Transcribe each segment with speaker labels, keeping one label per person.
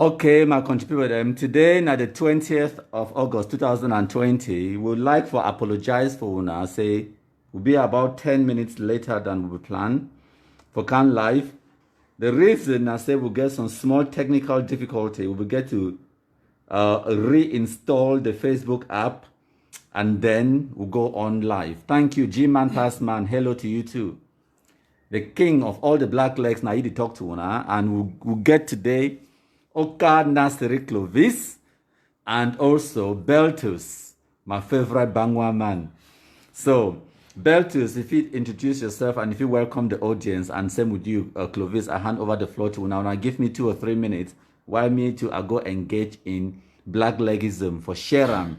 Speaker 1: Okay, my contributor. Today, na the 20th of August 2020, we would like to apologize for una. Say, we'll be about 10 minutes later than we planned for Can Live. The reason I say we'll get some small technical difficulty, we will get to reinstall the Facebook app and then we'll go on live. Thank you, G-Man Passman. Hello to you too. The king of all the black legs, now you talk to una, and we'll get today Oka Nasiri Clovis and also Beltus, my favorite Bangwa man. So, Beltus, if you introduce yourself and if you welcome the audience, and same with you, Clovis, I hand over the floor to you now. Now, give me 2 or 3 minutes while me to I go engage in black legism for Sharam.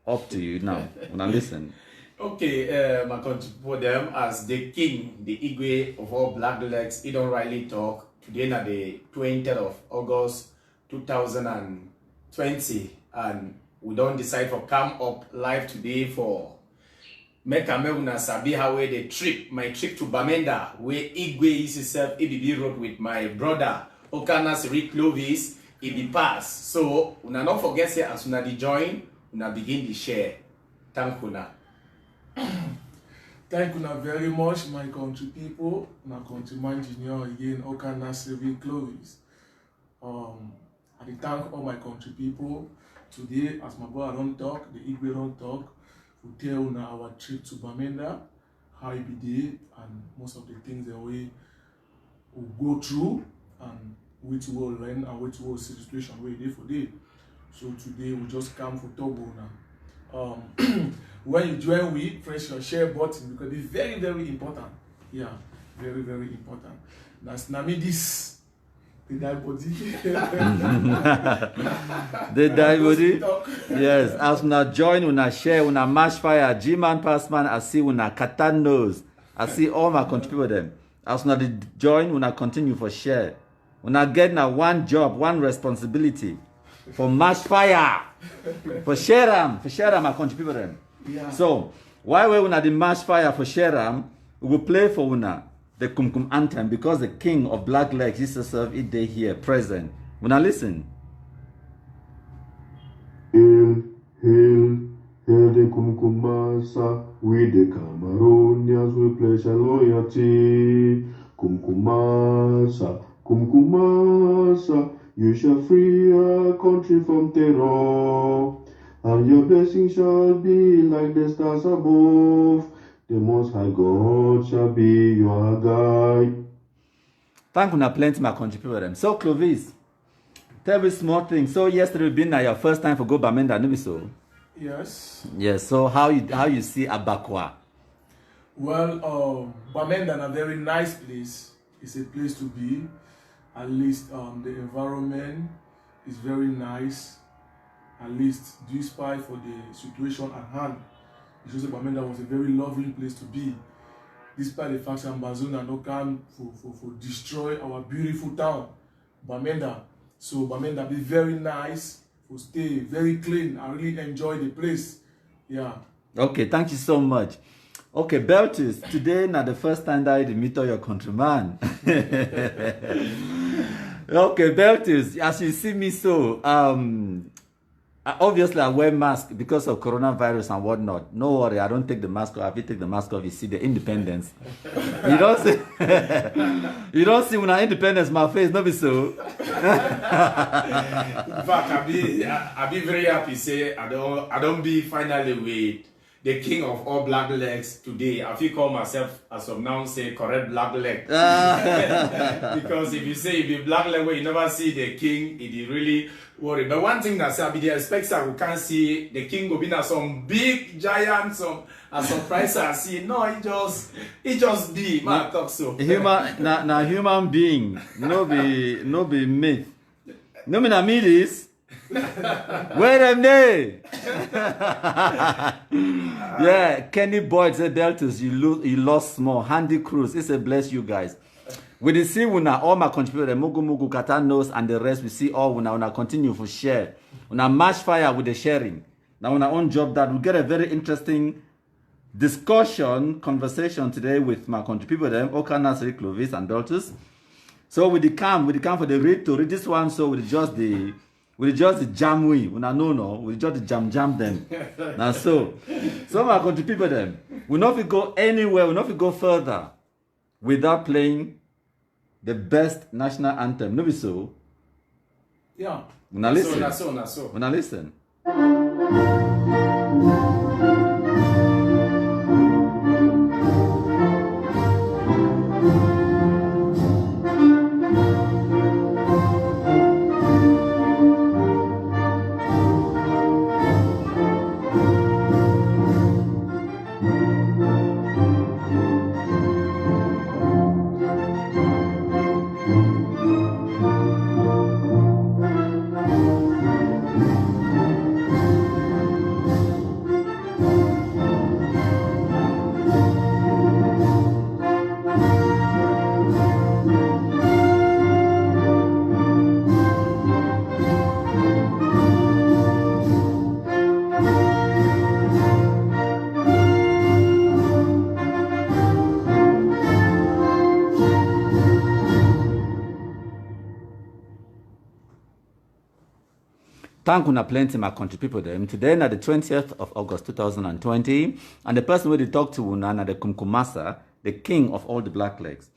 Speaker 1: Up to you now. Now listen.
Speaker 2: Okay, my contribute them as the king, the Igwe of all black legs. He don't rightly talk. Today na the 20th of August 2020, and we don't decide for come up live today for make a una sabi how the trip, my trip to Bamenda, where Igwe is himself, EBB road with my brother Okanas Rick Clovis, it pass. So una not forget say as una di join, una begin the share. Thank you na.
Speaker 3: Thank you very much, my country people, my countryman junior again, Okana Sylvie Clovis. I thank all my country people. Today, as my brother don't talk, the Igwe don't talk, we tell now our trip to Bamenda, how it be there, and most of the things that we will go through, and which will learn, and which will see the situation where day for day. So today, we just come for Togo now. When you join, we press your share button because it's very, very important. Yeah, very, very important. That's Nami this. The die body.
Speaker 1: The die body. Yes, as una join, una share, una mash fire, G-Man Passman, I see una Katan nose. I see all my contributors them. As una join, una continue for share. Una get now one job, one responsibility for mash fire. For Sharam, I contribute them. Yeah. So, while we una the mash fire for Sharam, we will play for una the Kumkum anthem because the king of black legs used to serve it day here, present. Una listen.
Speaker 4: Hail, hail, hail the Kumkumasa, we the Cameroonians, we pledge our loyalty. Kumkumasa, Kumkumasa, you shall free our country from terror. And your blessing shall be like the stars above. The Most High God shall be your guide.
Speaker 1: Thank you, plenty my contributor. So, Clovis, tell me small thing. So, yesterday been your first time for go Bamenda, no so?
Speaker 3: Yes.
Speaker 1: Yes. So, how you see Abakwa?
Speaker 3: Well, Bamenda is a very nice place. It's a place to be. At least the environment is very nice. At least despite for the situation at hand, it shows that Bamenda was a very lovely place to be. Despite the fact that Ambazona no come for destroy our beautiful town, Bamenda. So Bamenda be very nice, for stay very clean. I really enjoy the place. Yeah.
Speaker 1: Okay, thank you so much. Okay, Beltus, today not the first time that I meet all your countryman. Okay, Beltus, as you see me so, obviously I wear mask because of coronavirus and whatnot. No worry, I don't take the mask off. If you take the mask off, you see the independence. You don't see you don't see when I independence my face, no be so.
Speaker 2: In fact, I be very happy say I don't be finally with the king of all black legs today. I feel call myself as of now say correct black leg. Because if you say you be black leg where you never see the king, it really worry. But one thing that I be the expect that we can't see the king go be na some big giant some surprise I see. No, it just be man talk so.
Speaker 1: Human na human being, no be myth. No me na me this. Where them they? Yeah, Kenny Boyd said Beltus, you lost small. Handy Cruz, it's a bless you guys. We the see una all my contributors, Mugu Katanos and the rest, we see all una continue for share. Una match fire with the sharing. Now una own job that we get a very interesting conversation today with my contributors, Okanas, Clovis and Beltus. So with the cam for the read to read this one, so with just the jam we una no, we just the jam them. Now so my country people them, we not fit go anywhere, we not fit go further without playing the best national anthem. No be so?
Speaker 3: Yeah.
Speaker 1: Una listen.
Speaker 2: Na so.
Speaker 1: Una listen. Thank you plenty, my country people. Them today, na the 20th of August 2020, and the person we talk to una na the Kumkumasa, the king of all the blacklegs.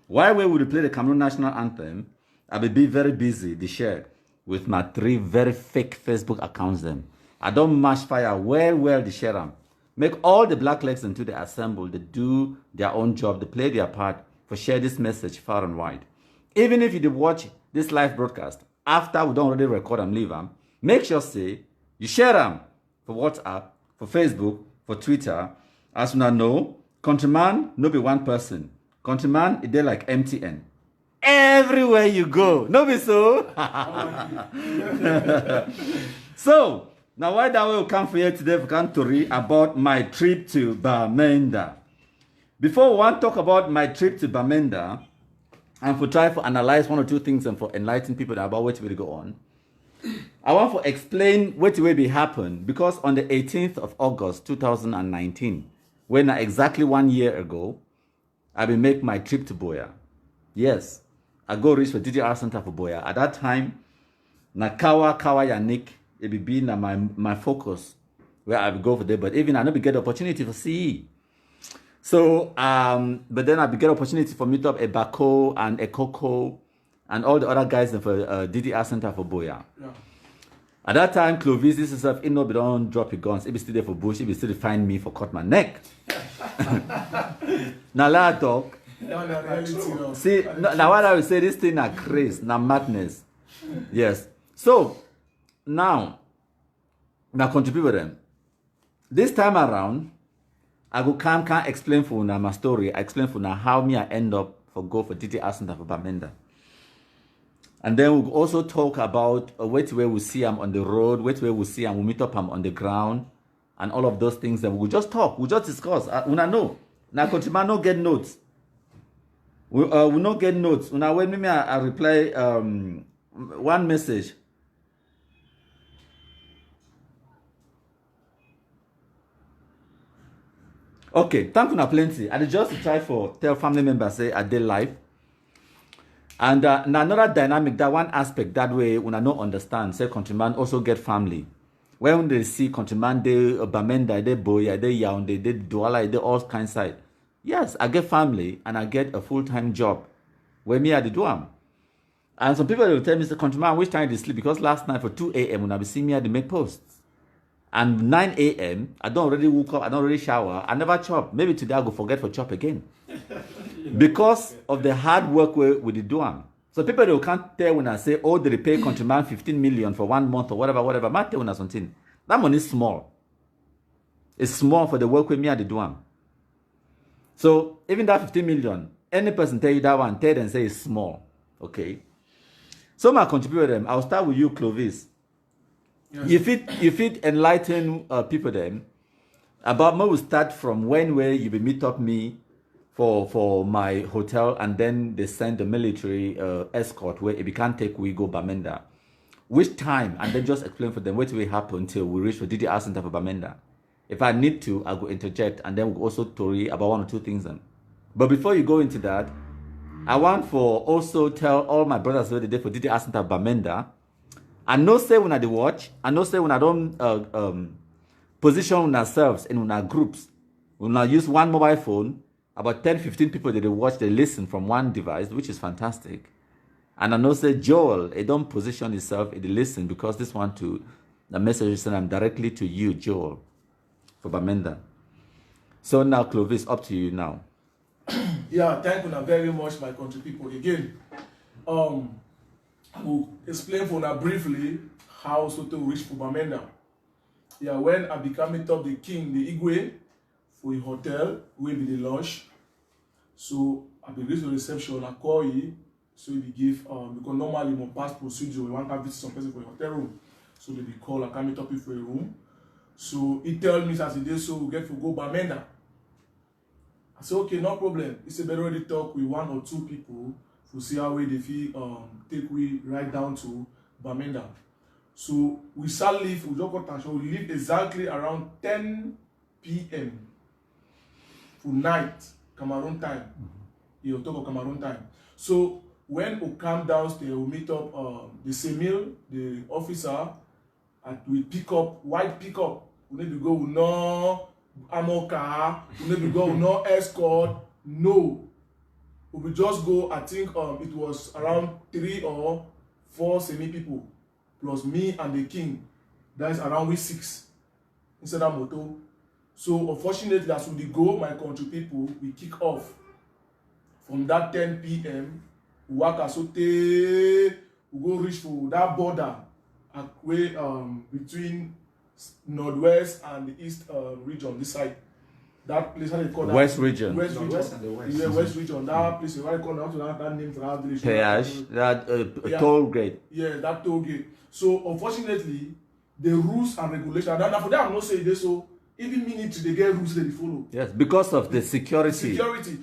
Speaker 1: While we will play the Cameroon national anthem, I will be very busy this year with my 3 very fake Facebook accounts. Them I don't mash fire well the share them. Make all the blacklegs into the assemble. They do their own job. They play their part for share this message far and wide. Even if you did watch this live broadcast after we don't already record and leave them. Make sure say you share them for WhatsApp, for Facebook, for Twitter. As you know, countryman no be one person. Countryman is there like MTN. Everywhere you go, no be so. So now why that we come for here today for country about my trip to Bamenda. Before we want to talk about my trip to Bamenda, and for try to analyze 1 or 2 things and for enlighten people about what will go on. I want to explain what will be happen because on the 18th of August 2019, when exactly 1 year ago, I will make my trip to Boya. Yes, I go reach for DDR Center for Boya. At that time, Kawa Yanik, it will be my focus where I will go for there. But even I never get the opportunity for CE. So, but then I will get opportunity for meet up a Bako and a Coco and all the other guys for DDR Center for Boya.
Speaker 3: Yeah.
Speaker 1: At that time, Clovis himself, no, but don't drop your guns. If he still there for bush, if he still find me for cut my neck. Now, let talk. See, now what I will say, this thing are crazy, now madness. Yes. So, now contribute with them. This time around, I go can't explain for now my story. I explain for now how me I end up for go for DDR Center for Bamenda. And then we'll also talk about where we see him on the road, where we see him, we meet up him on the ground, and all of those things. Then we'll just talk, we'll just discuss. Una know. Now, countryman no get notes. We not get notes. Una when me I reply one message. Okay, thank you plenty. I just try for tell family members say I did live. And another dynamic, that one aspect, that way, when I don't understand, say countryman also get family. When they see countryman, they Bamenda, they Boya, they Yaoundé, they Douala, they all kinds side. Yes, I get family and I get a full-time job where me I do am. And some people will tell me, say, countryman, which time they sleep? Because last night for 2 a.m. when I be seeing me, I make posts. And 9 a.m., I don't already woke up, I don't already shower, I never chop. Maybe today I go forget for chop again. Because of the hard work we do am. So people they can't tell when I say, oh, they pay countryman 15 million for 1 month or whatever. Might tell when something. That money is small. It's small for the work with me at the do am. So even that 15 million, any person tell you that one, tell them say it's small. Okay. So my contributor them, I'll start with you, Clovis. Yes. You fit enlighten people then about me will start from where you will meet up me for my hotel, and then they send the military escort where if you can't take we go Bamenda. Which time, and then just explain for them what will happen until we reach for DDR Center for Bamenda. If I need to, I go interject, and then we'll also story about 1 or 2 things then. But before you go into that, I want for also tell all my brothers where they for did ask about Bamenda. I know say when I dey watch, I know say when I don't position ourselves in our groups. When I use one mobile phone, about 10-15 people they watch, they listen from one device, which is fantastic. And I know say Joel, it don't position itself, it listen because this one to the message is sent directly to you, Joel, for Bamenda. So now Clovis, up to you now.
Speaker 3: Yeah, thank you very much, my country people. Again, I will explain for now briefly how Soto reached for Bamenda. Yeah, when I became the king, the Igwe, for a hotel, we be the lodge. So I be reached the reception, I call you, so we give, because normally my past procedure, we want to visit some person for a hotel room. So they be call, I come meet up for a room. So he tell me as it is, so we get to go Bamenda. I say, okay, no problem. It's a better already talk with 1 or 2 people to see how way they feel take we right down to Bamenda. So we start leave, we just got attention, we leave exactly around 10 p.m. for night, Cameroon time. You talk of Cameroon time. So when we come downstairs, we meet up the Semil, the officer, and we pick up, white pickup. We need to go with no ammo car, we need to go with no escort, no. We will just go, I think it was around 3 or 4 semi people, plus me and the king. That is around we 6 inside that motor. So unfortunately, as we go, my country people, we kick off. From that 10 p.m., we walk asote, we go reach for that border way between northwest and the east region, this side. That place, how they call that?
Speaker 1: West region.
Speaker 3: West region.
Speaker 2: West and the west.
Speaker 3: Yeah, West region. That place, how they call that name for that village.
Speaker 1: Peage, that
Speaker 3: Yeah.
Speaker 1: toll gate.
Speaker 3: Yeah, that toll gate. So unfortunately, the rules and regulations, and for that I'm not saying this, so even military they get rules they follow.
Speaker 1: Yes, because of the security.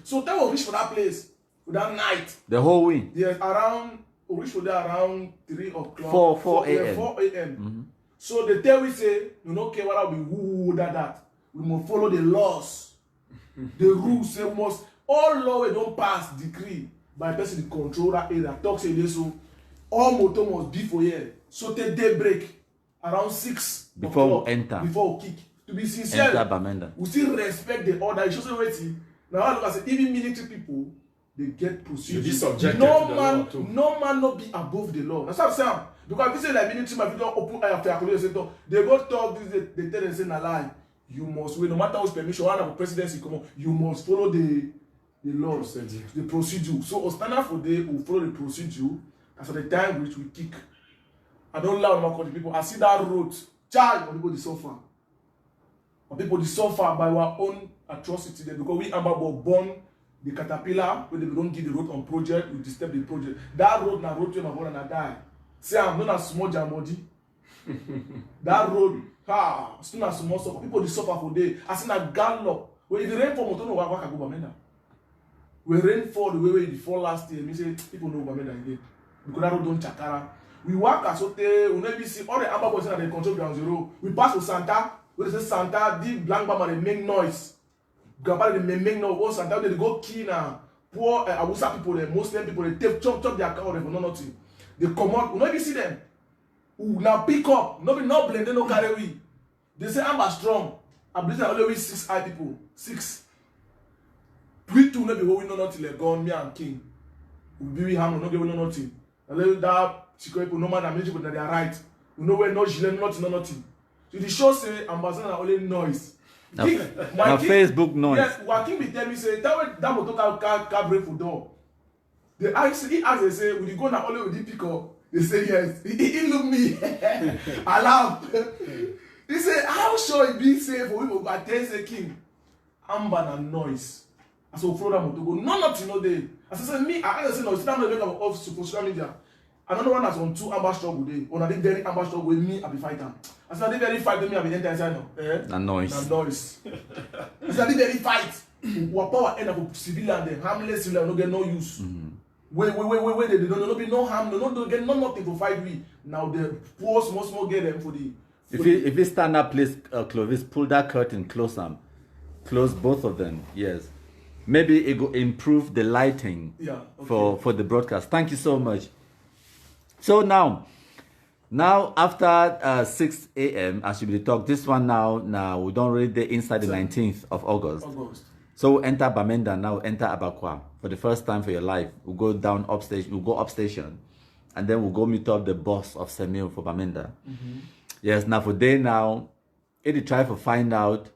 Speaker 3: So that will reach for that place for that night.
Speaker 1: The whole week.
Speaker 3: Yes, around we reach for there around 3 o'clock.
Speaker 1: 4 a.m.
Speaker 3: 4 a.m. So they tell we say, you don't care whether we who that. We must follow the laws. The rules say we must all law we don't pass decree by person to control that area. Talk say this so all motor must be for here. So take daybreak around 6
Speaker 1: Before we enter.
Speaker 3: Before we kick. To be sincere,
Speaker 1: Enter Bamenda.
Speaker 3: we still respect the order. It's just waiting. Now I look at say even military people they get procedure.
Speaker 2: You be subjected
Speaker 3: No
Speaker 2: to the
Speaker 3: man,
Speaker 2: law too.
Speaker 3: no man not be above the law. That's what I'm saying. Because if you say like military, my people open eye after police say they go talk this, they tell them say na lie. You must wait, no matter which permission, one of the presidency come on, you must follow the laws, the procedure. So a standard for day will follow the procedure. As at the time which we kick. I don't lie on my people. I see that road, child, when people they suffer. When people they suffer by our own atrocity there because we Ambabo born the caterpillar when they don't give the road on project, we disturb the project. That road na road to my brother and I die. Say I'm not a small jamodi. That road, still not small suffer. People they suffer for day. I see na gallop. When if the rain fall, don't know why go Bamenda. When rain fall the way it fall last year, me say people know Bamenda again. Because that road don't chakara. We walk as we never see all the Amber boys that they control ground zero. We pass to Santa, we say Santa, the blank bama they make noise. Grandpa they make noise. Oh Santa they go kill now. Poor Awusa people, the Muslim people, they take chop their cow, they for no nothing. They come out, we never see them. Who now pick up, no blend, they no carry we. They say Amber strong. I believe that only 6 high people, 6. We two never we know nothing like gun, me and King. We be ham, no give no nothing. And that security people, no man and military people, they are right. We know where no gilet, nothing. So the show say ambassador are only noise.
Speaker 1: Now,
Speaker 3: King,
Speaker 1: now
Speaker 3: King,
Speaker 1: Facebook noise.
Speaker 3: Yes, King be tell me say that motor can break for door. He ask they say, will you go now only with the pick up? They say yes. He look me. I laugh. He say, how sure it be safe for we go tell say King? Amber and noise. I saw Florida motor go, nothing no day. As I said, me, I say no, it's not make up of social media. Another one that's on 2 amber struggle day. On a very amber struggle with me, I be fighting. As I did very fight with me, I be enter inside now.
Speaker 1: Na noise.
Speaker 3: Na noise. As I did very fight. What power end up civilian then harmless civilian no get no use. Wait, they don't be no harm, no don't get nothing to fight with. Now the poor small get them for the.
Speaker 1: If you stand up, please, Clovis, pull that curtain, close them. Close both of them, yes. maybe it will improve the lighting
Speaker 3: Yeah, okay.
Speaker 1: for the broadcast. Thank you so much. So now after 6 a.m. I should be the talk. This one now we don't read the inside the 19th of August. So we'll enter Bamenda now, enter Abakwa for the first time for your life. We'll go down upstation, we'll go upstation, and then we'll go meet up the boss of Semil for Bamenda. Yes, now for day now, it try to find out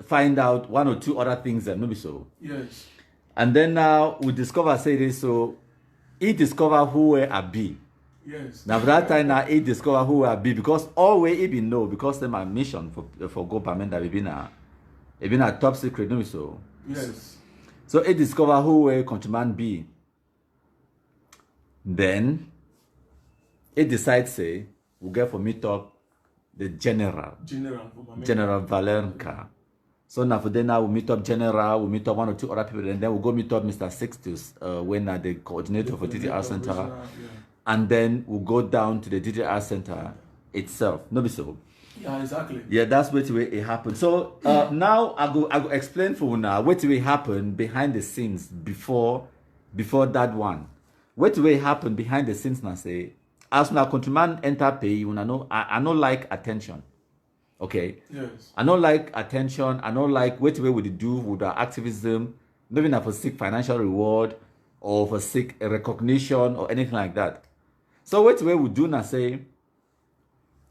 Speaker 1: find out one or two other things that maybe so.
Speaker 3: Yes.
Speaker 1: And then now we discover say this, so he discover who were a B.
Speaker 3: Yes.
Speaker 1: Now for that time now he discover who were a B because always he be know because them my mission for go Bamenda we been a top secret, no so.
Speaker 3: Yes.
Speaker 1: So he discover who were countryman B. Then he decides say we get for meet up the general Valernka. So now for then now we meet up general, we meet up one or two other people, and then we'll go meet up Mr. Sixtus when the coordinator for DDR Center.
Speaker 3: Yeah.
Speaker 1: And then we'll go down to the DDR Center itself. No be so.
Speaker 3: Yeah, exactly.
Speaker 1: Yeah, that's what way it happened. So now I go explain for you now what way happened behind the scenes before that one. What way happened behind the scenes now say as my countryman enter pay, you know, I don't like attention. Okay.
Speaker 3: Yes.
Speaker 1: I don't like attention. I don't like what way would you do with the activism, maybe not for seek financial reward or for seek recognition or anything like that. So what way we do now say,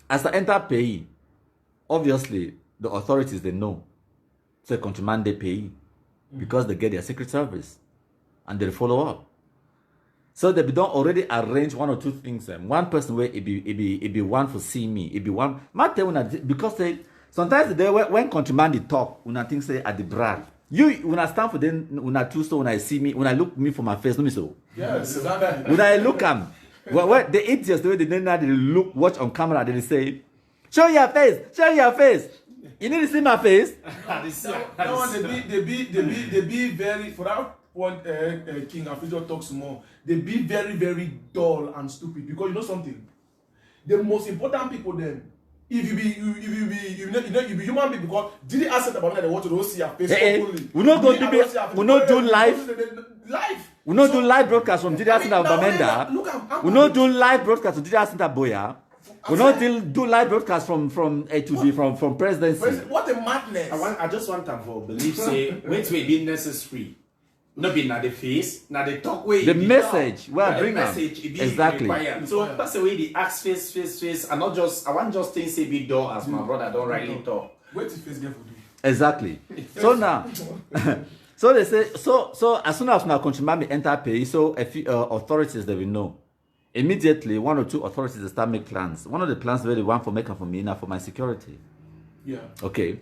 Speaker 1: as I enter pay, obviously the authorities they know. So countryman they pay because they get their secret service and they follow up. So they don't already arrange one or two things. One person where it be one for see me, it be one. Because they sometimes when countryman they talk, when I think say at the brag. You when I stand for them, when I two so when I see me, when I look me for my face, no me so.
Speaker 3: Yes, exactly.
Speaker 1: When I look them, what the idiots the way they look watch on camera, they say, show your face, show your face. You need to see my face.
Speaker 3: No one they be very for that one King Afidjo talks more. They be very, very dull and stupid because you know something. The most important people then, if you be human being because did they ask about that they want to see your face openly.
Speaker 1: We not do live. We not do live broadcast from Didier Center Bamenda. We not do live broadcast from Didier Center Boya. We not do live broadcast from presidency.
Speaker 3: What a madness!
Speaker 2: I just want to believe say when it be necessary. Not be na the face, na the talk way.
Speaker 1: The message, well, bring them
Speaker 2: exactly. So that's the way the ask face, and not just. I want just things say big door as my brother don't rightly talk.
Speaker 3: Wait till face get for do.
Speaker 1: Exactly. So now, so they say so as soon as my countryman enter pay, so a few authorities they will know. Immediately, one or two authorities they start make plans. One of the plans where they want for making for me now for my security.
Speaker 3: Yeah.
Speaker 1: Okay.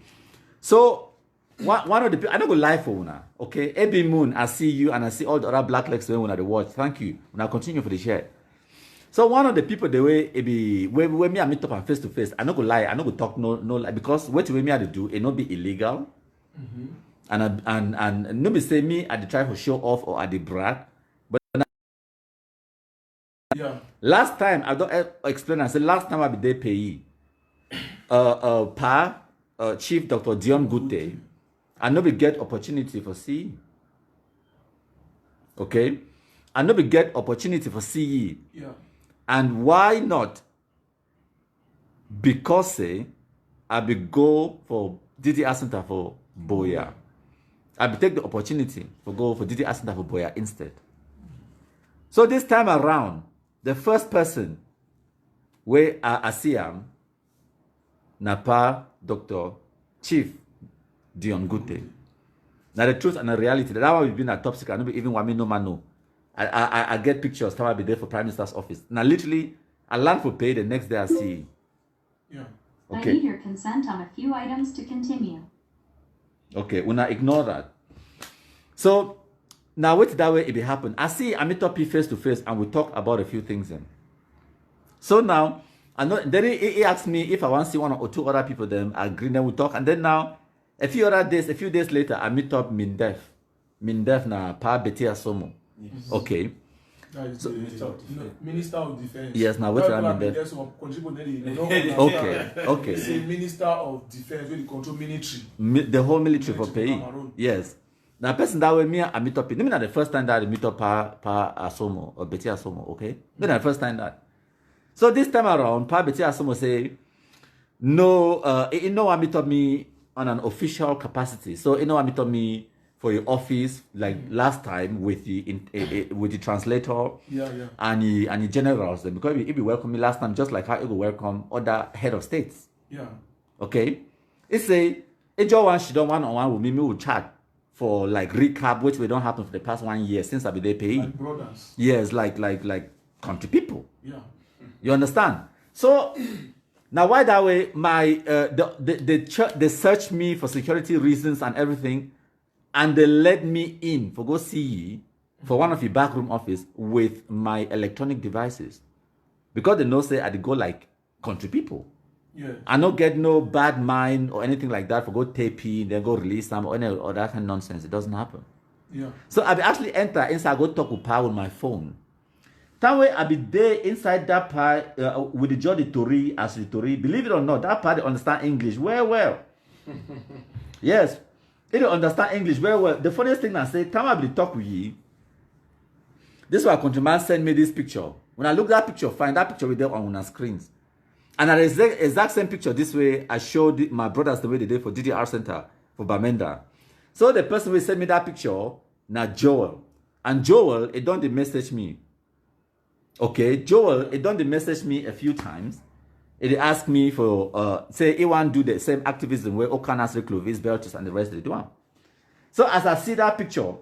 Speaker 1: So. One of the people, I don't go live for una. Okay, every moon I see you and I see all the other black legs when I watch. Thank you. When I continue for the share. So one of the people the way it be when me I meet up and face to face, I don't go lie, I don't go talk no lie because what way me I do it not be illegal. And no be say me I try to show off or I brag. But
Speaker 3: yeah.
Speaker 1: Last time I don't explain. I said last time I be there payee. Chief Dr. Dion Gute. I know we get opportunity for CE. Okay? I know we get opportunity for CE.
Speaker 3: Yeah.
Speaker 1: And why not? Because I be go for DDR Center for Boya. I be take the opportunity for go for DDR Center for Boya instead. So this time around, the first person where I see him, Napa Dr. Chief Dion Gute. Now the truth and the reality, that one we've been at top secret, I don't even want me no man know. I get pictures, time I be there for Prime Minister's office. Now literally, I land for pay, the next day I see.
Speaker 3: Yeah.
Speaker 1: Okay.
Speaker 5: I need your consent on a few items to continue.
Speaker 1: Okay, when I ignore that. So now wait that way it be happen. I see I meet up face to face and we talk about a few things then. So now I know then he asked me if I want to see one or two other people, then I agree, then we talk, and then now a few days later I meet up Mindef na Pa Betia Somo. Yes. Okay.
Speaker 3: That is
Speaker 1: So-
Speaker 3: the Minister of Defense.
Speaker 1: Yes, now what I mean there.
Speaker 3: There's some contribute
Speaker 1: Okay.
Speaker 3: It's a Minister of Defense where they control military.
Speaker 1: The whole military for
Speaker 3: Military
Speaker 1: pay.
Speaker 3: Cameroon.
Speaker 1: Yes. Now, person that way, me, I meet up. Maybe not the first time that I meet up Pa Asomo or Betty Asomo, okay? Maybe not the first time that. So this time around, Pa Betty Asomo say, no, you know, I meet up me on an official capacity. So, you know, I meet up me for your office, like last time with the translator
Speaker 3: Yeah.
Speaker 1: and the generals. Because he welcome me last time, just like how he will welcome other head of states.
Speaker 3: Yeah.
Speaker 1: Okay? He say, if you want, she don't one-on-one with me will chat for like recap, which we don't happen for the past 1 year since I be there paying.
Speaker 3: Like brothers.
Speaker 1: Yes, like country people.
Speaker 3: Yeah.
Speaker 1: You understand? So now why that way? My they searched me for security reasons and everything, and they let me in for go see ye for one of your backroom office with my electronic devices, because they know say I go like country people.
Speaker 3: Yeah.
Speaker 1: I don't get no bad mind or anything like that for go taping, then go release them or any or that kind of nonsense. It doesn't happen.
Speaker 3: Yeah.
Speaker 1: So I be actually enter inside, go talk with Pa with my phone. That way I be there inside that part with the Jody Tori as the Tori. Believe it or not, that part they understand English well. Yes, they don't understand English very well. The funniest thing I say, time I be talk with you. This is why countryman send me this picture. When I look at that picture, find that picture with them on our screens. And at the exact same picture this way, I showed my brothers the way they did for DDR Center for Bamenda. So the person who sent me that picture, now Joel. And Joel, it done the message me. Okay, Joel, it done the message me a few times. It asked me for, say, he want to do the same activism where Okana, Clovis, Beltus, and the rest they do. So as I see that picture,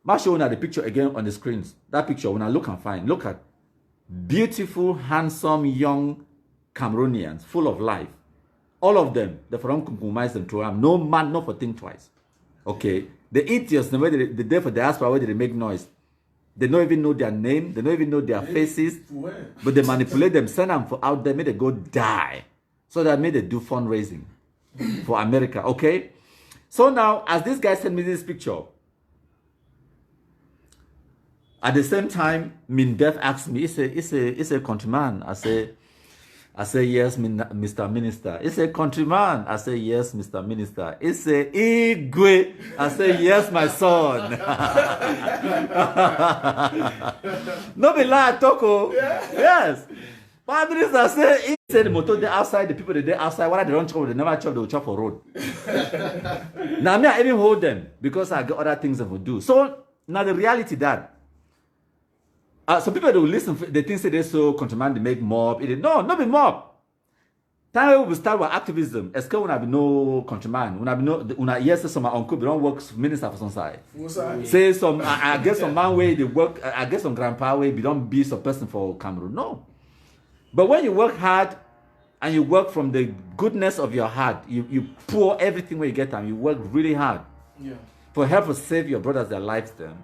Speaker 1: I'm showing the picture again on the screens. That picture, when I look and find, look at beautiful, handsome, young Cameroonians, full of life. All of them, they're from compromise them to no man, no for think twice. Okay, the idiots, the way they there for diaspora, where they make noise. They don't even know their name, they don't even know their faces, but they manipulate them, send them for out there, make they go die. So that made they do fundraising for America. Okay, so now as this guy sent me this picture, at the same time, Mindef asked me, it's a countryman. I say, yes, Mr. Minister. It's a countryman. I say, yes, Mr. Minister. It's a Igwe. I say, yes, my son. No be lie, Toko. Yes. Prime Minister say, he said the motor they outside, the people they outside, whether they don't chop, they never chop, they will chop for road. Now, me, I even hold them because I got other things that will do. So, now the reality that some people they will listen, they think say they so countryman, they make mob. No, not be mob. Time we will start with activism. Eske when I be no countryman, when I be no, yes, some uncle they don't work minister for some side. Say some, I guess some man way they work. I guess some grandpa way they don't be some person for Cameroon. No, but when you work hard and you work from the goodness of your heart, you pour everything where you get time. You work really hard.
Speaker 3: Yeah.
Speaker 1: For help to save your brothers their lives then.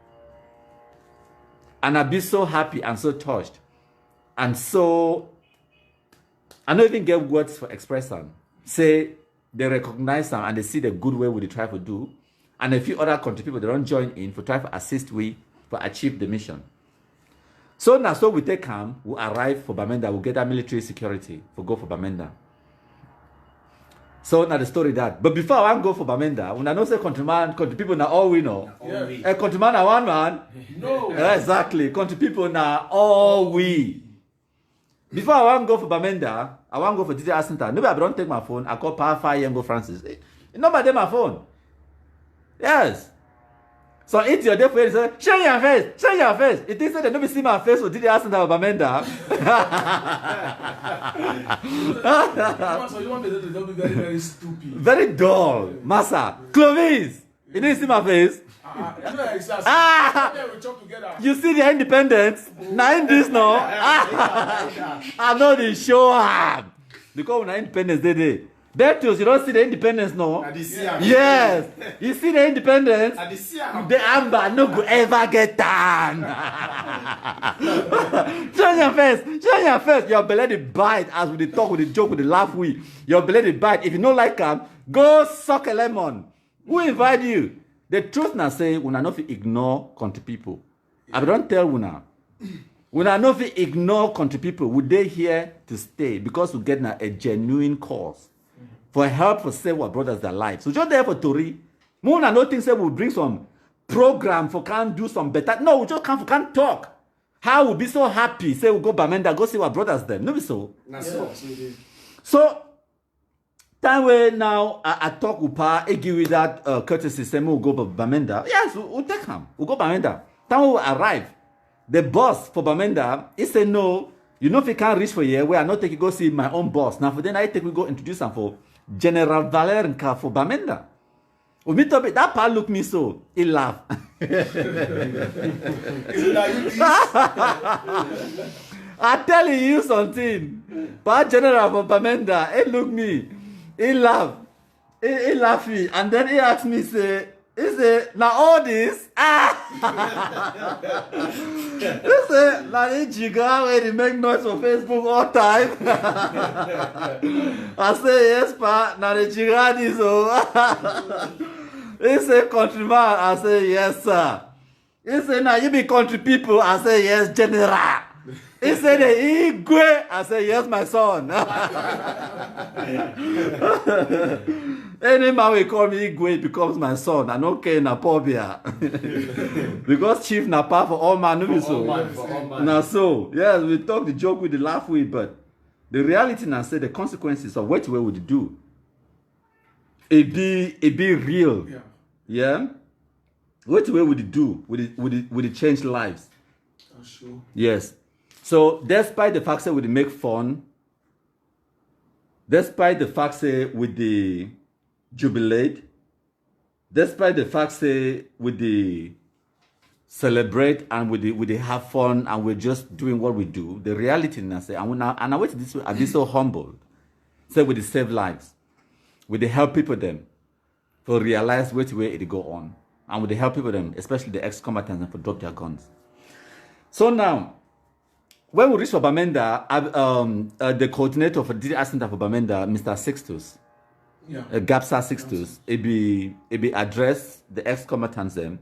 Speaker 1: And I be so happy and so touched. And so, I don't even get words for expression. Say, they recognize them and they see the good way we try to do. And a few other country people, they don't join in for try to assist we for achieve the mission. So now, so we take camp, we arrive for Bamenda, we get that military security for go for Bamenda. So now the story that. But before I want to go for Bamenda, when I know say country people now all we know.
Speaker 3: Yeah.
Speaker 1: A countryman are one man.
Speaker 3: No.
Speaker 1: Exactly. Country people now all we. Before I want to go for Bamenda, I want to go for DDR Center. Nobody I don't take my phone. I call Power 5 and go Francis. Nobody take my phone. Yes. So it's your day for you say, show your face, show your face. It thinks that they don't see my face for DDR Center or Bamenda.
Speaker 3: So you want to be very, very stupid.
Speaker 1: Very dull. Massa. Clovis. You didn't see my face.
Speaker 3: We talk together.
Speaker 1: You see the independence? Now in this no. I know the show up. Because when independence they Beltus, you don't see the independence no? Yes. You see the independence? The amber no go ever get done. Show your face. Show your face. Your belly dey bite as we dey talk, with the joke, with the laugh we. Your belly dey bite. If you don't like them, go suck a lemon. Who invite you? The truth now say, when I not ignore country people. I don't tell una. When I know if we ignore country people, would they here to stay because we get a genuine cause for help for save our brothers their lives. So just there for Tori. More and no things say we'll bring some program for can do some better. No, we just can't talk. How we'll be so happy, say we'll go Bamenda, go see our brothers then. No be so. So time where now I talk with Pa, I give you that courtesy, say we'll go Bamenda. Yes, we'll take him. We'll go Bamenda. Time we arrive. The boss for Bamenda, he said, no, you know if you can't reach for here, we are not taking go see my own boss. Now for then I take we go introduce him for General Valerenka for Bamenda. We meet up, that part look me so, he laugh. I tell you something. Pa General for Bamenda, he look me, he laugh. He laugh me. And then he asked me, say, now all this, he say, now the jiga where they make noise for Facebook all time. I say, yes, Pa, now the jiga this, oh. He say, countryman, I say, yes, sir. He say, now you be country people, I say, yes, general. He said, Igwe, I say, yes, my son. Any man will call me Igwe becomes my son. I don't care na pobia. Because chief na pa for all man, no so. Now so, yes, we talk the joke with the laugh with, but the reality now say the consequences of what we would do. It be real. Yeah. What we would do would it change lives?
Speaker 3: Sure.
Speaker 1: Yes. So despite the fact that we make fun, despite the fact that we the jubilate, despite the fact that we the celebrate and we the have fun and we're just doing what we do, the reality now say, and I wait this way, I be so humbled. Say we the save lives, we the help people them to realize which way it go on, and we the help people them, especially the ex-combatants, and for drop their guns. So now, when we reach for Bamenda, the coordinator for the Center for Bamenda, Mr. Sixtus, Gapsa Sixtus, it be address the ex-combatants them.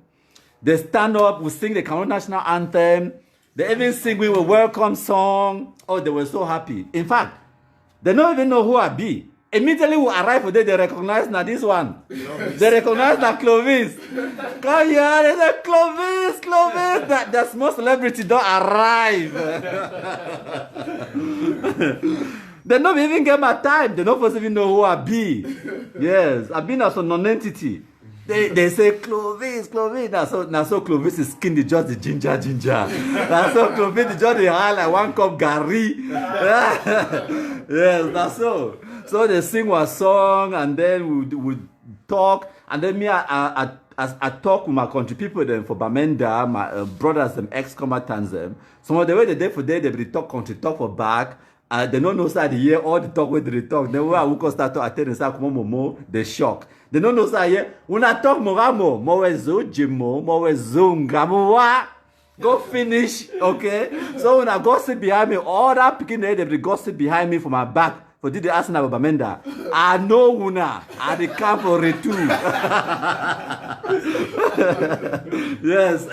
Speaker 1: They stand up, we sing the Cameroon national anthem. They even sing we a welcome song. Oh, they were so happy. In fact, they don't even know who I be. Immediately we arrive for they recognize now this one. They recognize now Clovis. Come here, they say Clovis. That small celebrity don't arrive. They don't even get my time. They don't even know who I be. Yes, I been as a non-entity. They say Clovis. Now so Clovis is skin the just the ginger. Now so Clovis is just the high like 1 cup Gary. Yes, that's so. So they sing our song and then we talk, and then me I talk with my country people then for Bamenda, my brothers them ex-combatants them. Some of the way they for day they be talk country talk for back. They don't know side here all the talk where they talk. Then when I will start to attend and say momo they shock. They don't know side here. When I talk moramo, mowezo jimo, mowezo ngamowa. Go finish, okay? So when I gossip behind me, all that picking there, they gossip behind me for my back. For did the Arsenal of Bamenda, I know una at the camp for return. Yes,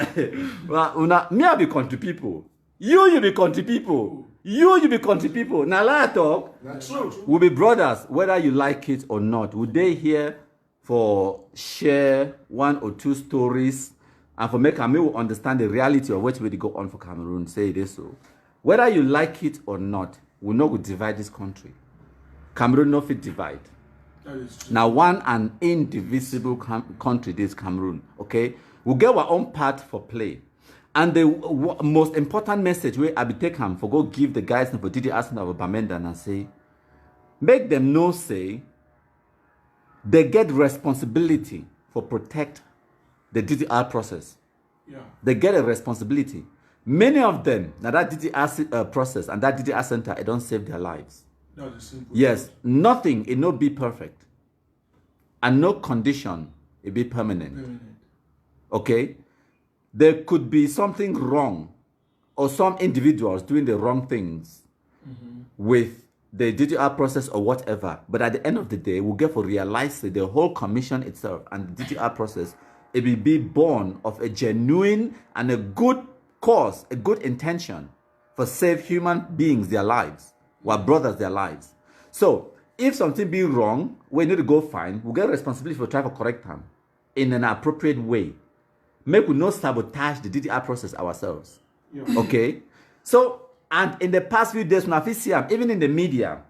Speaker 1: well, una me I be country people. You be country people. You be country people. Now let talk.
Speaker 3: That's true.
Speaker 1: We'll be brothers, whether you like it or not. Would they here for share 1 or 2 stories and for make me understand the reality of what will go on for Cameroon? Say this so. Whether you like it or not, we know we divide this country. Cameroon no fit divide. Now one and indivisible country this Cameroon, okay? We'll get our own part for play. And the most important message where I be taken for go give the guys for Didi Arsenal of Bamenda and say, make them know say they get responsibility for protect the DDR process.
Speaker 3: Yeah.
Speaker 1: They get a responsibility. Many of them, now that DDR process and that DDR center, it don't save their lives. Yes, nothing, it not be perfect. And no condition, it be permanent. Okay? There could be something wrong or some individuals doing the wrong things with the DDR process or whatever. But at the end of the day, we'll get to realize that the whole commission itself and the DDR process, it will be born of a genuine and a good cause, a good intention for save human beings their lives, our brothers their lives. So if something be wrong, we need to go find, we get responsibility for try to correct them in an appropriate way. Make we not sabotage the DDR process ourselves.
Speaker 3: Yeah.
Speaker 1: Okay? So, and in the past few days, when I see them, even in the media,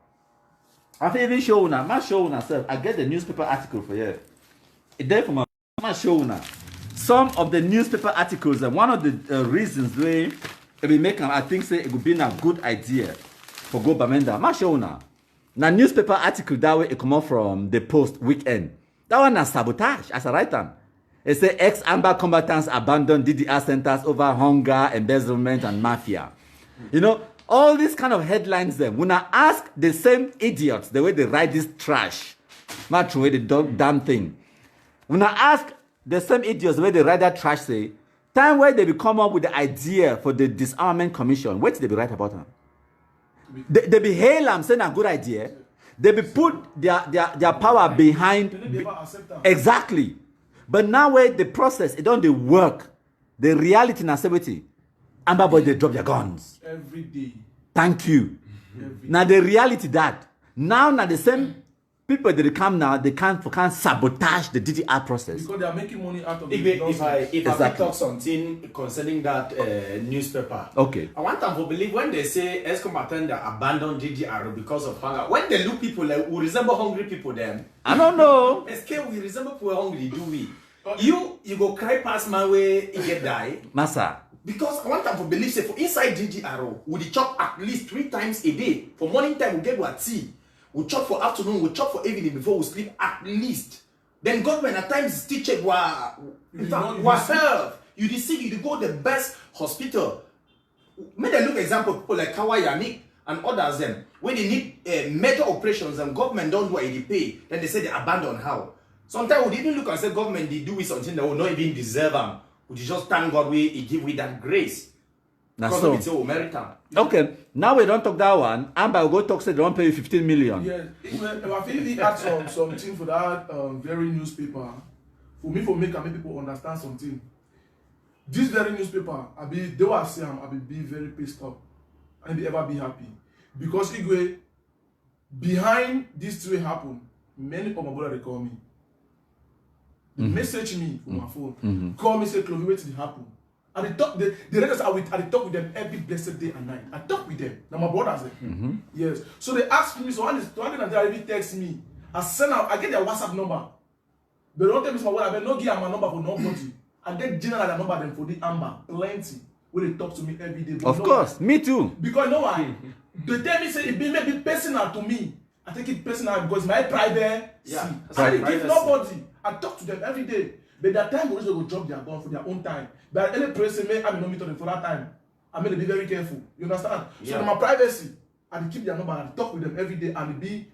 Speaker 1: I feel even show now, my show myself, I get the newspaper article for you. It's there for my show now. Some of the newspaper articles, and one of the reasons they will make them, I think, say it would be a good idea for go Bamenda. My show now. Now, newspaper article that way it come out from the Post weekend. That one is sabotage, as I write them. It say ex-combatants abandon DDR centers over hunger, embezzlement, and mafia. You know, all these kind of headlines them. When I ask the same idiots the way they write this trash, not the way the damn thing. When I ask the same idiots the way they write that trash, say, time where they will come up with the idea for the disarmament commission, what did they be write about them? They be hail them saying a good idea. They be put their power behind.
Speaker 3: They never accept that.
Speaker 1: Exactly. But now where the process, it don't they work. The reality and activity. Amber boy, they drop their guns.
Speaker 3: Every day.
Speaker 1: Thank you. Now the reality that now the same people that they come now, they can't sabotage the DDR process.
Speaker 3: Because they are making money out of it.
Speaker 2: If I
Speaker 1: Exactly.
Speaker 2: talk something concerning that newspaper,
Speaker 1: Okay.
Speaker 2: I want them to believe when they say ex-combatants that abandon DDR because of hunger. When they look people like who resemble hungry people, them.
Speaker 1: I don't know.
Speaker 2: SK we resemble people hungry, do we? You go cry past my way, you get die.
Speaker 1: Massa.
Speaker 2: Because I want them to believe say for inside DDR, we chop at least 3 times a day. For morning time, we get what tea. We chop for afternoon, we chop for evening before we sleep at least. Then government at times still check what serve. You deceive, you go the best hospital. May they look example people like Kawayani and others them. When they need major operations and government don't do what they pay, then they say they abandon how. Sometimes we even look and say government they do with something that will not even deserve them. We just thank God we give with that grace.
Speaker 1: That's
Speaker 2: Because
Speaker 1: so.
Speaker 2: it's American.
Speaker 1: Okay, now we don't talk that one. Amber will go talk say they don't pay you 15 million.
Speaker 3: Yeah, I feel we add something for that very newspaper. For me, make people understand something. This very newspaper, they were saying I be very pissed off and be ever be happy. Because Igwe, behind this way happen, many of my brothers they call me. Message me from my phone. Call me, say, Clovis, what did happen? And they talk, the records I talk with them every blessed day and night. I talk with them. Now my brothers. Yes. So they ask me, so one day they even text me. I send out, I get their WhatsApp number. They don't tell me my word, I no give them my number for nobody. I get general number them for the Amber. Plenty. When they talk to me every day.
Speaker 1: Of course, me too.
Speaker 3: Because you know why? They tell me say it may be personal to me. I take it personal because my private.
Speaker 2: Yeah,
Speaker 3: I didn't give
Speaker 2: privacy.
Speaker 3: nobody. I talk to them every day. But that time they go drop their gun for their own time. But any person may I no meet on for that time. I mean, be very careful. You understand?
Speaker 2: Yeah.
Speaker 3: So in my privacy, I keep their number and talk with them every day and be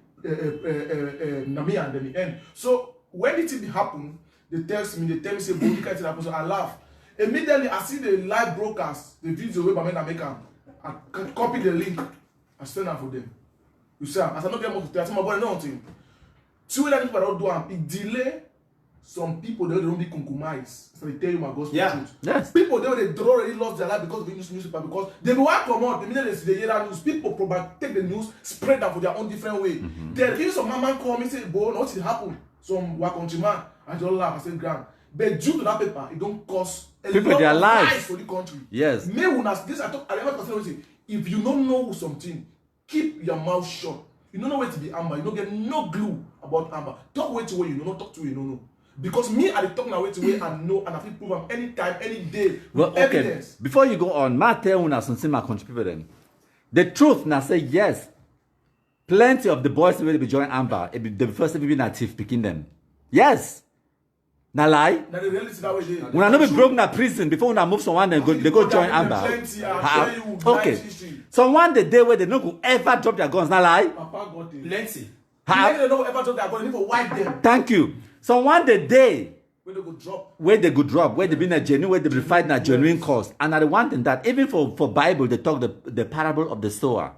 Speaker 3: Nami and then the end. So when it happen, they text me, they tell me say, "Boy, can't happen." So I laugh. Immediately I see the live broadcast, the video where Bamenda make am. I copy the link. I send them for them. You see, as I don't get more to tell, I tell my boy nothing. Two other people don't do am. It delay some people they don't be compromised. So they tell you my gospel truth.
Speaker 1: Yes.
Speaker 3: People they already lost their life because of the newspaper because they will come out the minute they hear that news. People probably take the news, spread them for their own different way. Then if some man call me say, "Boy, what did happen?" Some white countryman, I just laugh. I say, "Grand." But due to that paper, it don't cost a
Speaker 1: People
Speaker 3: lot
Speaker 1: their
Speaker 3: of
Speaker 1: lives
Speaker 3: for the country.
Speaker 1: Yes.
Speaker 3: Me when this I talk, I never consider if you don't know something, keep your mouth shut. You don't know where to be Amber. You don't get no glue about Amber. Talk way to where you know, talk to where you don't know. Because me, I talk now way to where I know, and I feel prove them anytime, any day, with
Speaker 1: Well, okay.
Speaker 3: evidence.
Speaker 1: Before you go on, ma tell una something my country people then. The truth now say yes. Plenty of the boys will be join Amber. It be the first time be native picking them. Yes. Na lie.
Speaker 3: Now the reality that way they.
Speaker 1: When I know be broke na prison before when I move someone they go join Amber.
Speaker 3: Plenty, I
Speaker 1: Ha-
Speaker 3: tell you,
Speaker 1: okay.
Speaker 3: nice history.
Speaker 1: Someone the day where they no go ever drop their guns. Na lie.
Speaker 3: Papa got it.
Speaker 2: Plenty.
Speaker 1: Ha-
Speaker 3: They don't ever talk about it. They need to wipe them.
Speaker 1: Thank you. Someone the day
Speaker 3: When they go drop.
Speaker 1: where they go drop, where they be in a genuine, where they be fighting a genuine cause. And I want that even for Bible they talk the parable of the sower.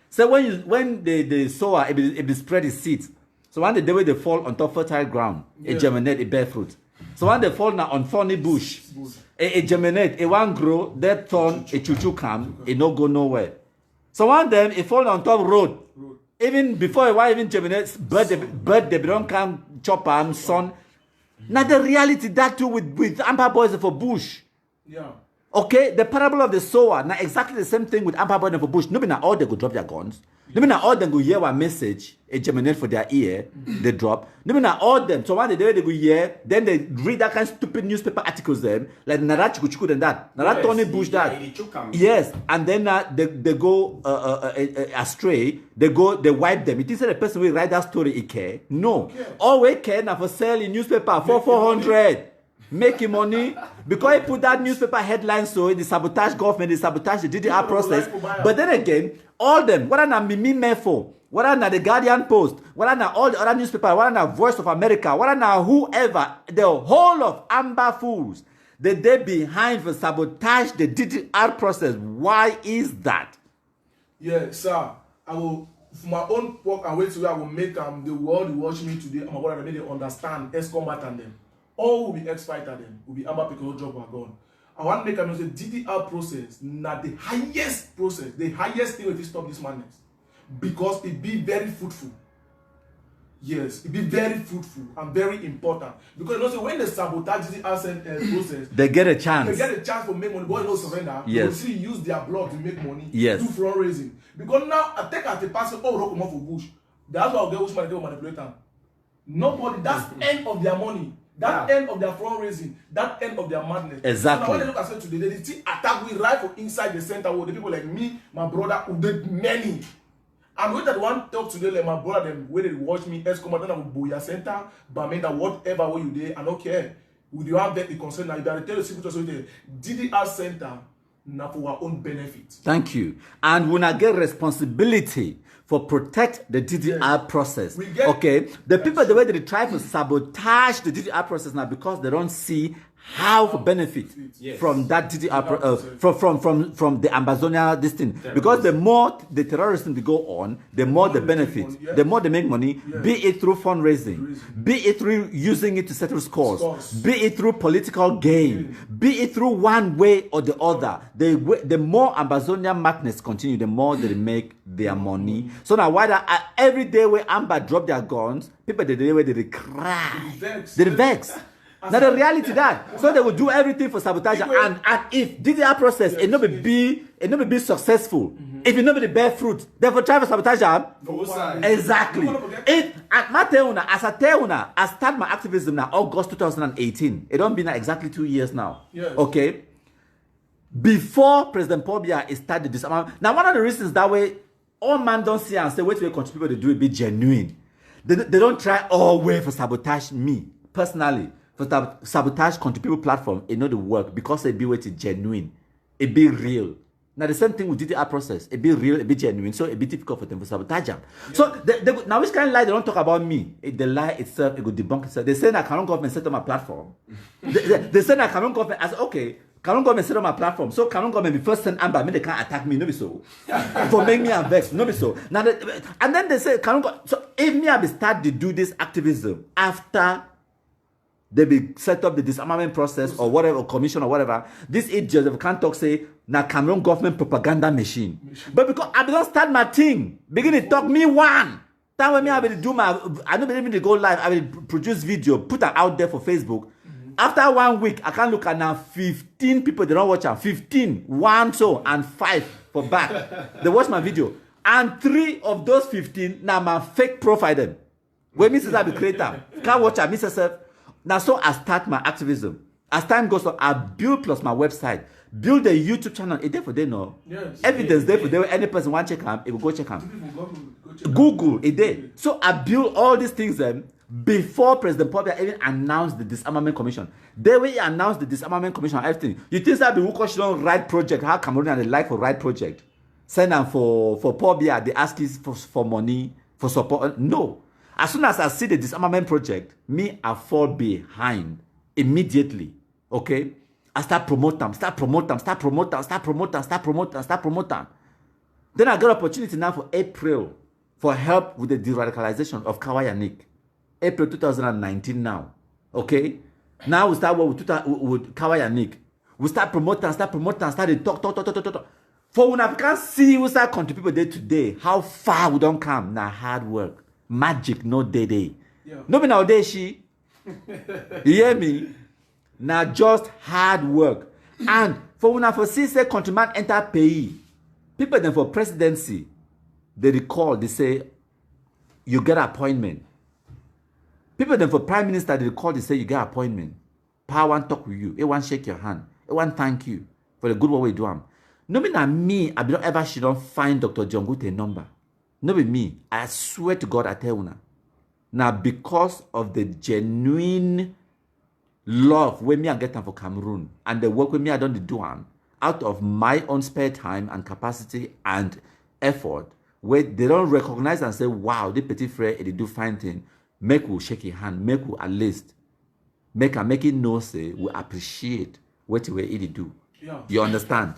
Speaker 1: So when the sower it be spread his seeds. So one the day where they fall on top fertile ground, it germinate, it bear fruit. So when they fall now on thorny bush, it germinate, it won't grow, that thorn, a choo-choo come, it no go nowhere. So one them, it fall on top road. Even before it even germinates, bird they don't come chop am, sun. Now the reality that too with Amber Boys for bush.
Speaker 3: Yeah.
Speaker 1: Okay, the parable of the sower. Now exactly the same thing with Amber Boys for bush. Nobody now all they go drop their guns. Nobody now all them go hear one message, it germinate for their ear, they drop. Nobody now all them. So one day they go hear, then they read that kind of stupid newspaper articles them, like Nara Chukuchuku and that. Nara Tony Bush that. Yes, and then they go astray. They wipe them. It is the person will write that story he care. No. All we care now for selling newspaper for 400. Making money because he put that newspaper headline so they sabotage government, they sabotage the DDR process. But then again, all them, what are not me for? What are not the Guardian Post? What are not all the other newspapers? What are not Voice of America? What are not whoever? The whole of Amber Fools, they behind for sabotage the DDR process. Why is that?
Speaker 3: Yeah, sir. I will, for my own work and way to where I will make the world watch me today. I'm going to make them understand ex-combatant them. All will be ex-fighter them, will be Amber because job are gone. I want to make them say DDR process, not the highest process, the highest thing if you stop this madness. Because it be very fruitful. Yes, it be very fruitful and very important. Because you know, so when they sabotage DDR process,
Speaker 1: they get a chance.
Speaker 3: They get a chance to make money, but they don't surrender.
Speaker 1: Yes.
Speaker 3: They will still use their blood to make money,
Speaker 1: yes.
Speaker 3: Do fundraising. Because now, I take at the person, oh, rock for bush. That's why I'll get which man they will manipulate them. Nobody, that's the end of their money. That end of their fundraising, that end of their madness.
Speaker 1: Exactly.
Speaker 3: So now when they look at today, they still attack me right from inside the center where the people like me, my brother, who did many. And when that one talk today, like my brother, them where they watch me, ex-combatant of Boya Center, Bamenda, whatever way you there, I don't care. Would you have that the concern now? You better tell the secret so there. DDR Center, now for our own benefit.
Speaker 1: Thank you. And we not get responsibility for protect the DDR process. Okay, the people the way they try to sabotage the DDR process now because they don't see how to benefit from that DDR from the Amazonia this thing. Because the more the terrorism they go on, the more they benefit, the more they make money, be it through fundraising, be it through using it to settle scores, be it through political gain, be it through one way or the other. The more Amazonia madness continue, the more they make their money. So now why that every day when Amber drop their guns, people the day where they cry, they vex. Now the reality that so they will do everything for sabotage and if DDR process it not be successful, if it not be bear fruit, they will try to sabotage them. Exactly. If at Mateuna, as I tell you now, I start my activism now August 2018. It don't be now exactly 2 years now.
Speaker 3: Yes.
Speaker 1: Okay. Before President Paul Biya started this. Now one of the reasons that way all man don't see and say wait till contribute people to do it be genuine. They don't try all way for sabotage me personally. For sabotage country people platform, it know the work because it be what it genuine, it be real. Now the same thing with DDR process, it be real, it be genuine, so it be difficult for them to sabotage them. Yeah. So now which kind of lie they don't talk about me? The lie itself, it will debunk itself. They say that Cameroon government set up my platform. they say that Cameroon government, I said okay, Cameroon government set up my platform. So Cameroon government be first send Amber, they can't attack me, no be so. For make me and vex, no be so. Now and then they say Cameroon so if me I be start to do this activism after they be set up the disarmament process or whatever, or commission or whatever. This idiots if can't talk say na Cameroon government propaganda machine. But because I don't start my thing, begin to talk me one. Time when me I will do my I don't believe to go live, I will produce video, put it out there for Facebook. After 1 week, I can look at now 15 people they don't watch them. 15, 1 so and 5 for back. They watch my video. And 3 of those 15 now my fake profile them. When me says I be creator, can't watch I miss yourself. Now, so I start my activism. As time goes on, I build plus my website, build a YouTube channel. It's there for them, no?
Speaker 3: Yes.
Speaker 1: Evidence there for them. Any person want to check them, it will go check them. Google, it there. So I build all these things before President Paul Biya even announced the Disarmament Commission. They will announce the Disarmament Commission and everything. You think that the Wuko should don't write project, how Cameroonian they like for write project? Send them for Paul Biya, they ask you for money, for support. No. As soon as I see the disarmament project, me, I fall behind immediately. Okay? I start promoting them. Then I got opportunity now for April for help with the de-radicalization of Kawayanik. April 2019 now. Okay? Now we start with Kawayanik. We start promoting, start to talk. For when I can see we start contributing day to day, how far we don't come. Now hard work. Magic, no day.
Speaker 3: Yeah.
Speaker 1: No be nowadays, she. You hear me? Now just hard work. And for when I foresee say countryman enter pay, people then for presidency, they recall, they say, you get appointment. People then for prime minister, they recall, they say, you get appointment. Power want talk with you. They want shake your hand. They want thank you for the good work we do. No be na me, I don't ever she don't find Dr. John Gute number. No be me. I swear to God, I tell you now. Now, because of the genuine love when me I get time for Cameroon and the work with me I don't do out of my own spare time and capacity and effort, where they don't recognize and say, wow, this petit frere, they do fine thing. Make we shake your hand, make we at least make it know say we appreciate what we do.
Speaker 3: Yeah.
Speaker 1: You understand?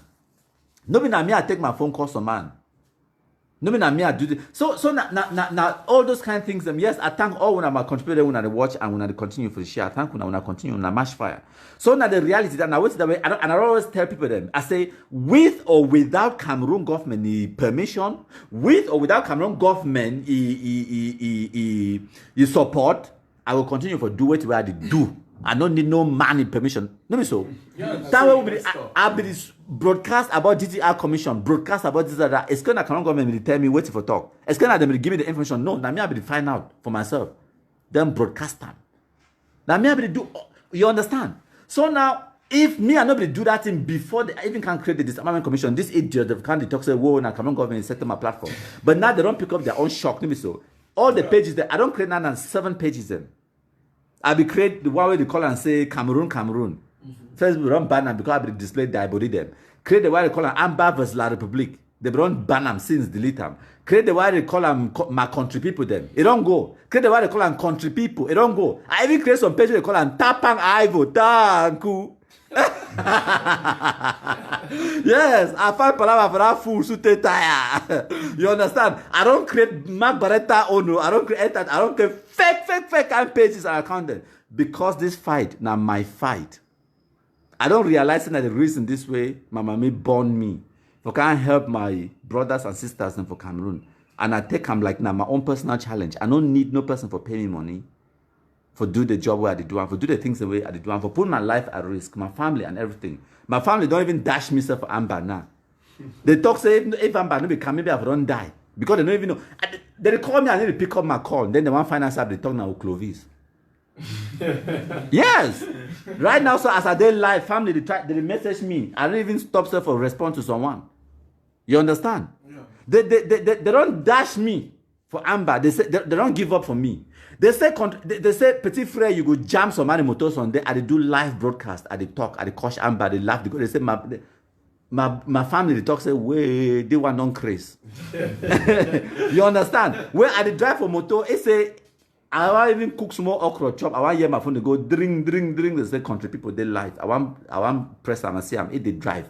Speaker 1: No be na me I take my phone call some man. No me na me I do this. So now all those kind of things. Yes, I thank all when I'm a contributor when I watch and when I continue for the share. I thank when I continue when I mash fire. So now the reality that now what's the way I always tell people them. I say with or without Cameroon government permission, with or without Cameroon government support, I will continue for do what I do. I don't need no money permission. No me so.
Speaker 3: Yeah,
Speaker 1: that way I'll be this broadcast about DTR commission, broadcast about this that. It's gonna Cameroon government will tell me waiting for talk. It's gonna them give me the information. No, now me I'll be find out for myself. Then broadcast them. Now me I'll be do. You understand? So now if me and nobody do that thing before they even can create the disarmament commission, this idiot they can't talk say whoa now Cameroon government set them a platform. But now they don't pick up their own shock. No me so. All the pages that I don't create now 7 pages them. I be create the one way they call and say Cameroon. First we run ban them because I be display the body them. Create the way they call them Amba versus La Republique. They run ban them since delete them. Create the way they call them my country people them. It don't go. Create the way they call them country people. It don't go. I even create some pages they call them Tapang Ivo Tanku. Yes, I find palava for that fool so tire. You understand? I don't create Mark Barretta Ono. I don't create that. I don't create fake and pages and accountant. Because this fight, now my fight. I don't realize that the reason this way, my mommy born me. For can't help my brothers and sisters and for Cameroon. And I take them like now my own personal challenge. I don't need no person for paying me money. For do the job where I do and for do the things the way I do and for put my life at risk, my family and everything. My family don't even dash me for Amber now. They talk say if Amber no be come, maybe I don't die. Because they don't even know. They call me, I need to pick up my call. Then the one finance app, they talk now with Clovis. Yes. Right now, so as I did live, family, they message me. I don't even stop for response to someone. You understand? Yeah. They don't dash me for Amber. They say they don't give up for me. They say petit frere, you go jam some motors on there. I they do live broadcast. I they talk. I they coach Amber. They laugh. They say my family they talk say way they want non craze. You understand? When I they drive for motor, they say I want even cook small okra chop. I want hear my phone. They go drink. They say country people they live. I want press and I see them. If they drive.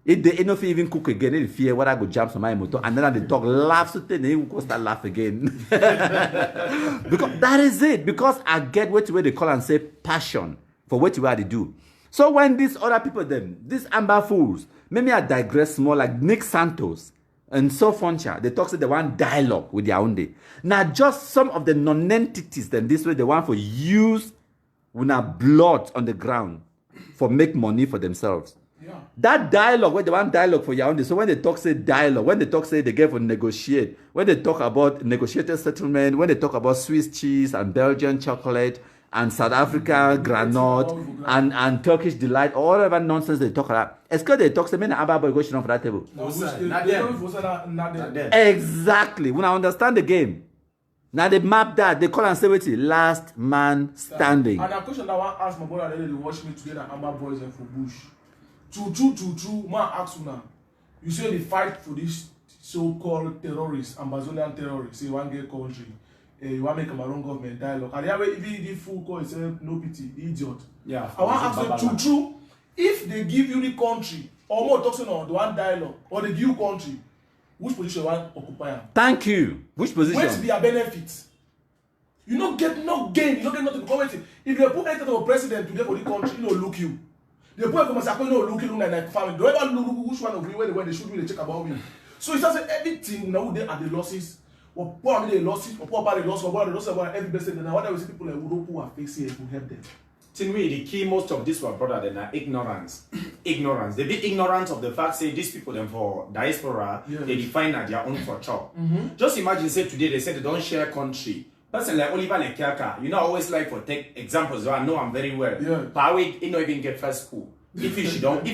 Speaker 1: If they don't even cook again, they fear what I go jump on my motor, and then they talk, laugh, so then they will start laugh again. Because that is it. Because I get what they call and say passion for what they do. So when these other people, these Amber fools, maybe I digress more like Nick Santos and so Foncha, they talk say they want dialogue with their own day. Now just some of the non-entities, then this way they want for use with our blood on the ground for make money for themselves. Yeah. That dialogue, when they want dialogue for your own, so when they talk say dialogue, when they talk say they get for negotiate, when they talk about negotiated settlement, when they talk about Swiss cheese and Belgian chocolate and South Africa granite and Turkish delight, all whatever nonsense they talk about. It's because they talk say many Abba boy go sit on for that table. Exactly. When I understand the game. Now they map that, they call and say wait last man standing.
Speaker 3: And a question that I want to ask my brother, they watch me together, Amber boys and for Bush. True, man, ask you now. You say they fight for this so-called terrorists, Amazonian terrorists, say one get country, you want to make Cameroon government dialogue. And they have even the full call, say no pity, idiot. Yeah. I want to ask them, true, if they give you the country, or more talking on the one dialogue, or they give you country, which position you want to occupy?
Speaker 1: Thank you. Which position?
Speaker 3: Where's their benefits? You don't get no gain, you don't get nothing. Because if they put anything of president today for the country, you know, look you. They put a Masako, you know, look you like family. Don't ever look which one of you when they should do, they check about you. So it's just everything now they are the losses, or poor the losses, or poor the loss, or what the loss about every best. And what I see people like Europe who are facing it will help them.
Speaker 2: To me, the key most of this were brother than ignorance. Ignorance. They be ignorant of the fact say these people them for diaspora, they define that their own for chop. Just imagine say today they say they don't share country. Person like Oliver Lekiaka, you know, I always like for take examples. So I know I'm very well. But we you don't even get first school. If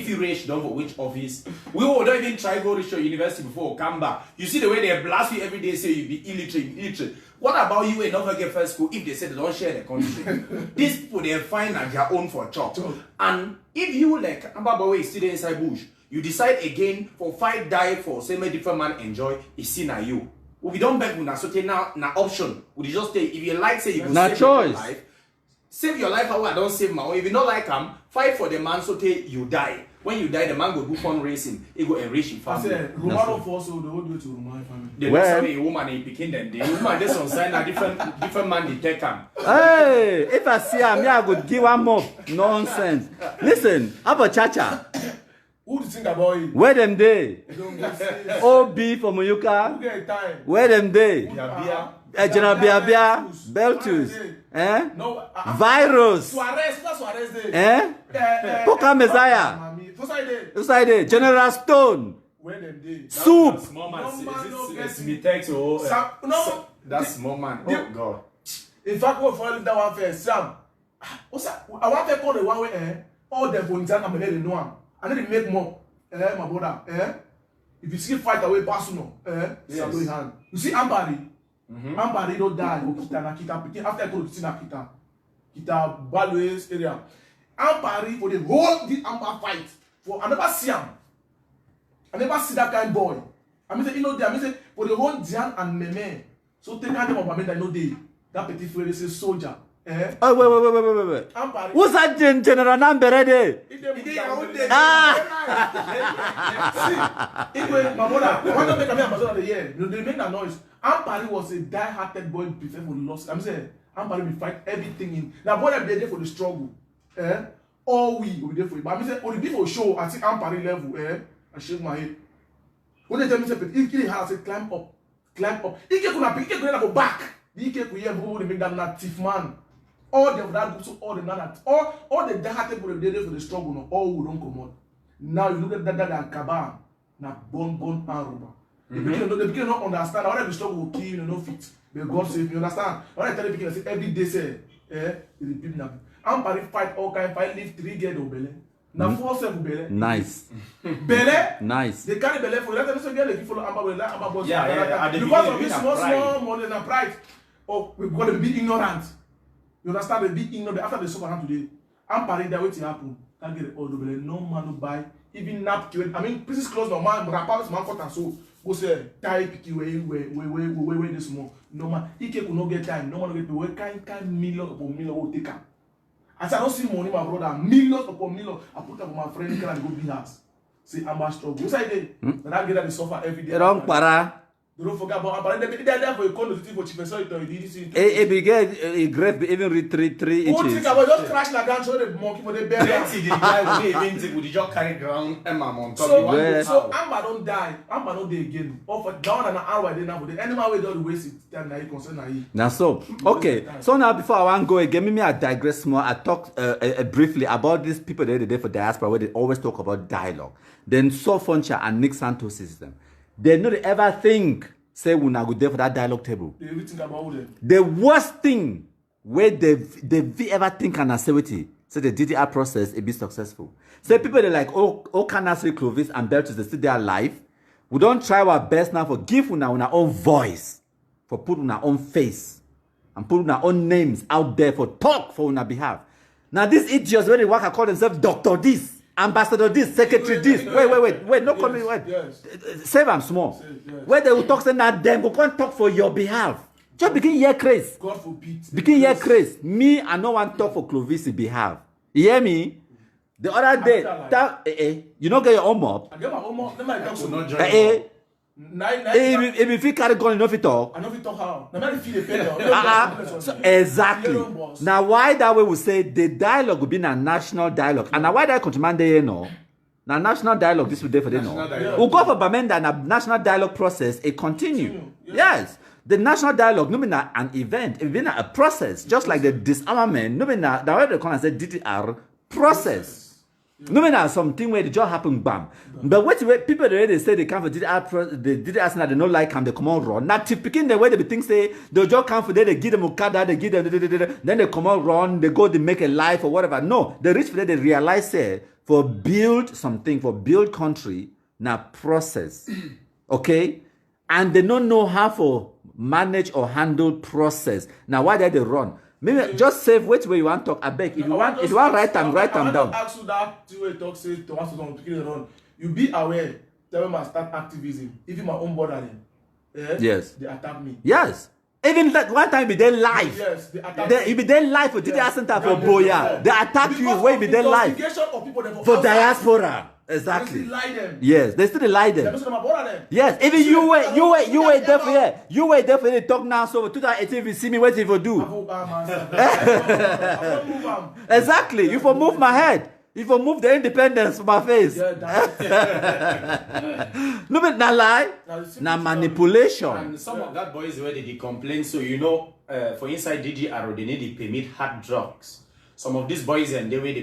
Speaker 2: you reach down for which office, we will don't even try go to your university before come back. You see the way they blast you every day, say you be illiterate. What about you and never get first school if they say they don't share the country? These people they find at their own for chop. And if you like Ambabawe is still inside bush, you decide again for fight die for same different man enjoy, it's seen at you. We don't beg with so now option. We just take if you like say you go save your life. Save your life how I don't save my own. If you don't like him, fight for the man so you die. When you die, the man go do fundraising. He go enrich your family.
Speaker 3: I said, Romano also the whole way to Romano family.
Speaker 2: They don't say a woman he picking them. The woman this on sign a different man they take him.
Speaker 1: Hey, if I see him, I would give him up. Nonsense. Listen, about Chacha.
Speaker 3: Who do you think about it?
Speaker 1: Where them day? OB from Muyuka.
Speaker 3: Who get time?
Speaker 1: Where them day? General
Speaker 3: Bia,
Speaker 1: Beltus. Eh?
Speaker 3: No.
Speaker 1: Virus.
Speaker 3: Suarez day.
Speaker 1: Eh? Poka Messiah. Usai General Stone.
Speaker 3: Where them day?
Speaker 1: Soup.
Speaker 2: Small man.
Speaker 3: No.
Speaker 2: That's small man. Oh God.
Speaker 3: In fact, we'll follow that one first. Sam. I want to call the one way. All the volunteers I'm going to know. I need to make more. My brother. If you see fight away, pass no. Yes. You see Ambari. Ambari don't die. After I go to Kita Balways area. Ambari for the whole the Amber fight. For I never see him. I never see that kind of boy. I mean, you know, I mean, for the whole Dian and Meme. So take out them of Bamenda, I know they. That petit frère is a soldier.
Speaker 1: Oh, wait.
Speaker 3: Ambari.
Speaker 1: What's that general number ready?
Speaker 3: See, my brother, one of the ambassador of the year, they make that noise. Ampari was a die-hearted boy before for the loss. I'm saying, Ampari will fight everything in. Now, what are they there for the struggle? All we will be there for it. But I'm saying, only before show, I see Ampari level, I shake my head. When they tell me, if you have to climb up. If you could go back, if you could make that native man. All the that groups, all the nana, all the die-hearted people they there for the struggle, no, all who don't come out. Now you look at that Kaban, na born and rubber. They begin not understand. All the struggle will kill you, no fit. But God save you, understand? When I tell the people, I say every day say, they repeat now. I'm party fight all kind, fight live 3 get of belly. Now 4-7 belly.
Speaker 1: Nice.
Speaker 3: Belly.
Speaker 1: Nice.
Speaker 3: They carry belly for that. So get the follow Amba boss.
Speaker 2: Yeah.
Speaker 3: Because of this small money and pride. Oh, we've got to be ignorant. You understand? They be ignorant after the suffer today. I'm party that waiting happen. Can't get it all the belly. No man will buy. Even napkin. I mean, places close no man. Rappers man cut and so. Go say type where this more. No man, he could not get time. No man will get we kind million upon million will take up. As I don't see money, my brother, millions upon million. I put up with my friend and go be house. See, I'm a struggle. What's I did? And I get that they suffer every day.
Speaker 1: Wrong para.
Speaker 3: Don't forget about they're there for a conductive for chief. So
Speaker 1: It began a grave even read 3 inches.
Speaker 3: Who think about just crash like that? Show the monkey for the bear.
Speaker 2: The guy will even take with just carry ground and on top.
Speaker 3: So Amba don't die. Amba don't die again. Or for down an hour they now. The animal will don't waste it. Time now you concern now.
Speaker 1: Now so okay. So now before I want to go again, maybe I digress more. I talked briefly about these people that are there for diaspora where they always talk about dialogue. Then So Funcha and Nick Santos system. They don't ever think, say, we now go there for that dialogue table.
Speaker 3: They really think about them.
Speaker 1: The worst thing where they ever think and say so the DDR process it be successful. So people they like, Clovis and Beltus, they still there alive. We don't try our best now for give our own voice, for put our own face, and put our own names out there for talk for our behalf. Now these idiots when they work, I call themselves Dr. This. Ambassador this, secretary this. Wait, no comment. Wait.
Speaker 3: Yes.
Speaker 1: Save them small.
Speaker 3: Yes.
Speaker 1: Where they will talk, say that them go can't talk for your behalf. Just begin here, Chris.
Speaker 3: God forbid.
Speaker 1: Begin here, Chris. Me, I no want talk for Clovis' behalf. You hear me? The other day, you don't get your own mob.
Speaker 3: I get my own mob.
Speaker 1: If you feel carry gun, you know if you talk.
Speaker 3: I know if you talk how. Now, man, feel the pain.
Speaker 1: So, exactly. Now, why that way we say the dialogue will be a national dialogue, and now why that command they know? Now, national dialogue this will be for them. We'll go for Bamenda and a national dialogue process. It continue. Yes. The national dialogue, no mean an event, it been a process, just like the disarmament, no mean that way they call it DDR process. No mean something where the job happen, bam. But what people already say they come for DDR, the DDR they don't like them, they come on run. Now, typically the way they be think say the job come for there, they give them Okada, they give them, then they come on run, they go, they make a life or whatever. No, they reach for there, they realize say for build something, for build country, now process, okay, and they don't know how for manage or handle process. Now, why did they run? Maybe just save wait where you want to talk. I beg. If you want write them down.
Speaker 3: Ask you that way talk say to us to run. You be aware. Tell me I start activism. Even my own border then.
Speaker 1: Yes.
Speaker 3: They attack me.
Speaker 1: Yes. Even that one time you be there live.
Speaker 3: Yes, they attack me.
Speaker 1: You be there live for DDR Center for Boya. They attack you where you be there live. For diaspora. Exactly.
Speaker 3: They lie them.
Speaker 1: Yes, they still lie them.
Speaker 3: Them.
Speaker 1: Yes, even you wait there for here. You wait there for the talk now. So 2018, if you see me, what if you do? Exactly. You for move my head. You for move the independence from my face. No, but not lie. Now manipulation.
Speaker 2: And some of that boys where they complain. So you know, for inside DDR, they need to permit hard drugs. Some of these boys and the way they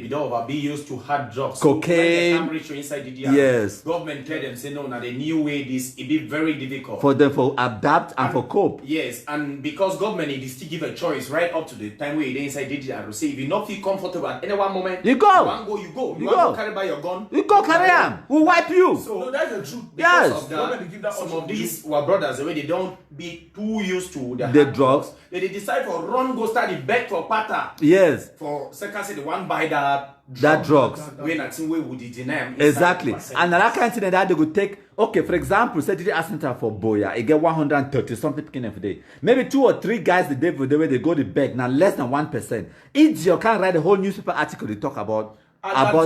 Speaker 2: be used to hard drugs.
Speaker 1: Cocaine.
Speaker 2: So when they come inside DDR,
Speaker 1: yes.
Speaker 2: Government tell them, say no, now the new way this, it be very difficult.
Speaker 1: For them for adapt and for cope.
Speaker 2: Yes, and because government, they still give a choice right up to the time where you're inside DDR. Say if you not feel comfortable at any one moment,
Speaker 1: you go.
Speaker 2: You want to go, you want to carry by your gun.
Speaker 1: You go carry them. We'll wipe you.
Speaker 3: So that's the truth.
Speaker 1: Yes.
Speaker 2: Of that, some of these our brothers, the way they don't be too used to
Speaker 1: the drugs.
Speaker 2: They decide for run, go start the beg for pata.
Speaker 1: Yes.
Speaker 2: For second, say the one buy that
Speaker 1: drugs.
Speaker 2: When I think we would deny them.
Speaker 1: Exactly. And that kind of thing that they could take. Okay, for example, say the center for Boya, it get 130 something picking every day. Maybe 2 or 3 guys the day for the way they go to beg. Now less than 1%. Each you can write a whole newspaper article they talk about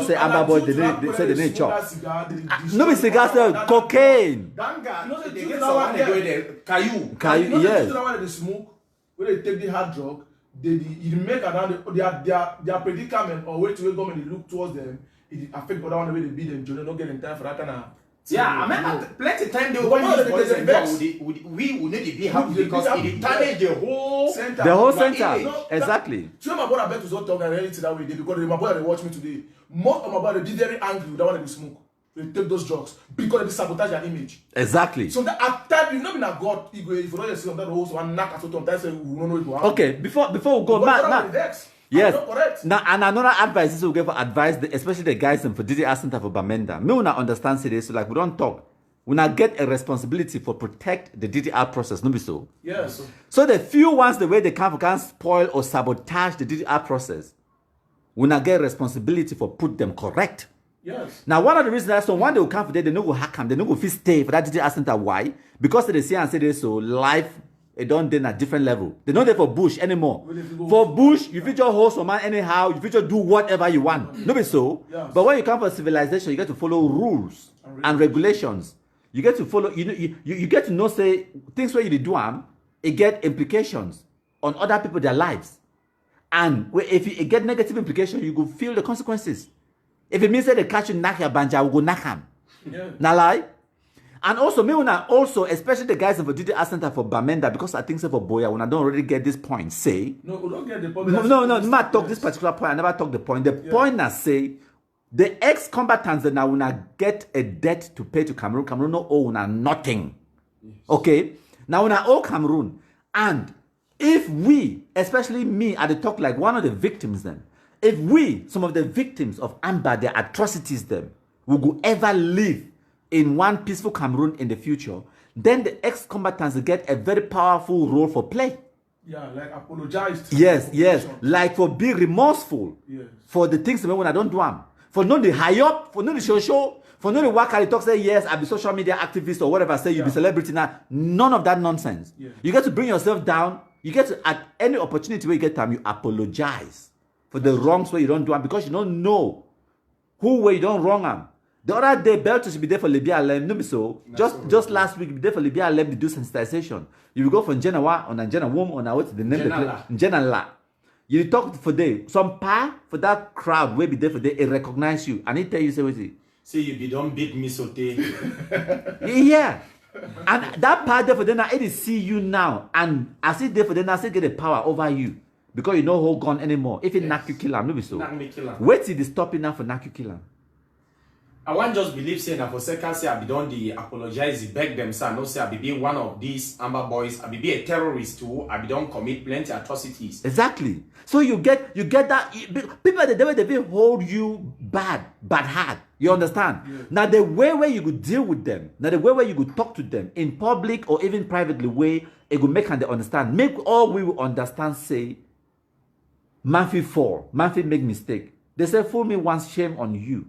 Speaker 1: say about they say they need chop. No be cigars, cocaine.
Speaker 2: They get someone they go there.
Speaker 1: Caillou, yes.
Speaker 3: They smoke, when they take the hard drug, they make around their predicament or way to where government they look towards them, it affect other one the way they beat them, they don't get in time for that kind of.
Speaker 2: Yeah, I remember plenty time they when these boys and girls, we would need to be happy because it tarnished the whole center.
Speaker 1: The whole center, exactly.
Speaker 3: So my brother bet was not talking reality that way because my brother they watch me today. Most of my brother they be very angry with that one they smoke. They take those drugs because they sabotage their image.
Speaker 1: Exactly.
Speaker 3: So that after you not been a god, if you don't see on that host one knock at sometimes we don't know it will happen.
Speaker 1: Okay, before we go, man. Yes. Now, and another advice is we give for advice, especially the guys for DDR Center for Bamenda. Me wanna understand this, so like we don't talk. We not get a responsibility for protect the DDR process, no be so.
Speaker 3: Yes.
Speaker 1: So the few ones the way they can spoil or sabotage the DDR process, we not get responsibility for put them correct.
Speaker 3: Yes.
Speaker 1: Now, one of the reasons that so one they will come for there, they no go hack them, they no go fit stay for that DDR Center. Why? Because they see and say this, so life it don't then a different level. They don't there for bush anymore. For bush, you feature host or man anyhow, you feature do whatever you want. No be so. Yes. But when you come for civilization, you get to follow rules and regulations. You get to follow, you get to know say things where you do them, it get implications on other people, their lives. And if you get negative implications, you go feel the consequences. If it means that they catch you knock your banja, will go knock him. Yeah. Now lie. And also, me when I also, especially the guys in the DDR Center for Bamenda, because I think so for Boya, when I don't already get this point, say.
Speaker 3: No, we don't get the point.
Speaker 1: No, not talk this particular point. I never talk the point. The point I say, the ex-combatants that now when I get a debt to pay to Cameroon, Cameroon no owe nothing. Yes. Okay? Now when I owe Cameroon, and if we, especially me, I talk like one of the victims then, if we, some of the victims of Amber, their atrocities them, will go ever live in one peaceful Cameroon in the future, then the ex-combatants get a very powerful role for play.
Speaker 3: Yeah, like apologize to
Speaker 1: yes, like for being remorseful for the things when I don't do them. For not the high up, for not the show, for not the work I talk say yes, I be social media activist or whatever, say you be celebrity now. None of that nonsense. Yeah. You get to bring yourself down. You get to, at any opportunity where you get time, you apologize for the wrongs where you don't do them because you don't know who way you don't wrong them. The other day, Beltus should be there for Libya Lem. No, so just last week, be there for Libya Lem to do sensitization. You will go from Genoa on a Genoa woman on what's the name? Genoa. You talk for day. Some pa for that crowd will be there for day. It recognize you and it tell you say what it.
Speaker 2: See you be don't beat me so
Speaker 1: Yeah. And that part there for them now, it see you now. And as it there for them now, still get the power over you. Because you don't hold gun anymore. If it knock you kill him, no be so. Wait till they stop it now for knock you kill him.
Speaker 2: I want just believe saying that for second say I be done the apologize, beg them, sir. No say I be one of these Amber boys, I be a terrorist too, I be don't commit plenty atrocities.
Speaker 1: Exactly. So you get that people at the devil they will hold you bad hard. You understand? Yeah. Now the way where you could deal with them, now the way where you could talk to them in public or even privately way, it will make them understand. Make all we will understand say Manfi fall, Manfi make mistake. They say fool me once, shame on you.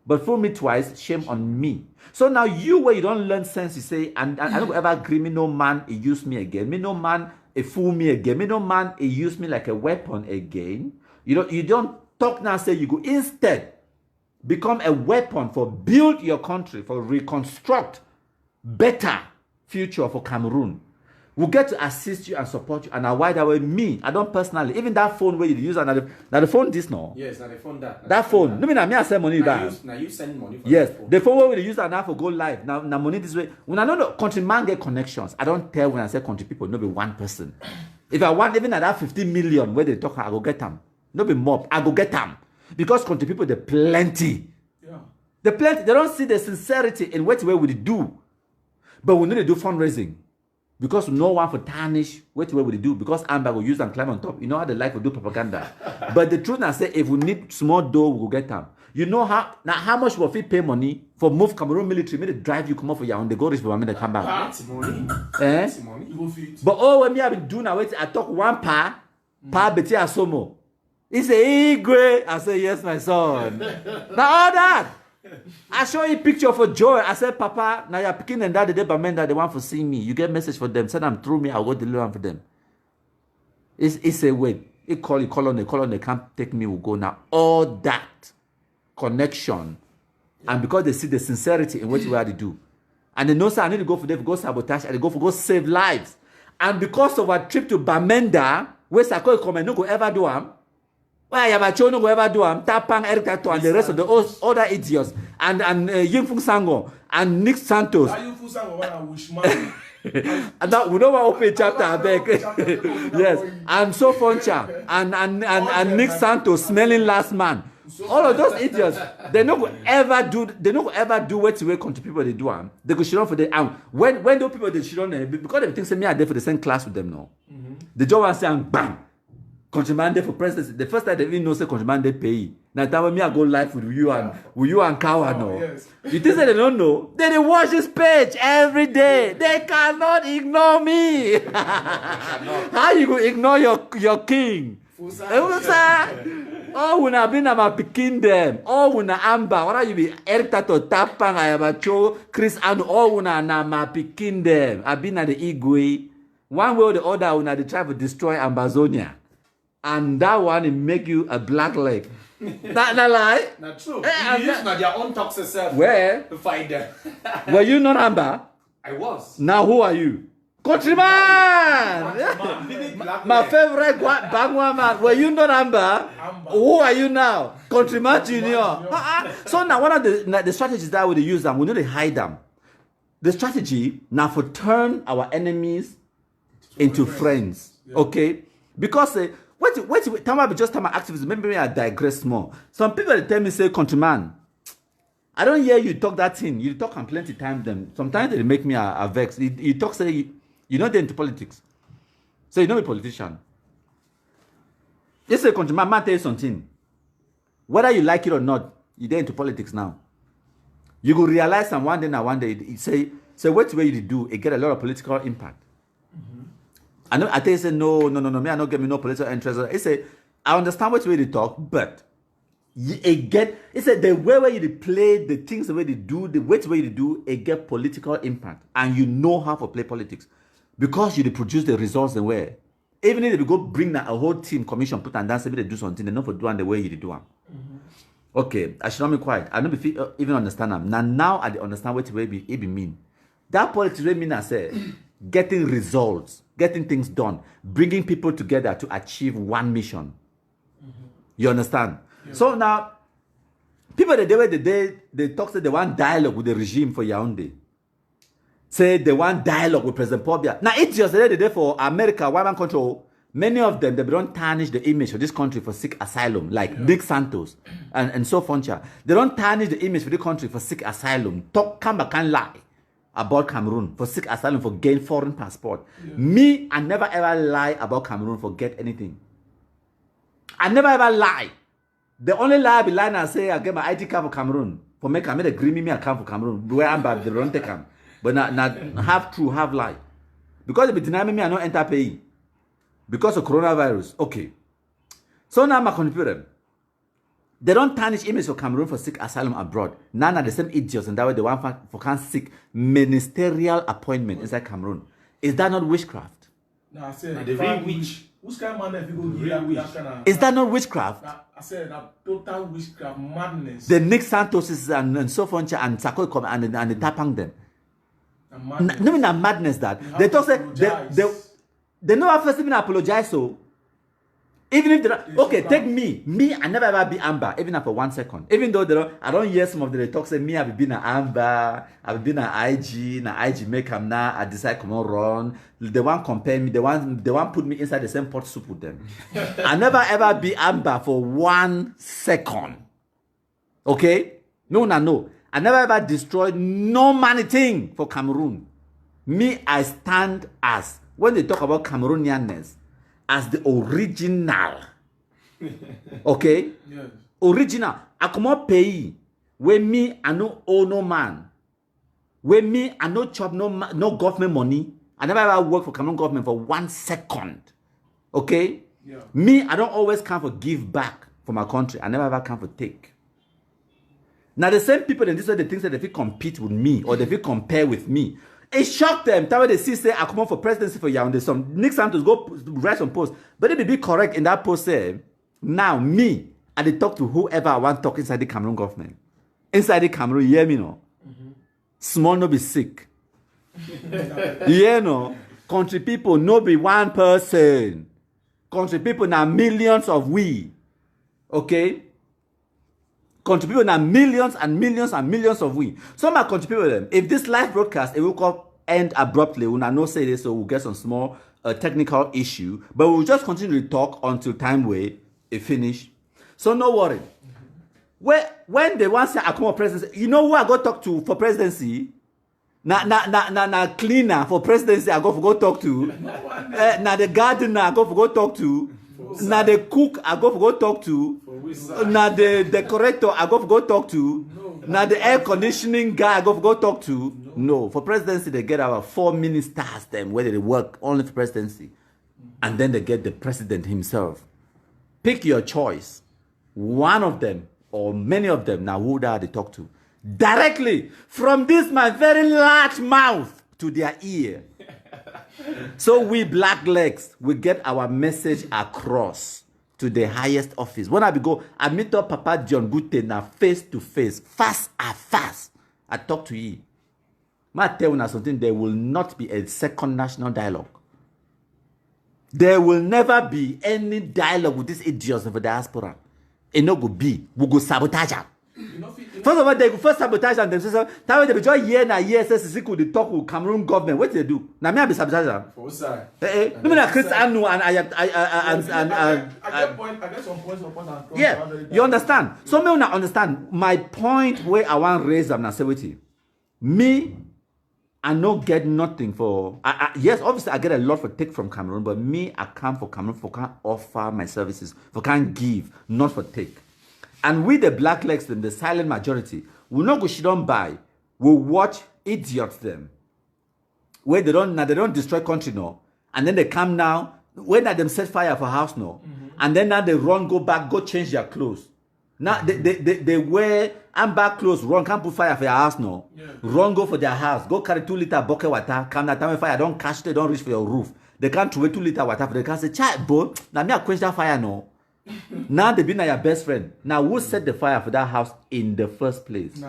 Speaker 1: But fool me twice, shame on me. So now you where you don't learn sense, you say, and I don't ever agree, me no man, he use me again. Me no man, he fool me again. Me no man, he use me like a weapon again. You don't talk now, say you go instead become a weapon for build your country, for reconstruct better future for Cameroon. We'll get to assist you and support you. And now why that way me, I don't personally, even that phone where you use, now the phone this now.
Speaker 2: Yes, now the phone that.
Speaker 1: That phone. No, me I send money back.
Speaker 2: Now you send money for
Speaker 1: yes, the phone where we use that now for go live. Now money this way. When I know the country man get connections, I don't tell when I say country people, no be one person. If I want even at that 50 million where they talk, I go get them. No be mob, I go get them. Because country people, they plenty. Yeah. They plenty. They don't see the sincerity in what way we do. But we need to do fundraising. Because no one for tarnish, what way would they do? Because Amber will use and climb on top. You know how they like to do propaganda. But the truth I say, if we need small dough, we will get them. You know how much will we pay money for move Cameroon military? Maybe they drive you come off for you and they go rich for they come back.
Speaker 2: That's money.
Speaker 1: That's money. But all when me have been doing now, I talk one pa beti asomo. He say, Igwe. I say, yes, my son. Now all that. I show you a picture for joy. I said, Papa, now you're picking and daddy, Bamenda, they want to see me. You get message for them. Send them through me. I'll go deliver them for them. It's a way. It call on, they can't take me, we'll go now. All that connection. And because they see the sincerity in what you are to do. And they know, sir, I need to go for them, go sabotage, and they go save lives. And because of our trip to Bamenda, where Sako come and no go ever do them, why Yabacho no go ever do them, Tapang, Eric Tato, and the rest of the other idiots, and Yingfung Sango, and Nick Santos. And that we don't want to open chapter, I beg. Yes, and so Foncha, and Nick Santos, smelling last man. All of those idiots, they don't ever do what the way country people they do. They go shit on for them. And when those people they shit on them, because they think say me are there for the same class with them now. The job was saying bang. Countryman there for presidency. The first time they even know say countryman they pay. Now that when me I go live with you and Kawa no. Yes. You think that they don't know? They watch this page every day. They cannot ignore me. How you go ignore your king? Oh, when I've been about picking them. Oh, when Amber, what are you be? Eric Tato, Tapang, I have a Cho, Chris, and all when I'm picking them. I've been at the Igwe. One way or the other, when they try to destroy Amazonia. And that one, it make you a black leg. Not lie?
Speaker 2: Not true. You use not your own toxic self.
Speaker 1: Where?
Speaker 2: To fight them.
Speaker 1: Were you not Amber?
Speaker 2: I was.
Speaker 1: Now who are you? Countryman! My favorite Bangwa man. Were you not Amber? Who are you now? Countryman Junior. So now one of the strategies that we use them, we need to hide them. The strategy now for turn our enemies into friends. Yeah. Okay? Because wait, time I just time activism. Maybe I digress more. Some people tell me say, countryman, I don't hear you talk that thing. You talk and plenty time them. Sometimes they make me a vex. You talk say you're not into politics. So you're not a politician. Just say countryman, man tell you something. Whether you like it or not, you're into politics now. You will realize and one day it say what way you do, it get a lot of political impact. I tell you say no, me I not get me no political interest. It say I understand what way they talk, but it's the way where you play the things the way they do, the way you do, it get political impact, and you know how to play politics because you produce the results the way. Even if they go bring a whole team commission put and dance, they do something, they know for doing the way you do them. Okay, I should not be quiet. I don't be even understand them. Now I understand what it be mean. That politics really mean I say getting results, getting things done, bringing people together to achieve one mission. You understand? Yeah. So now, people they talk say they want dialogue with the regime for Yaoundé. Say they want dialogue with President Paul Biya. Now it's just the day for America, white man control. Many of them, they don't tarnish the image of this country for seek asylum, like Nick Santos and so Foncha. They don't tarnish the image for the country for seek asylum. Come back and lie about Cameroon for seek asylum for gain foreign passport. Yeah. Me, I never ever lie about Cameroon for get anything. I never ever lie. The only lie I be lying and say I get my ID card for Cameroon. For make I made a agree me I come for Cameroon. Where I'm bad, they don't take them. But not half true, half lie. Because if they deny me, I don't enter pay. Because of coronavirus. Okay. So now my computer. They don't tarnish image for Cameroon for seek asylum abroad. None are the same idiots and that way they want for can seek ministerial appointment inside Cameroon. Is that not witchcraft?
Speaker 3: No, I said
Speaker 2: the real witch.
Speaker 3: Which kind of man if you go give that kind of...
Speaker 1: Is that not witchcraft?
Speaker 3: I said that total witchcraft madness.
Speaker 1: The Nick Santos and so Foncha and Sako come and they tapang them. No, not madness that. They talk say they never first even apologize so. Even if they okay, take me, I never ever be Amber, even for 1 second. Even though I don't hear some of the talk say me, I've been an Amber, I've been an IG, make them now, I decide come on run. They want compare me, they want put me inside the same pot soup with them. I never ever be Amber for 1 second. Okay? No. I never ever destroyed no money thing for Cameroon. Me, I stand as, when they talk about Cameroonianness, as the original. Okay?
Speaker 3: Yes.
Speaker 1: Original. I come up pay. Where me, I no owe no man. Where me, I no chop no government money. I never ever work for Cameroon government for 1 second. Okay?
Speaker 3: Yeah.
Speaker 1: Me, I don't always come for give back for my country. I never ever come for take. Now the same people in this way, they think that they feel compete with me or they feel compare with me. It shocked them. That way they see say I come up for presidency for Yaoundé. Some Nick Santos go write some post. But they be correct in that post say, now me, I they talk to whoever I want to talk inside the Cameroon government. Inside the Cameroon, you hear me no? Small no be sick. You know? Country people no be one person. Country people now millions of we. Okay? Country people now millions and millions and millions of we. Some are country people them. If this live broadcast, it will end abruptly. We'll not say this, so we'll get some small technical issue. But we'll just continue to talk until time where it finish. So no worry. When they want to say I come for presidency, you know who I go talk to for presidency? Na cleaner for presidency I go talk to. Na the gardener I go talk to. Now the cook I go talk to. Now the decorator I go talk to. Now the air conditioning guy I go talk to. No, for presidency they get our 4 ministers them where they work only for presidency, and then they get the president himself. Pick your choice. One of them or many of them. Now who they talk to directly from this my very large mouth to their ear. So we black legs, we get our message across to the highest office. When I meet up Papa John Gute now face to face, fast. I talk to you. I tell you something, there will not be a second national dialogue. There will never be any dialogue with these idiots of the diaspora. It no go be. We go sabotage them. First of all, they go first sabotage and themselves. That way they be just year says could talk with Cameroon government. What they do? Now me I be sabotage them.
Speaker 2: For what side?
Speaker 1: No me Chris Anu and
Speaker 3: I get some points.
Speaker 1: Yeah, you understand? So me not understand my point where I want to raise them. Now say with you. Me, I no get nothing for. Yes, obviously I get a lot for take from Cameroon, but me I come for Cameroon for can offer my services, for can give, not for take. And we the black legs, them, the silent majority, will not go shit on by. We'll watch idiots them. Where they don't destroy country no. And then they come now, when them set fire for house no. And then now they run, go back, go change their clothes. Now they wear amber clothes, run, can't put fire for your house no. Yeah. Run, go for their house, go carry 2 liter bucket water, come that time fire, don't catch, they don't reach for your roof. They can't throw 2 liter water for they can't say, child, boy, now me I quench that fire no. Now they be now your best friend. Now who set the fire for that house in the first place?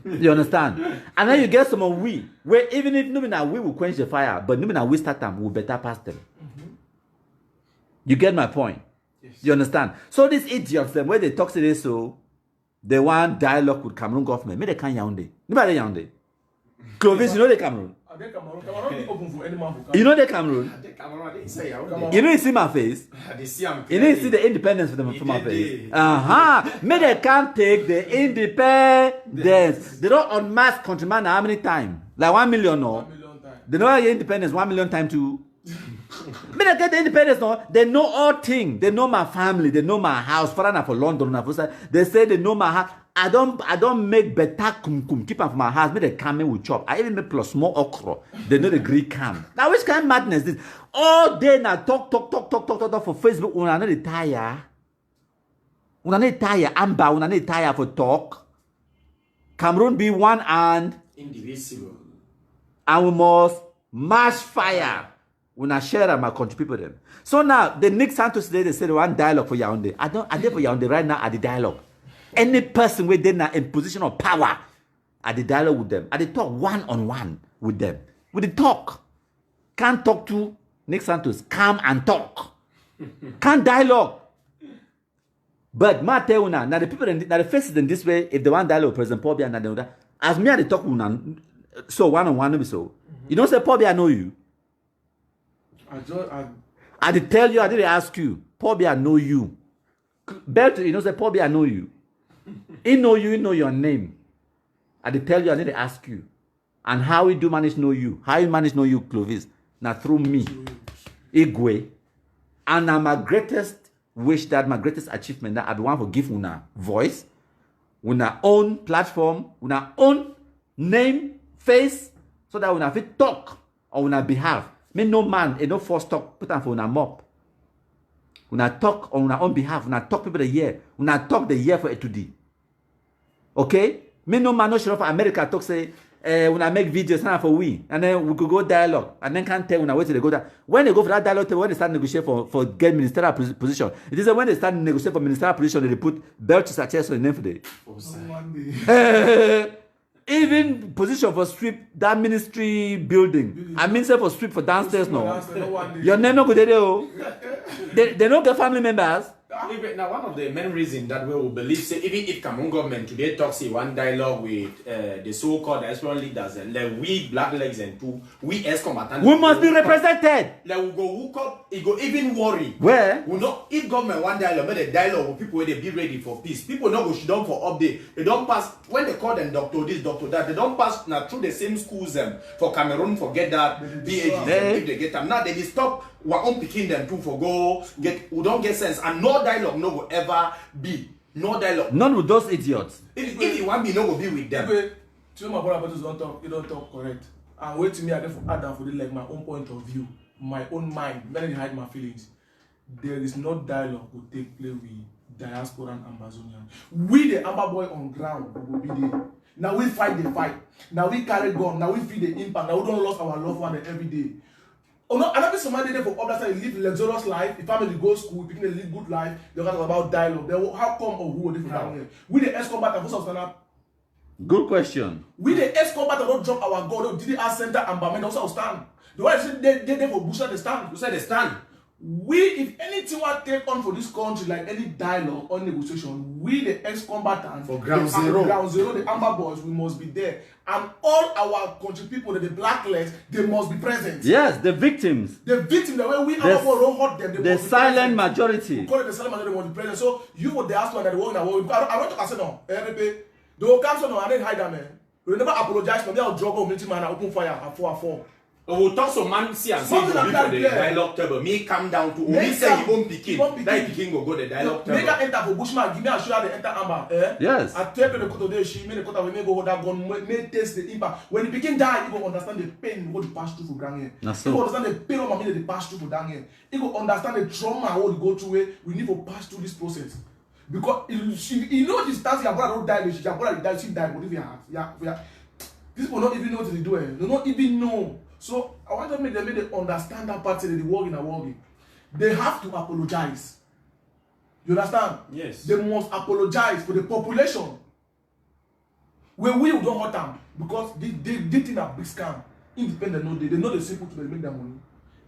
Speaker 1: You understand? And then you get some of we, where even if no now we will quench the fire, but no now we start them, we better pass them. You get my point? Yes. You understand? So these idiots, them where they talk to this, so they want dialogue with Cameroon government. Maybe they can't Yaoundé. Nobody Yaoundé. Clovis, you know the Cameroon. You know the Cameroon? You know you see my face? You know you see the independence from my face? Maybe they can't take the independence. They don't unmask countryman how many times? Like 1 million, no?
Speaker 3: 1 million times.
Speaker 1: They know your independence 1 million times too. Maybe they get the independence, no? They know all things. They know my family. They know my house. For London, they say they know my house. I don't make better kumkum. Keep them for my house. Maybe they come in with chop. I even make plus more okra. They know the Greek camp. Now which kind of madness this? All day now talk for Facebook. Una not tire. Una not tire. Amba. Una not tire for talk. Cameroon be one and
Speaker 2: indivisible.
Speaker 1: And we must march fire. Una share my country people them. So now the Nick Santos today they said one dialogue for Yaoundé. I did for Yaoundé right now at the dialogue. Any person where they're in position of power, at the dialogue with them, at the talk one-on-one with them, with the talk. Can't talk to Nick Santos. Come and talk. Can't dialogue. But ma tell you now the people that the faces in this way, if they want dialogue, President Paul Biya, and as me at the talk so one-on-one, so you don't say Paul Biya know you. I did tell you, I didn't ask you. Paul Biya know you. Beltus, you know, say Paul Biya know you. He know you, he know your name. I did tell you, I need to ask you. And how we do manage know you? How you manage know you, Clovis? Now through me, Igwe. And now my greatest wish, that my greatest achievement, that I be one for give una voice, una own platform, una own name, face, so that una fit talk on una behalf. Me no man, no force talk, put on for una mop. Una talk on our own behalf. Una talk people the year. Una talk the year for it today. Okay? Me no man no sure for America talk say una make videos for we. And then we could go dialogue. And then can't tell una wait till they go there. When they go for that dialogue, when they start negotiate for get ministerial position. It is when they start negotiate for ministerial position, they put Beltus at chest on the name for the even position for sweep that ministry building. I mean say for sweep for downstairs no. Your name no go there. They don't get family members.
Speaker 2: Now, one of the main reasons that we will believe, say, even if Cameroon government today talks in one dialogue with the so-called diaspora leaders, and like we black legs and two, we ex-combatants,
Speaker 1: we must be represented.
Speaker 2: Like we go hook up, it go even worry.
Speaker 1: Where?
Speaker 2: We know if government one dialogue, make a dialogue with people where they be ready for peace. People not go sit down for update. They don't pass when they call them doctor this, doctor that. They don't pass now through the same schools for Cameroon. Forget that PhD if they get them. Now they stop. We own picking them too for go get. We don't get sense and no dialogue no will ever be. No dialogue.
Speaker 1: None with those idiots.
Speaker 2: If you want me, no will be with them.
Speaker 3: To my brother, but don't talk. You don't talk correct. And wait to me. I add that for the like my own point of view, my own mind. Let me hide my feelings. There is no dialogue will take place with diaspora and Amazonian. We the Amber boy on ground will be there. Now we fight the fight. Now we carry gun. Now we feel the impact. Now we don't lose our loved one every day. Oh no, another somebody there for others that live luxurious life. The family go school, people live good life. They talk about dialogue. They how come or who will different down here? We the ex-combatants who stand up.
Speaker 1: Good question.
Speaker 3: We the ex-combatants don't drop our God. Did our center and Bamenda also stand? The one say they for Busa they stand.
Speaker 2: You said they stand.
Speaker 3: We, if anything will take on for this country, like any dialogue or negotiation, we the ex-combatants
Speaker 2: for ground zero,
Speaker 3: the Amber boys, we must be there, and all our country people, the black legs, they must be present.
Speaker 1: Yes, the victims.
Speaker 3: The victims, the way we Amber boys don't hurt them,
Speaker 1: the silent majority.
Speaker 3: We call it the silent majority, they must be present. So you would ask one that the world in the world. I don't talk. I say no. They will come so no, I didn't hide them, man. We never apologize. No, they will drug on military man and open fire at 4.
Speaker 2: We'll talk some man see and say to people the dialogue table. Me come down to me say he won't pick it. That picking will go the dialogue table.
Speaker 3: Make her enter for Bushman. Give me a show how they enter Amber.
Speaker 1: Yes.
Speaker 3: I tell you the quote today. She made the quote. We may go hold that gun. May taste the impact. When the pikin die, you go understand the pain what they pass through for grand here. You go understand the pain of mommy that they pass through for down here. You go understand the trauma what they go through. We need to pass through this process. Because you know this time your brother don't die. Your brother die. She die. But if you have, these people don't even know what they do. They don't even know. So I want to make them understand that part that they work in a world. They have to apologize. You understand?
Speaker 2: Yes.
Speaker 3: They must apologize for the population. When we don't hurt them because they think a big scam. Independent, no, they know the simple to make their money.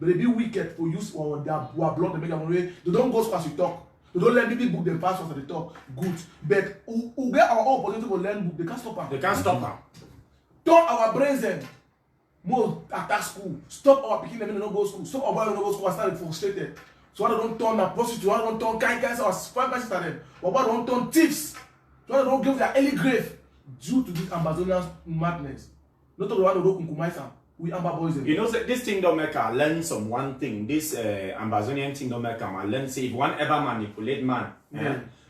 Speaker 3: But they be wicked for use or their blood to make their money. They don't go as you talk. They don't let people book them passports at the talk. Good. But who get our own opportunity to learn book, they can't stop them.
Speaker 2: They can't stop her.
Speaker 3: Turn our brains then. More attack school. Stop our picking them in no go school. Stop our boy no go school and start frustrated. So why they don't turn a prostitute, why they don't turn kind or five percent of them, or why they don't turn thieves, so why they don't give their early grave due to this Amazonian madness. Not all the one who don't kumkumaisa, we Amber boys.
Speaker 2: You know, this thing don't make her learn some one thing. This Amazonian thing don't make her learn. Say if one ever manipulate man,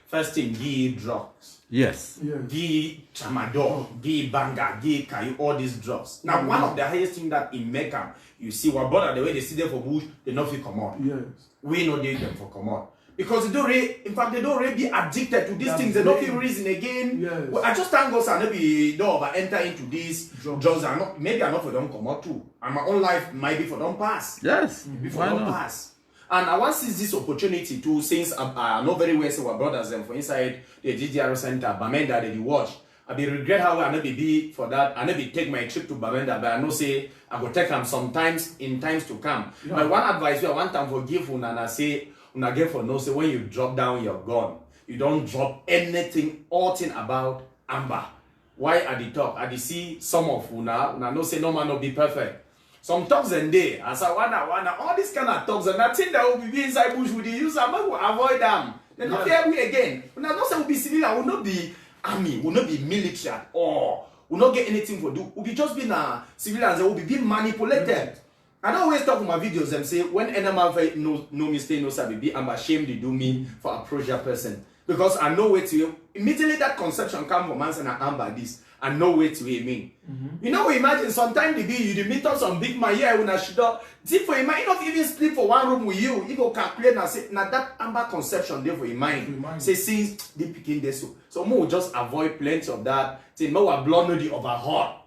Speaker 2: first thing give drugs.
Speaker 1: Yes.
Speaker 2: Give tramadol, give banga, give kayu, all these drugs. Now one of the highest thing that in make them, you see what brother the way they see them for bush, they not feel come out.
Speaker 3: Yes.
Speaker 2: We know they them for come out. Because they don't really, in fact, they don't really be addicted to these things. They don't feel reason again.
Speaker 3: Yes.
Speaker 2: Well, I just thank God and maybe don't enter into these drugs. And not, maybe I'm not for them come out too. And my own life might be for them pass.
Speaker 1: Yes.
Speaker 2: Before them pass. And I want to seize this opportunity to, since I know very well, so our brothers and for inside the DDR center, Bamenda, they watch. I be regret how I never be for that. I never take my trip to Bamenda, but I know say I go take them sometimes in times to come. Yeah. My one advice, I want time forgive and I say, again for no say when you drop down your gun, you don't drop anything, all thing about Amber. Why at the talk? At the see some of una no say no man no be perfect. Some talks and day, as I wanna all these kind of talks and that thing that will be inside bush with the use, I will avoid them. Then not fear me again. When I don't say will be civilian, will not be army, will not be military at all, will not get anything for do. Will be just being civilians, they will be being manipulated. I don't always talk in my videos and say when any man no mistake, no sabi, I'm ashamed to do me for approach that person. Because I know where to immediately that conception come from man and Amber this. I know where to mean. You know, imagine sometimes they be you meet up some big man here when I should up. See for imagine not even sleep for one room with you. You go calculate and say now that Amber conception there for your mind. Say since they picking this so more just avoid plenty of that. Say more blood no the overhaul.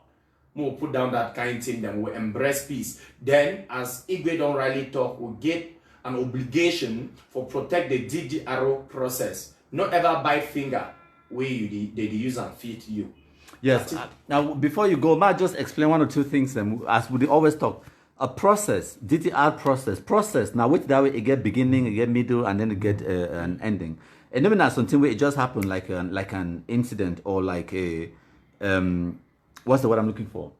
Speaker 2: More put down that kind of thing, then we'll embrace peace. Then, as Igwe don't really talk, we'll get an obligation for protect the DDR process. Not ever bite finger where they use and feed you.
Speaker 1: Yes. Now, before you go, might just explain one or two things. As we always talk, a process, DDR process. Now, with that way, it get beginning, it get middle, and then it get an ending. And even as something where it just happened, like an incident or like a what's the word I'm looking for?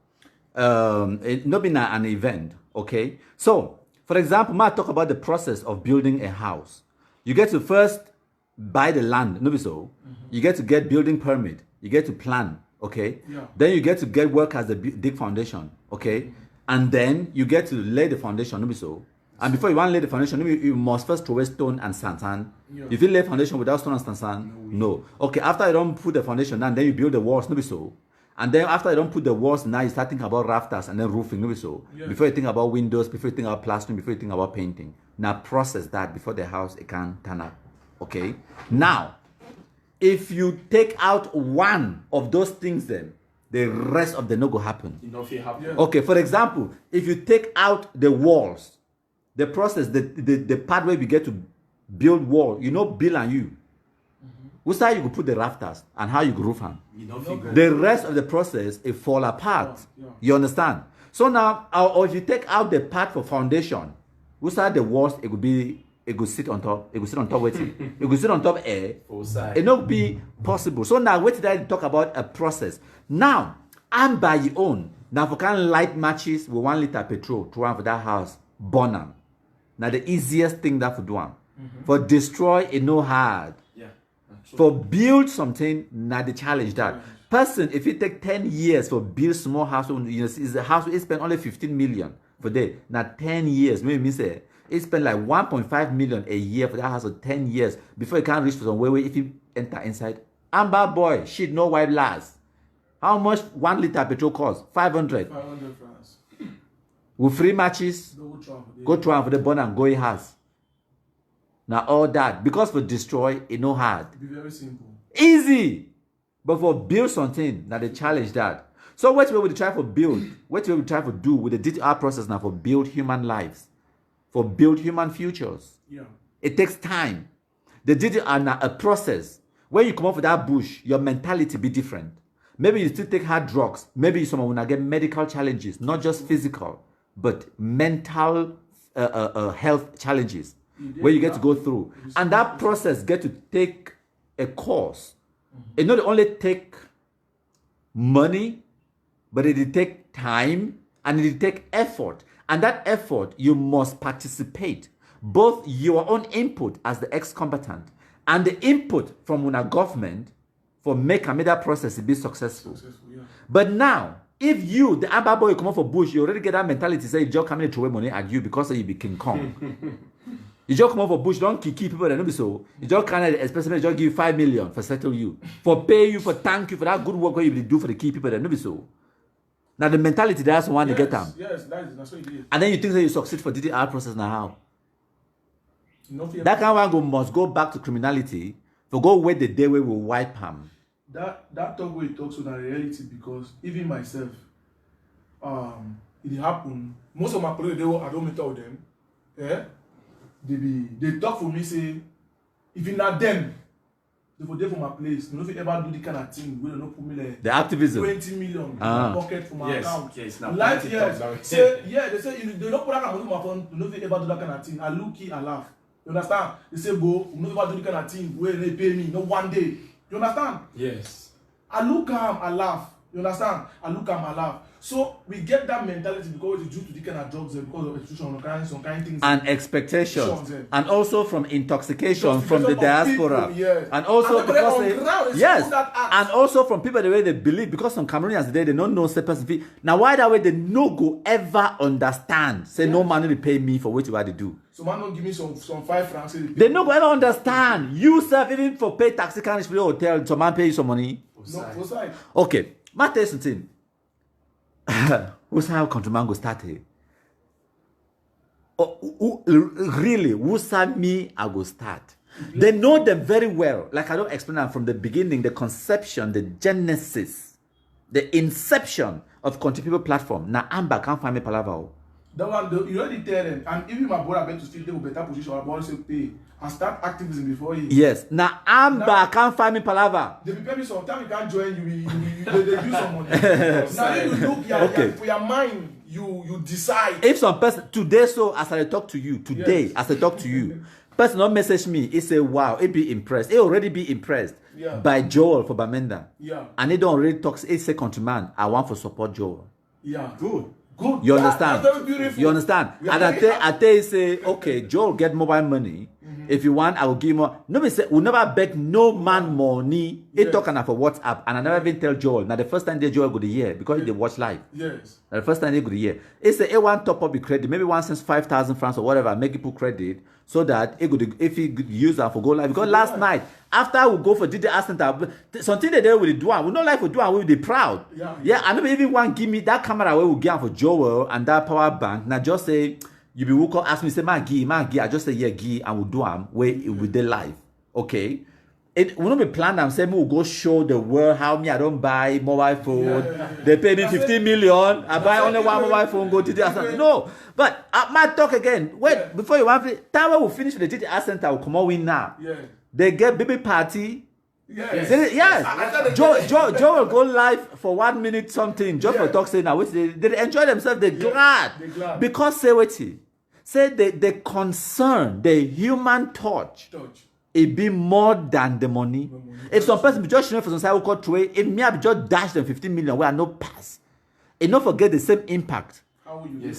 Speaker 1: It not been an event. Okay. So, for example, might talk about the process of building a house. You get to first buy the land, no be so. You get to get building permit. You get to plan. Okay.
Speaker 3: Yeah.
Speaker 1: Then you get to get work as a dig foundation. Okay. And then you get to lay the foundation, no be so. And before you want to lay the foundation, you must first throw stone and sand. Yeah. If you lay foundation without stone and sand, no. Okay. After you don't put the foundation down, then you build the walls, no be so. And then after you don't put the walls, now you start thinking about rafters and then roofing, no be so. Yeah. Before you think about windows, before you think about plastering, before you think about painting. Now process that before the house it can turn up. Okay. Now, if you take out one of those things, then the rest of the no go happen. Okay, for example, if you take out the walls, the process, the part where we get to build wall, you know, Bill and you. Which side you could put the rafters and how you could roof them. The rest of the process it fall apart. Yeah. You understand? So now, or if you take out the part for foundation, which side the walls it could be. It could sit on top. It could sit on top waiting. It could sit on top air. It not be possible. So now wait till I talk about a process. Now, I'm by your own. Now for can light matches with 1 liter petrol to run for that house, burn them. Now the easiest thing that for do them. For destroy it no hard. Yeah. For build something, now the challenge that. Person, if it take 10 years for build small house, you know, is a house it spend only 15 million for day. Now 10 years, maybe me say. It spend like 1.5 million a year for that house for 10 years before you can reach for some way if you enter inside. Amber boy, shit, no white lass. How much 1 liter petrol cost? 500.
Speaker 3: 500 francs.
Speaker 1: With free matches, go try for the burn and go in house. Now all that, because for destroy, it no hard.
Speaker 3: Be very simple.
Speaker 1: Easy. But for build something, now they challenge that. So what we try for build, what we try for do with the DDR process now for build human lives. For build human futures. Yeah. It takes time. They did it on a process. When you come up with that bush, your mentality be different. Maybe you still take hard drugs. Maybe someone will get medical challenges, not just physical, but mental health challenges where you get to go through. And that process get to take a course. It not only take money, but it take time and it take effort. And that effort, you must participate. Both your own input as the ex-combatant and the input from our government for make that process be successful.
Speaker 3: Yeah.
Speaker 1: But now, if you, the Abba boy, come up for bush, you already get that mentality, say, you just come in to throw money at you because you be King Kong. You just come up for bush, don't kill people, that don't be so. You just kind of, especially just give you 5 million for settle you, for pay you, for thank you for that good work what you do for the key people, that don't be so. Now the mentality, that's one to get them.
Speaker 3: Yes, that's what it is.
Speaker 1: And then you think that you succeed for DDR process now how?
Speaker 3: That
Speaker 1: kind of one must go back to criminality for go wait the day where we wipe him.
Speaker 3: That talk where he talks on a reality, because even myself, it happened. Most of my colleagues, I don't meet all them. Yeah? They talk for me, say, if you're not them, they go there for my place. You know, if you ever do the kind of thing, we don't know put me like
Speaker 1: the activism
Speaker 3: 20 million in my pocket for my account.
Speaker 2: Yes,
Speaker 3: Like, yes. Say, yeah, they say they don't put that kind of money on my phone. You know, if you ever do that kind of thing, I look here and laugh. You understand? They say, go, you know, if I do the kind of thing where they pay me, no one day. You understand?
Speaker 2: Yes.
Speaker 3: I look at him, I laugh. You understand? I look at him, I laugh. So we get that mentality because it's due to the kind of drugs, because of institution, some kind of things.
Speaker 1: And expectations. And also from intoxication from the diaspora.
Speaker 3: People, yes.
Speaker 1: And also
Speaker 3: and
Speaker 1: because yes. And also from people the way they believe, because some Cameroonians today, they don't know say person. Now why that way they no go ever understand? Say no money to pay me for what you want to do.
Speaker 3: So man don't give me some 5 francs.
Speaker 1: They no go ever understand. You self even for pay taxi can for the hotel, some man pay you some money.
Speaker 3: No, for side.
Speaker 1: Okay. My tell you something. Who's how countryman go start here? Really, who's me I go start? They know them very well. Like I don't explain them from the beginning, the conception, the genesis, the inception of Country People platform. Now Amber can't find me palaver.
Speaker 3: That one, you already tell them, and even my brother bet to still take a better position. My brother say pay and start activism before he.
Speaker 1: Yes. Now Amber can't find me palaver.
Speaker 3: They prepare me sometimes you can't join you. They do some money. Now you look for your mind. You decide.
Speaker 1: If some person today, so as I talk to you today,
Speaker 3: yes.
Speaker 1: as I talk to you, person don't message me. He say, "Wow, he be impressed. He already be impressed by Joel for Bamenda.
Speaker 3: Yeah.
Speaker 1: And he don't already talk. He say, countryman, I want to support Joel.
Speaker 3: Yeah.
Speaker 2: Good.
Speaker 3: Good.
Speaker 1: You understand?
Speaker 3: That's very beautiful.
Speaker 1: You understand? And I tell you say, okay, Joel get mobile money. If you want, I will give you more. Nobody say we never beg no man money. He talking for WhatsApp, and I never even tell Joel. Now the first time they Joel go the year because they watch live.
Speaker 3: Yes.
Speaker 1: Now the first time they go the year. He say, A1 top up the credit. Maybe one since 5,000 francs or whatever. Make it put credit so that he could, if he could use that for go live. Because last night after we go for DDR Center, something they do with the do we not like for do we will be proud. Yeah. I never even want give me that camera where we get for Joel and that power bank. Now just say. You be who ask me say my gi. I just say yeah gi and we'll do them where it will be live. Okay. It will not be planned. I'm saying we'll go show the world how me I don't buy mobile phone. They pay me 15 million. I buy only one mobile phone. Go to the no. But I might talk again. Wait before you want to time when we finish with the DDR Center will come on win now.
Speaker 3: Yeah.
Speaker 1: They get baby party.
Speaker 3: Yes.
Speaker 1: Yes. Joe will go live for 1 minute something. Just for talk saying now, which they enjoy themselves. They're glad.
Speaker 3: They're glad.
Speaker 1: Because say what he say the concern, the human touch. It be more than the money. If some person be just showing for some side call trade, if me I be just dash them 15 million where I no pass, and not forget the same impact.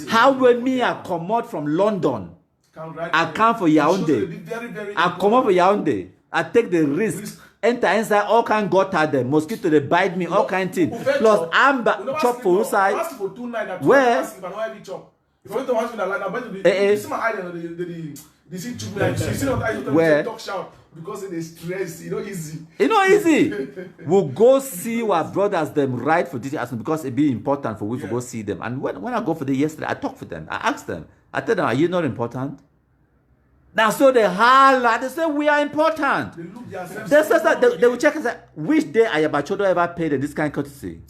Speaker 1: How when me I come out from London, I come for Yaoundé, I come out for Yaoundé, I take the risk. Enter inside all kind gutter them, mosquito they bite me, all kind thing. Plus amber chop for inside. Where?
Speaker 3: If you want to watch me like that, you see my eye they see to me like you see not I talk shout because they stress, easy.
Speaker 1: It's not easy. We'll go see our brothers them right for this because it be important for we to go see them. And when I go for the yesterday, I talk for them. I ask them. I tell them, are you not important? Now so they holler, they say we are important.
Speaker 3: They look
Speaker 1: they will check and say, which day I have ever paid in this kind of courtesy?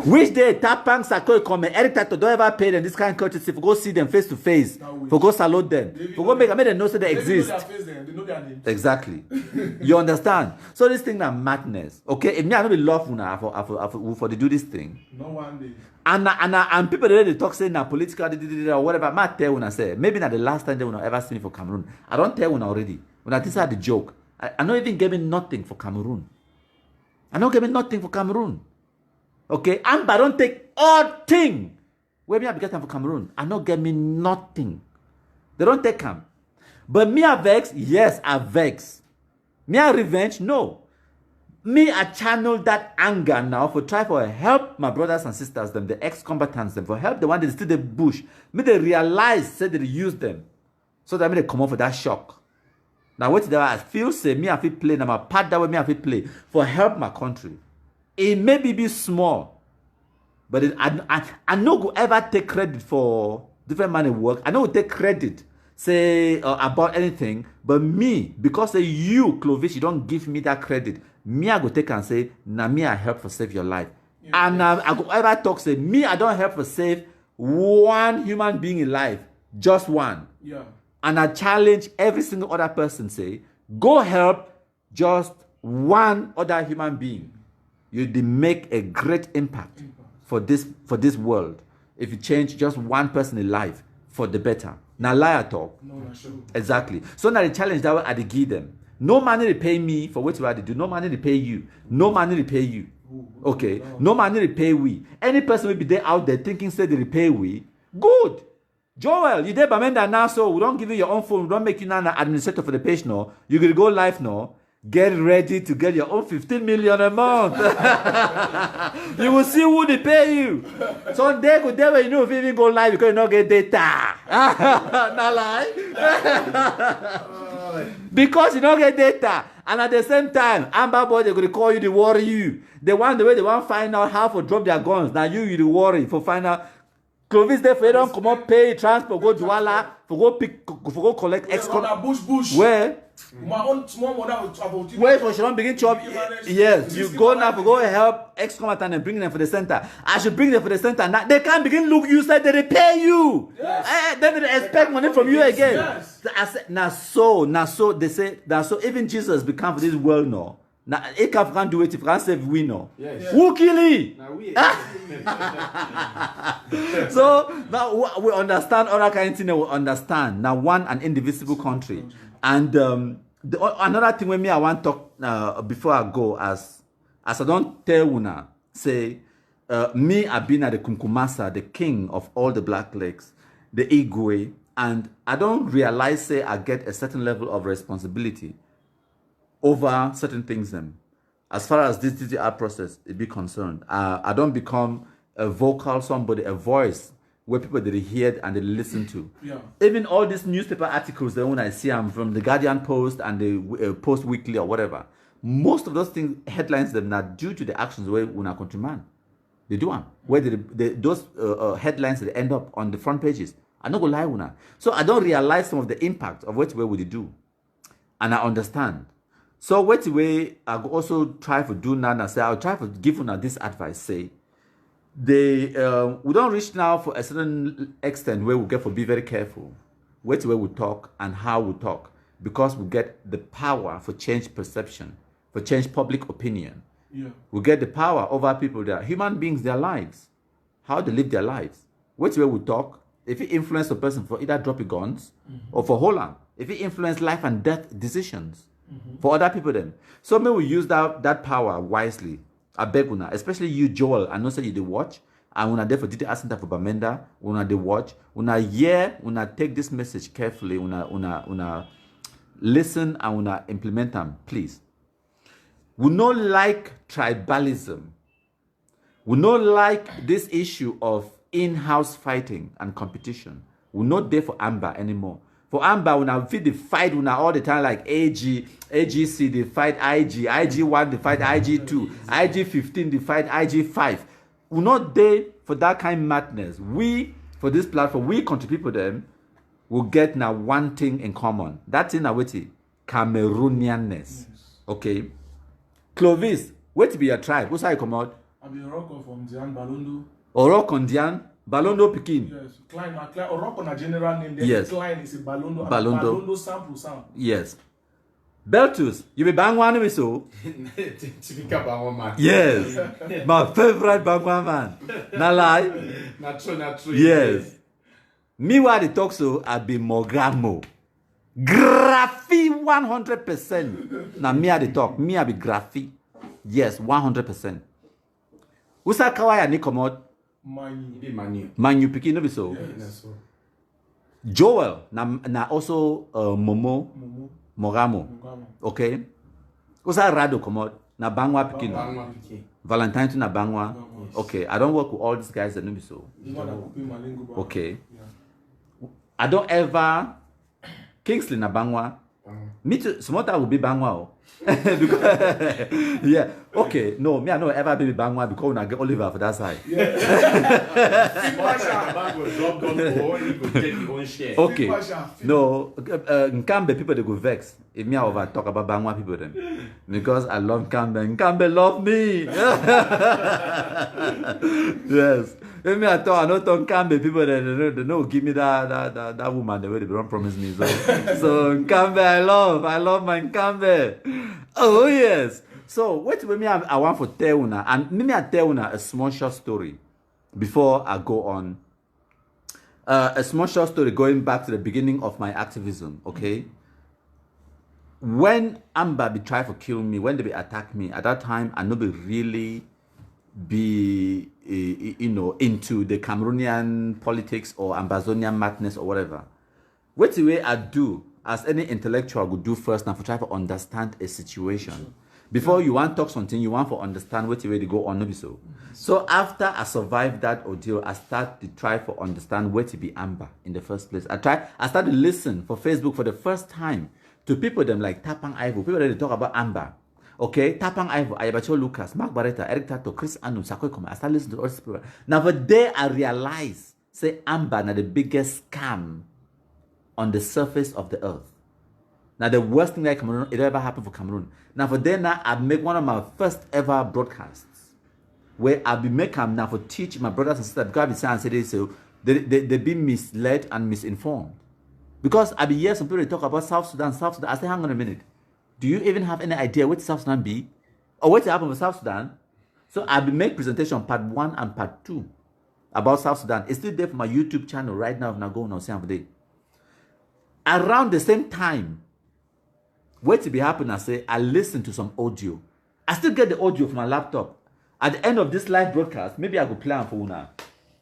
Speaker 1: Which day Tapang Sako come editor to don't ever pay them this kind of courtesy for go see them face to face, for go salute them, for go make them know so they exist.
Speaker 3: They know their names.
Speaker 1: Exactly. You understand? So this thing that madness. Okay, if me I don't be love now for they do this thing.
Speaker 3: No one day.
Speaker 1: And people they talk saying na political or whatever. I tell when I say maybe not the last time they will ever see me for Cameroon. I don't tell when already. When I decide the joke, I not even give me nothing for Cameroon. I not give me nothing for Cameroon. Okay, and I don't take all thing. Where me I be getting for Cameroon, I not get me nothing. They don't take them. But me I vex, yes, I vex. Me I revenge, no. Me I channel that anger now for try for help my brothers and sisters, them, the ex-combatants, them, for help the one that still the bush. Me they realize, say they use them. So that me they come off for that shock. Now what that I feel say, me I feel play, now my part that way me I feel play for help my country. It may be small, but I no go ever take credit for different money work. I no go take credit, say about anything, but me, because say you, Clovis, you don't give me that credit. Me, I go take and say, nah, me, I help for save your life. Yeah, and I go ever talk, say, me, I don't help for save one human being in life, just one.
Speaker 3: Yeah.
Speaker 1: And I challenge every single other person, say, go help just one other human being. You make a great impact for this world if you change just one person in life for the better. Now liar talk.
Speaker 3: No, not sure.
Speaker 1: Exactly. So now the challenge that I give them. No money to pay me for what you do. No money to pay you. No money to pay you. Okay. No money to pay we. Any person will be there out there thinking say they repay we. Good. Joel, you there Bamenda now, so we don't give you your own phone. We don't make you now an administrator for the page now. You're going to go live now. Get ready to get your own 15 million a month. You will see who they pay you. So they go there where you know if you even go live because you don't get data. Not lie. Because you don't get data. And at the same time, Amber Boy, they're going to call you to worry you. They want to find out how to drop their guns. Now you to worry for find out. Clovis, they don't come up, pay transport, go Douala, for go collect
Speaker 3: bush.
Speaker 1: Where?
Speaker 3: My own small mother will
Speaker 1: wait for she don't begin chop. Yes, you go now for go help ex-combatant and bring them for the center. I should bring them for the center. Now they can't begin look you said they pay you. Yes. Then they expect money from you again. Yes. I said, now so they say now so even Jesus become for this world now. Now if can't do it if can't save we know. Yes. Who kill it? Now we. So now we understand other kind of thing. We understand now one an indivisible country. And another thing with me I want to talk before I go as I don't tell Una say me I've been at the Kumkumasa, the king of all the Black Lakes, the Igwe, and I don't realize say I get a certain level of responsibility over certain things then. As far as this DTR process it be concerned, I don't become a vocal somebody, a voice where people they hear and they listen to. Yeah. Even all these newspaper articles that when I see them from the Guardian Post and the Post Weekly or whatever, most of those things headlines them not due to the actions where una countryman they do them. Where those headlines they end up on the front pages. I'm not gonna lie una. So I don't realize some of the impact of what way would they do, and I understand. So what way I go also try to do now and say I'll try to give una this advice. Say. We don't reach now for a certain extent where we get to be very careful where we talk and how we talk, because we get the power for change perception, for change public opinion. Yeah. We get the power over people that human beings, their lives, how they live their lives. Where we talk, if it influence a person for either dropping guns or for hold on, if it influence life and death decisions for other people then. So may we use that power wisely. I beg una, especially you, Joel. I know say you the watch, and una there for DTR Center for Bamenda. Una the watch. Una hear. Una take this message carefully. Una listen and una implement them, please. We not like tribalism. We not like this issue of in-house fighting and competition. We're not there for Amber anymore. For Amber, when feed the fight all the time like AGC, they fight IG, IG1, they fight IG2, IG15, they fight IG5. We're not there for that kind of madness. We, for this platform, we country people them will get now one thing in common. That thing now Cameroonianness. Okay. Clovis, where to be your tribe? What's how you come out?
Speaker 3: I be Oroko from Dian Balondo.
Speaker 1: Oroko Ndian, Balondo Pikin.
Speaker 3: Yes, Klein, Oroko na general name. Then
Speaker 1: Yes.
Speaker 3: Klein is a Balondo.
Speaker 1: Balondo.
Speaker 3: Balondo sample sound.
Speaker 1: Yes. Beltus, you be Bangwan with so?
Speaker 2: Typical Bangwa man.
Speaker 1: Yes. My favorite Bangwan man. Not lie.
Speaker 2: Not true.
Speaker 1: Yes. Me while they talk so, I be Mogamo. Graphy 100%. Now me I the talk. Me I be graphy. Yes, 100%. Usa kawaya ni komod.
Speaker 3: Mani.
Speaker 2: Be manu.
Speaker 1: Manu Pikin no be so.
Speaker 2: Yes.
Speaker 1: Joel na also Momo
Speaker 3: Momo.
Speaker 1: Mogamo.
Speaker 3: Mugamo.
Speaker 1: Okay. Usa Rado komod na Bangwa Pikin.
Speaker 2: Bangwa Pikin.
Speaker 1: Valentine to na Bangwa.
Speaker 3: Yes.
Speaker 1: Okay, I don't work with all these guys that know me so.
Speaker 3: The one that could be Malingo.
Speaker 1: Okay.
Speaker 3: Yeah.
Speaker 1: I don't ever Kingsley na Bangwa. Me too. Smota will be Bangwa. Oh. Because yeah. Okay. No, me I don't ever be Bangwa because when I get Oliver for that side. Okay. No, Nkambe people they go vex if me I over talk about Bangwa people then because I love Nkambe. Nkambe love me. Yes. If me I talk, I don't talk Nkambe people then they know give me that woman the way they don't promise me. So Nkambe I love my Nkambe. Oh yes. So what me I want for tell una and me I tell una a small short story before I go on. A small short story going back to the beginning of my activism, okay? When Amba be try to kill me, when they be attack me, at that time, I no be really be, into the Cameroonian politics or Ambazonian madness or whatever. What the way I do, as any intellectual would do first, now for try to understand a situation. Before you want to talk something, you want to understand what the way they go on, no be so. So after I survived that ordeal, I start to try to understand where to be Amber in the first place. I started to listen for Facebook for the first time to people them like Tapang Ivo, people that they talk about Amber. Okay, Tapang Ivo, Ayabacho Lucas, Mark Barretta, Eric Tato, Chris Anu, Sakoi Koma. I started listening to all these people. Now for there I realized, say Amber now the biggest scam on the surface of the earth. Now the worst thing like Cameroon, it ever happened for Cameroon. Now for then now I make one of my first ever broadcasts where I'll be making now for teach my brothers and sisters because I'll be saying say this, so they be misled and misinformed. Because I'll be here some people talk about South Sudan. I say hang on a minute. Do you even have any idea what South Sudan be? Or what happened with South Sudan? So I'll be make presentation part 1 and part 2 about South Sudan. It's still there for my YouTube channel right now if I go on same day. Around the same time, what to be happen, I say, I listen to some audio. I still get the audio from my laptop. At the end of this live broadcast, maybe I go play for una.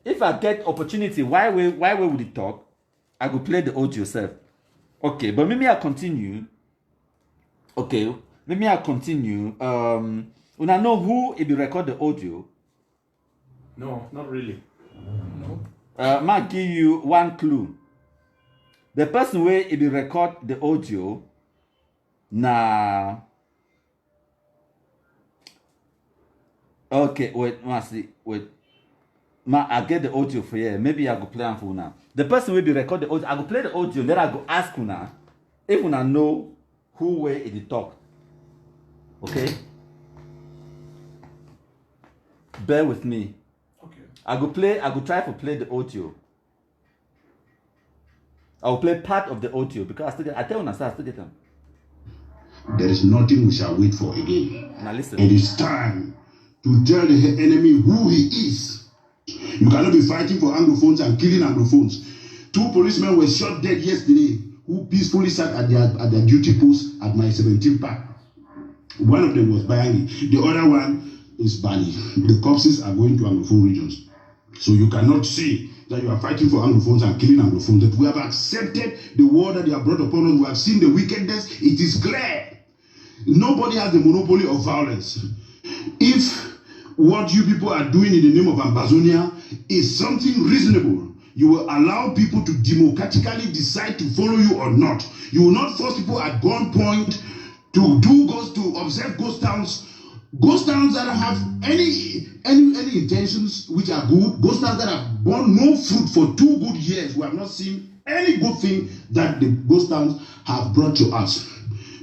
Speaker 1: If I get opportunity, why would it talk? I go play the audio self. Okay, but maybe I continue. Okay, maybe I continue. Una know who it be record the audio?
Speaker 2: No, not really.
Speaker 3: No.
Speaker 1: Might give you one clue. The person where it be record the audio. Nah. Okay, wait, I get the audio for you. Maybe I go play on for now. The person will be record the audio. I go play the audio, then I go ask una if una know who way it talk. Okay? Bear with me.
Speaker 3: Okay.
Speaker 1: I go try to play the audio. I will play part of the audio because I tell una I still get them.
Speaker 6: There is nothing we shall wait for again.
Speaker 1: Now listen.
Speaker 6: It is time to tell the enemy who he is. You cannot be fighting for Anglophones and killing Anglophones. 2 policemen were shot dead yesterday who peacefully sat at their duty post at my 17th park. One of them was Bayani. The other one is Bali. The corpses are going to Anglophone regions. So you cannot say that you are fighting for Anglophones and killing Anglophones. That we have accepted the war that they have brought upon us. We have seen the wickedness. It is clear. Nobody has the monopoly of violence. If what you people are doing in the name of Ambazonia is something reasonable, you will allow people to democratically decide to follow you or not. You will not force people at gunpoint to observe ghost towns that have any intentions which are good, ghost towns that have borne no fruit for 2 good years. We have not seen any good thing that the ghost towns have brought to us.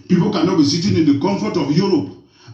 Speaker 6: People cannot be sitting in the comfort of Europe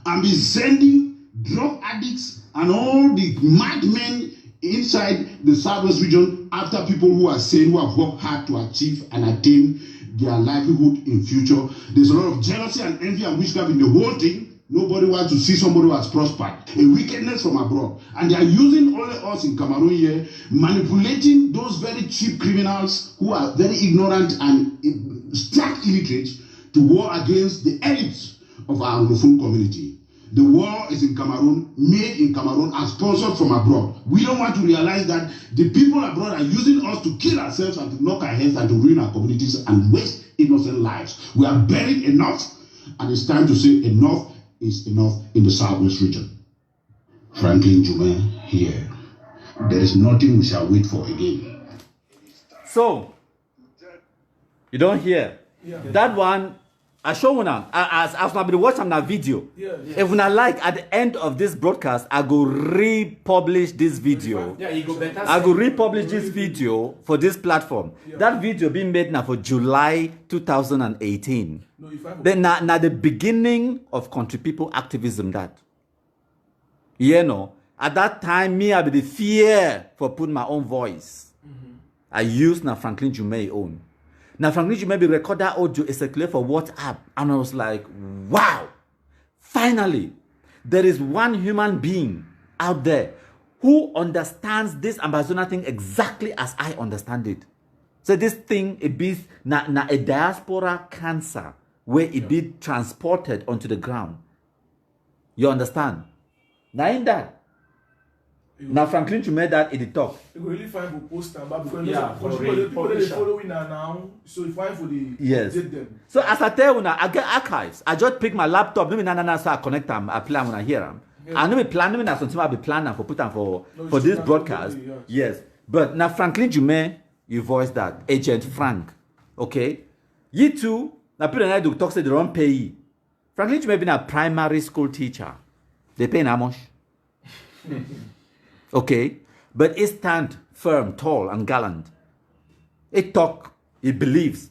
Speaker 6: and be sending drug addicts, and all the madmen inside the Southwest region after people who are saying, who have worked hard to achieve and attain their livelihood in future. There's a lot of jealousy and envy and witchcraft in the whole thing. Nobody wants to see somebody who has prospered. A wickedness from abroad. And they are using only us in Cameroon here, manipulating those very cheap criminals who are very ignorant and stark illiterate to war against the elites of our Anglophone community. The war is in Cameroon, made in Cameroon, and sponsored from abroad. We don't want to realize that the people abroad are using us to kill ourselves and to knock our heads and to ruin our communities and waste innocent lives. We are buried enough, and it's time to say enough is enough in the Southwest region. Franklin Jume here. There is nothing we shall wait for again.
Speaker 1: So, you don't hear?
Speaker 3: Yeah.
Speaker 1: That one, I show you now. As I've been watching that video.
Speaker 3: Yeah.
Speaker 1: If I like, at the end of this broadcast, I go republish this video.
Speaker 2: Yeah, you go better.
Speaker 1: I go republish this video for this platform.
Speaker 3: Yeah.
Speaker 1: That video being made now for July 2018.
Speaker 3: No, if I
Speaker 1: Then now the beginning of country people activism that. You know, at that time, me I be the fear for putting my own voice. I used now Franklin Jume own. Now Franklin Jume be record that audio is circulate for WhatsApp, and I was like, wow, finally, there is one human being out there who understands this Amazona thing exactly as I understand it. So this thing, it be na a diaspora cancer where it be transported onto the ground. You understand? Now in that. Now Franklin Jume that in the talk.
Speaker 3: you go really find for post and back because
Speaker 2: Yeah,
Speaker 3: for
Speaker 2: for
Speaker 3: people they
Speaker 2: publisher.
Speaker 3: following now, so you find for the
Speaker 1: Yes.
Speaker 3: update them.
Speaker 1: So as I tell you now, I get archives. I just pick my laptop, so I connect them, I plan when I hear them.
Speaker 3: Yeah.
Speaker 1: I know me plan, no something I be planning for put them for
Speaker 3: No,
Speaker 1: for
Speaker 3: it's
Speaker 1: this
Speaker 3: not
Speaker 1: broadcast.
Speaker 3: totally,
Speaker 1: Yes. But now Franklin Jume, you voice that. Agent Frank. Okay? You two, now people and I do talk say they don't pay you. Franklin Jume been a primary school teacher. They pay how much? Okay? But he stand firm, tall, and gallant. He talk, he believes.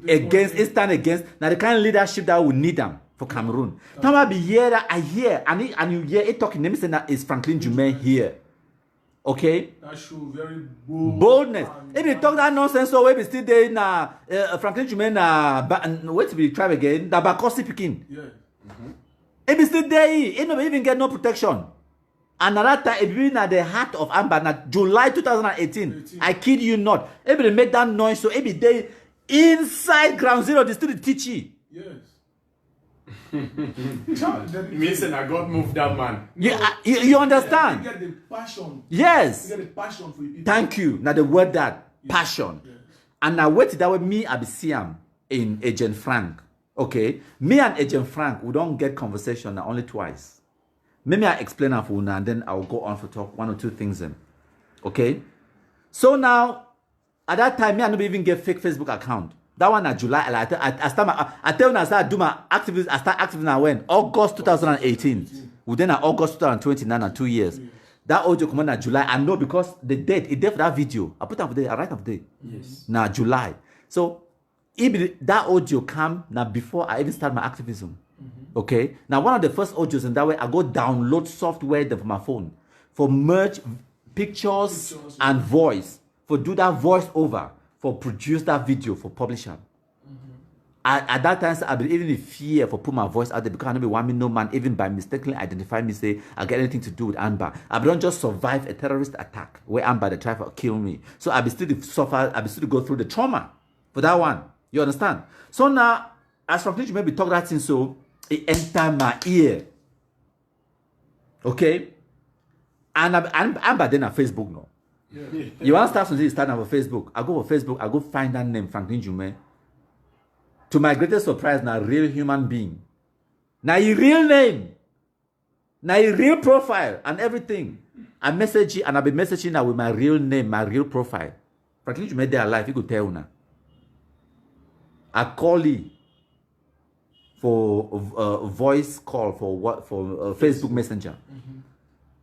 Speaker 1: Against, he stand against. Now the kind of leadership that we need them for Cameroon. Time I be here, that I hear, and you hear it talking, name saying that is Franklin Jume here. Okay?
Speaker 3: That show very bold.
Speaker 1: Boldness.
Speaker 3: and-
Speaker 1: If you talk that nonsense, so we be still there na Franklin Jume na wait to be try again. The Bakosi Pekin.
Speaker 3: Yeah.
Speaker 1: If you still there, he no even get no protection. And another time, if you at the heart of Amber, na July 2018, I kid you not. If they make that noise, so every day inside ground zero, they still teach you.
Speaker 3: Yes.
Speaker 2: It means that God moved that man.
Speaker 1: You understand?
Speaker 3: You get the passion.
Speaker 1: Yes.
Speaker 3: You get the passion for the people.
Speaker 1: Thank you. Now the word that passion.
Speaker 3: Yes.
Speaker 1: And now wait that way me I be see him in Agent Frank. Okay. Me and Agent Frank, we don't get conversation now only twice. Maybe I explain that for you now and then I'll go on for talk one or two things then. Okay. So now at that time me I don't even get fake Facebook account. That one at July. I tell you I start do my activism. I start activism now when August 2018. Within August 2029 and 2 years. That audio come on at July. I know because the date, it date for that video. I put up the I write up the
Speaker 2: Yes.
Speaker 1: now July. So if that audio come now before I even start my activism. Okay. Now one of the first audios in that way I go download software then for my phone for merge pictures and voice for do that voice over for produce that video for publisher. At that time, I been even in fear for put my voice out there because I know want me no man even by mistakenly identify me say I get anything to do with Amber. I don't just survive a terrorist attack where Amber they try to kill me. So I be still suffer. I be still go through the trauma for that one. You understand? So now as Franklin maybe talk that thing so it enter my ear. Okay, and Amber then on Facebook now.
Speaker 3: Yeah.
Speaker 1: You want to start something, start on Facebook. I go for Facebook, I go find that name, Franklin Jume. To my greatest surprise, now real human being. Now your real name. Now your real profile and everything. I message you and I'll be messaging now with my real name, my real profile. Franklin Jume their life, you could tell now. I call you for a voice call for what for Facebook Messenger.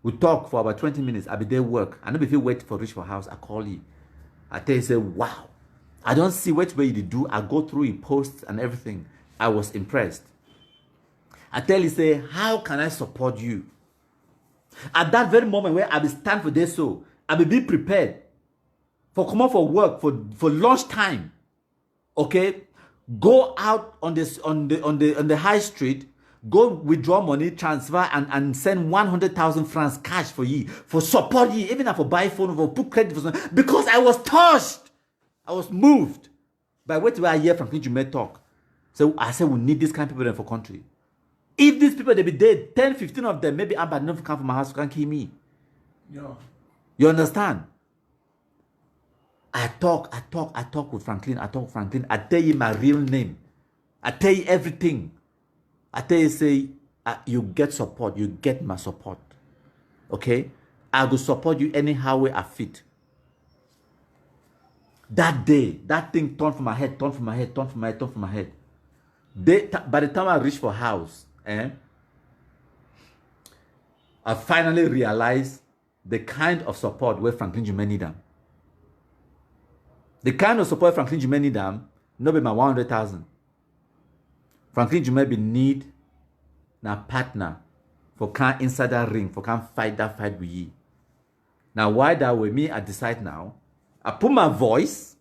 Speaker 1: We talk for about 20 minutes. I be there work. I know if you wait for reach for house, I call you. I tell you, say, wow. I don't see which way you do. I go through your posts and everything. I was impressed. I tell you, say, how can I support you? At that very moment where I will stand for this, so I will be prepared for come out for work for lunch time. Okay, go out on the high street, go withdraw money, transfer and send 100,000 francs cash for you, for support you, even if for buy phone, for put credit for something, because I was touched, I was moved by what I hear from Franklin talk. So I said we need this kind of people in for country. If these people they be dead, 10, 15 of them, maybe I'm bad enough to come from my house, can kill me.
Speaker 3: Yeah.
Speaker 1: You understand? I talk with Franklin. I tell you my real name. I tell you everything. I tell you, say, you get support. You get my support. Okay? I will support you anyhow way I fit. That day, that thing turned from my head. By the time I reached for house, I finally realized the kind of support where Franklin Jume need them. The kind of support Franklin Jume need them, not be my 100,000. Franklin Jume be need na partner for can inside that ring, for can fight that fight with you. Now why that way? Me, I decide now, I put my voice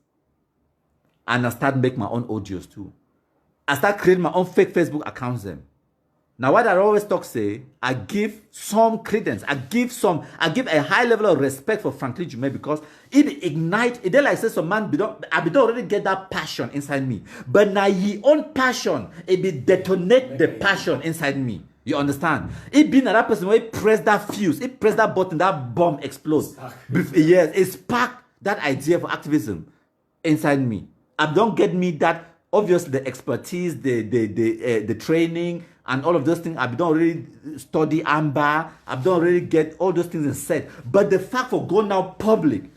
Speaker 1: and I start make my own audios too. I start creating my own fake Facebook accounts them. Now what I always talk say, I give some credence, I give a high level of respect for Franklin Jume because it ignite, it like say some man I don't already get that passion inside me. But now your own passion, it be detonate the passion inside me. You understand? It be that person where it press that fuse, it press that button, that bomb explodes. Yes, it spark that idea for activism inside me. I don't get me that obviously the expertise, the training, and all of those things, I don't really study AMBA, I don't really get all those things said. But the fact for going now public,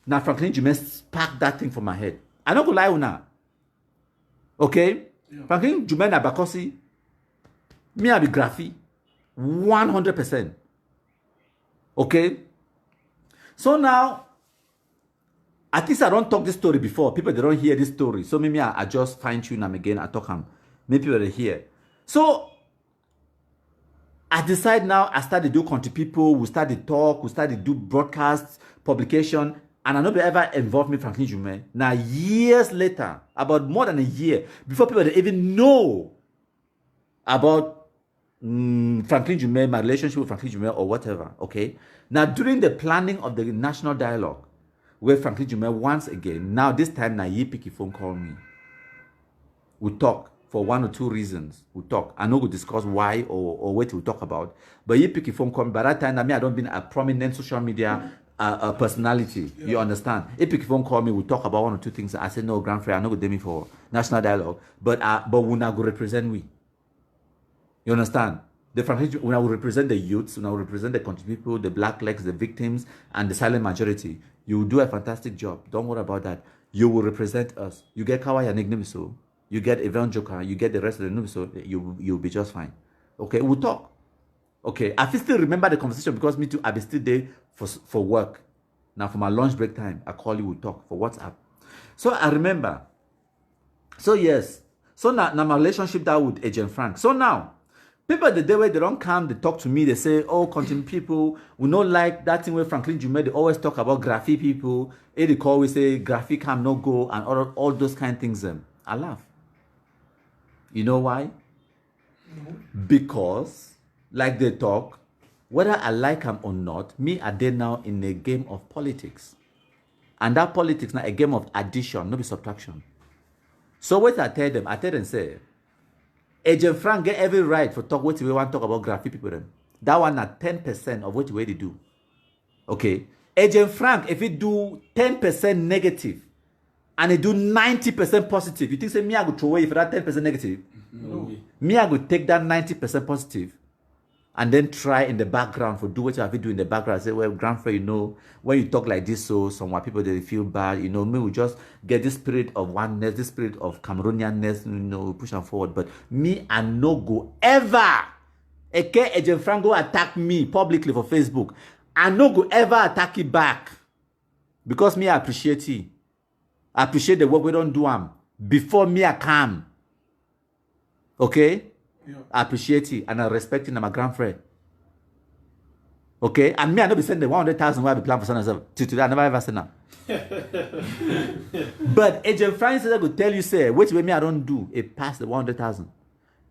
Speaker 1: now Franklin Jume sparked that thing from my head. I don't go lie now. Okay? Yeah. Franklin Jume na Bakosi, me I be graphy, 100%. Okay? So now, at least I don't talk this story before. People, they don't hear this story. So maybe I just fine-tune them again. I talk them. Maybe people they hear. So, I decide now, I start to do country people, we start to talk, we start to do broadcasts, publication, and I nobody ever involved me in Franklin Jume. Now, years later, about more than a year, before people they even know about Franklin Jume, my relationship with Franklin Jume or whatever, okay? Now, during the planning of the national dialogue, where Franklin Jume once again, now this time, now he pick a phone call me. We talk. For one or two reasons, we talk. I know we'll discuss why or what we'll talk about. But you pick a phone call. By that time, I mean, I don't been a prominent social media personality. Yeah. You understand? You pick a phone call me, we'll talk about one or two things. I said, no, grand friend, I know with me for national dialogue. But we not go represent we. You understand? The Franklin, when I will represent the youths, when I will represent the country people, the black legs, the victims, and the silent majority, you will do a fantastic job. Don't worry about that. You will represent us. You get Kawai and Ignimiso. You get Evan Joker, you get the rest of the news, so you'll be just fine. Okay, we'll talk. Okay, I still remember the conversation because me too, I'll be still there for work. Now for my lunch break time, I call you, we'll talk for WhatsApp. So I remember. So yes, so now my relationship that with Agent Frank. So now, people the day where they don't come, they talk to me, they say, oh, continue people, we don't like that thing where Franklin Jume, they always talk about graphic people. They call, we say, graphic come no go, and all those kind of things. I laugh. You know why? Because, like they talk, whether I like them or not, me are there now in a game of politics. And that politics now a game of addition, not be subtraction. So what I tell them, say, Agent Frank get every right for talk what we want to talk about graphic people then. That one at 10% of what we they do. Okay. Agent Frank, if he do 10% negative, and they do 90% positive. You think say me I go throw away for that 10% negative? No. Me I go take that 90% positive and then try in the background for do what you have to do in the background. I say, well, grandfather, you know, when you talk like this, so some white people they feel bad, you know, me we just get this spirit of oneness, this spirit of Cameroonianness, you know, push them forward. But me I no go ever. Okay, Agent Frank go attack me publicly for Facebook. I no go ever attack it back. Because me I appreciate it. I appreciate the work we don't do before me I come. Okay? Yeah. I appreciate it and I respect it and I'm a grandfriend. Okay? And me, I don't be sending the 100,000 where I be plan for something. Till today, I never ever send them. But Agent Francis will tell you, say, which way me I don't do, it pass the 100,000.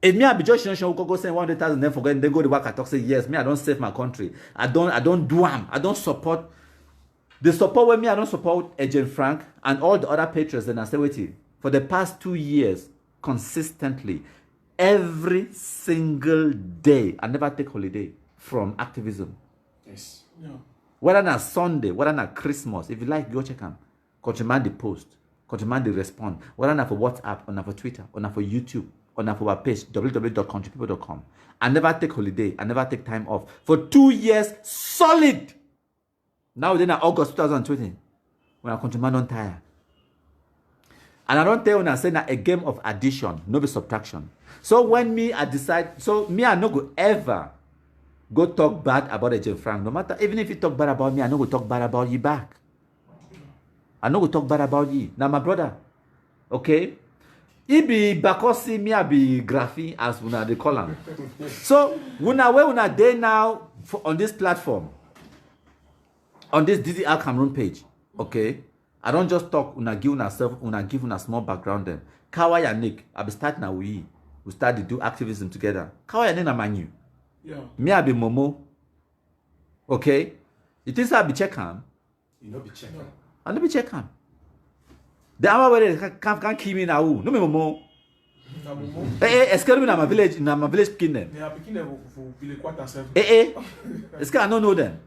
Speaker 1: If me I be just go send 100,000, then forget, then go to work and talk, say, yes, me I don't save my country. I don't do them. I don't support. The support with me, I don't support Agent Frank and all the other patrons, then I say, wait, for the past 2 years, consistently, every single day, I never take holiday from activism.
Speaker 2: Yes.
Speaker 3: Yeah.
Speaker 1: Whether na Sunday, whether na Christmas, if you like, go check them. Contribute the post, contribute the respond. Whether na for WhatsApp, or na for Twitter, or na for YouTube, or na for our page, www.countrypeople.com. I never take holiday, I never take time off. For 2 years, solid. Now then, August 2020, when I contribute don't tire. And I don't tell you, I say a game of addition, no be subtraction. So when me, I decide, so me, I no go ever go talk bad about Agent Frank. No matter, even if you talk bad about me, I no go talk bad about you back. I no go talk bad about you. Now my brother, okay? He be Bakosi, me I be Graphy, as una they call him. So when I day now on this platform, on this DDR Cameroon page, okay? I don't just talk, una give una small background them. Kawai and Nick, I be starting now we start to do activism together. Kawai and Nick na manu.
Speaker 3: Yeah.
Speaker 1: Me I be Momo. Okay? You think I be checking?
Speaker 2: You know, be checking.
Speaker 1: I no be checking. The hour where they can't kill me now. No me Momo.
Speaker 3: Na Momo.
Speaker 1: Excuse me, na my village picking them.
Speaker 3: They are picking them for Billy Quarter 7.
Speaker 1: Excuse I don't know them.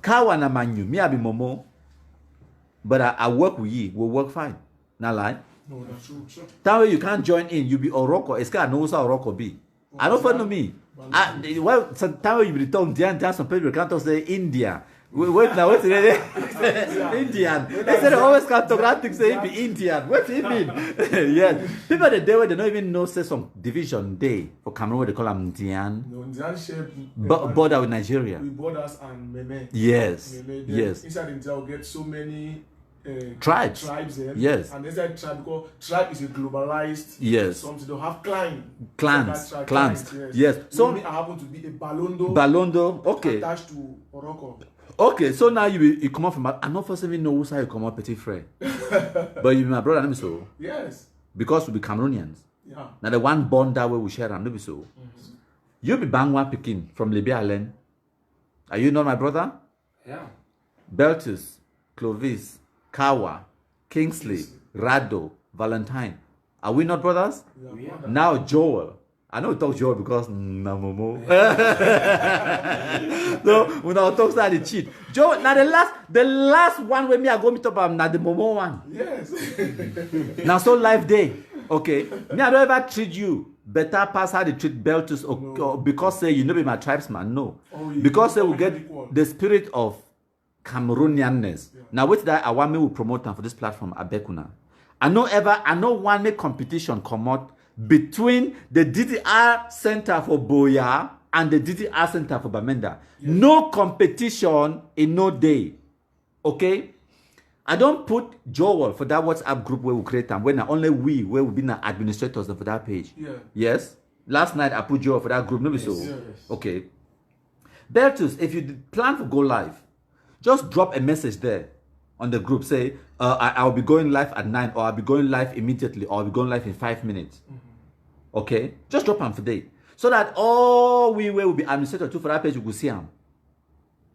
Speaker 1: Kawa na manu, me I be Momo. But I work with you, we'll work fine. Not lie.
Speaker 3: No, that's true.
Speaker 1: That way you can't join in, you be Oroko. Excuse I know how Oroko be. I don't follow me. Well, sometimes you be talking, Dian, some people can't talk say India. Wait now, what's it? Indian. They say they always can't talk that thing, say it be Indian. What do you mean? Yes. People the day where they don't even know, say some division day for Cameroon, where they call them Dian.
Speaker 3: No, Indian shape.
Speaker 1: Border with Nigeria.
Speaker 3: With borders and Meme.
Speaker 1: Yes.
Speaker 3: Meme.
Speaker 1: Yes.
Speaker 3: Inside India, we get so many
Speaker 1: tribes.
Speaker 3: Tribes there.
Speaker 1: Yes.
Speaker 3: And inside tribe, because tribe is a globalized.
Speaker 1: Yes.
Speaker 3: Something they have clans.
Speaker 1: Clans. Yes. So
Speaker 3: I happen to be a Balondo.
Speaker 1: Balondo. Okay.
Speaker 3: Attached to Oroko.
Speaker 1: Okay, so now you come up from. I know first even know who side you come up Petit Frere. But you be my brother, let me so.
Speaker 3: Yes.
Speaker 1: Because we be Cameroonians.
Speaker 3: Yeah.
Speaker 1: Now the one bond that way we share them, let me so. You be Bangwa Pekin from Libya Island. Are you not my brother?
Speaker 2: Yeah.
Speaker 1: Beltus, Clovis, Kawa, Kingsley, Rado, Valentine. Are we not brothers?
Speaker 3: Yeah.
Speaker 1: Now Joel. I know we talk Joel because Namomo. So when I talk start the cheat. Joel, now the last one where me I go meet up now the Momo one.
Speaker 3: Yes.
Speaker 1: Now so life day. Okay. Me I don't ever treat you better pass how they treat Beltus or because say you know be my tribesman. No.
Speaker 3: Oh, yeah.
Speaker 1: Because they will get the spirit of Cameroonianness. Yeah. Now with that I want me will promote them for this platform Abekuna. I know one make competition come out between the DDR Center for Boya and the DDR Center for Bamenda. Yes. No competition in no day. Okay? I don't put Joel for that WhatsApp group where we create them, when only we will be the administrators for that page.
Speaker 3: Yeah.
Speaker 1: Yes? Last night I put Joel for that group. No, yes. So.
Speaker 3: Yes.
Speaker 1: Okay. Beltus, if you plan to go live, just drop a message there on the group. Say, I'll be going live at 9, or I'll be going live immediately, or I'll be going live in 5 minutes. Okay? Just drop them today. So that all we will be administrator too for that page, you will see them.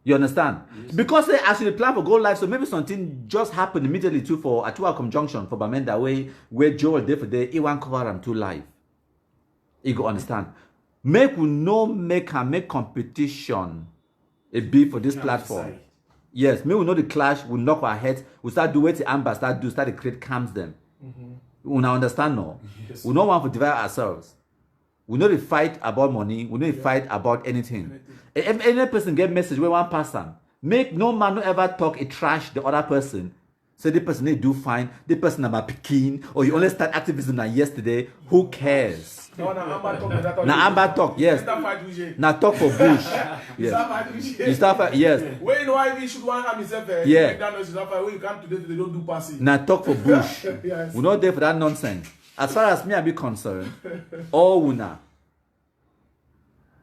Speaker 1: You understand? Yes. Because they actually plan for go live, so maybe something just happened immediately too for a 2-hour conjunction for Bamenda where Joel did for the he won't cover them too live. You go understand. Make competition a bit for this platform. Yes, me we know the clash, we knock our heads, we start doing what the Amber start to create camps them. We now understand no? Yes. We don't want to divide ourselves. We know the fight about money, we know the fight about anything. If any person get message where one person, make no man no ever talk a trash the other person. So the person they do fine, the person about Pekin, or you only start activism now yesterday, who cares? Now Amber talk, yes. Now talk for Bush. Yes. You start fight, yes.
Speaker 3: When you know why we should want to have himself,
Speaker 1: yeah.
Speaker 3: When you come today, they don't do passing.
Speaker 1: Now talk for Bush.
Speaker 3: Yes.
Speaker 1: We're not there for that nonsense. As far as me I be concerned, all una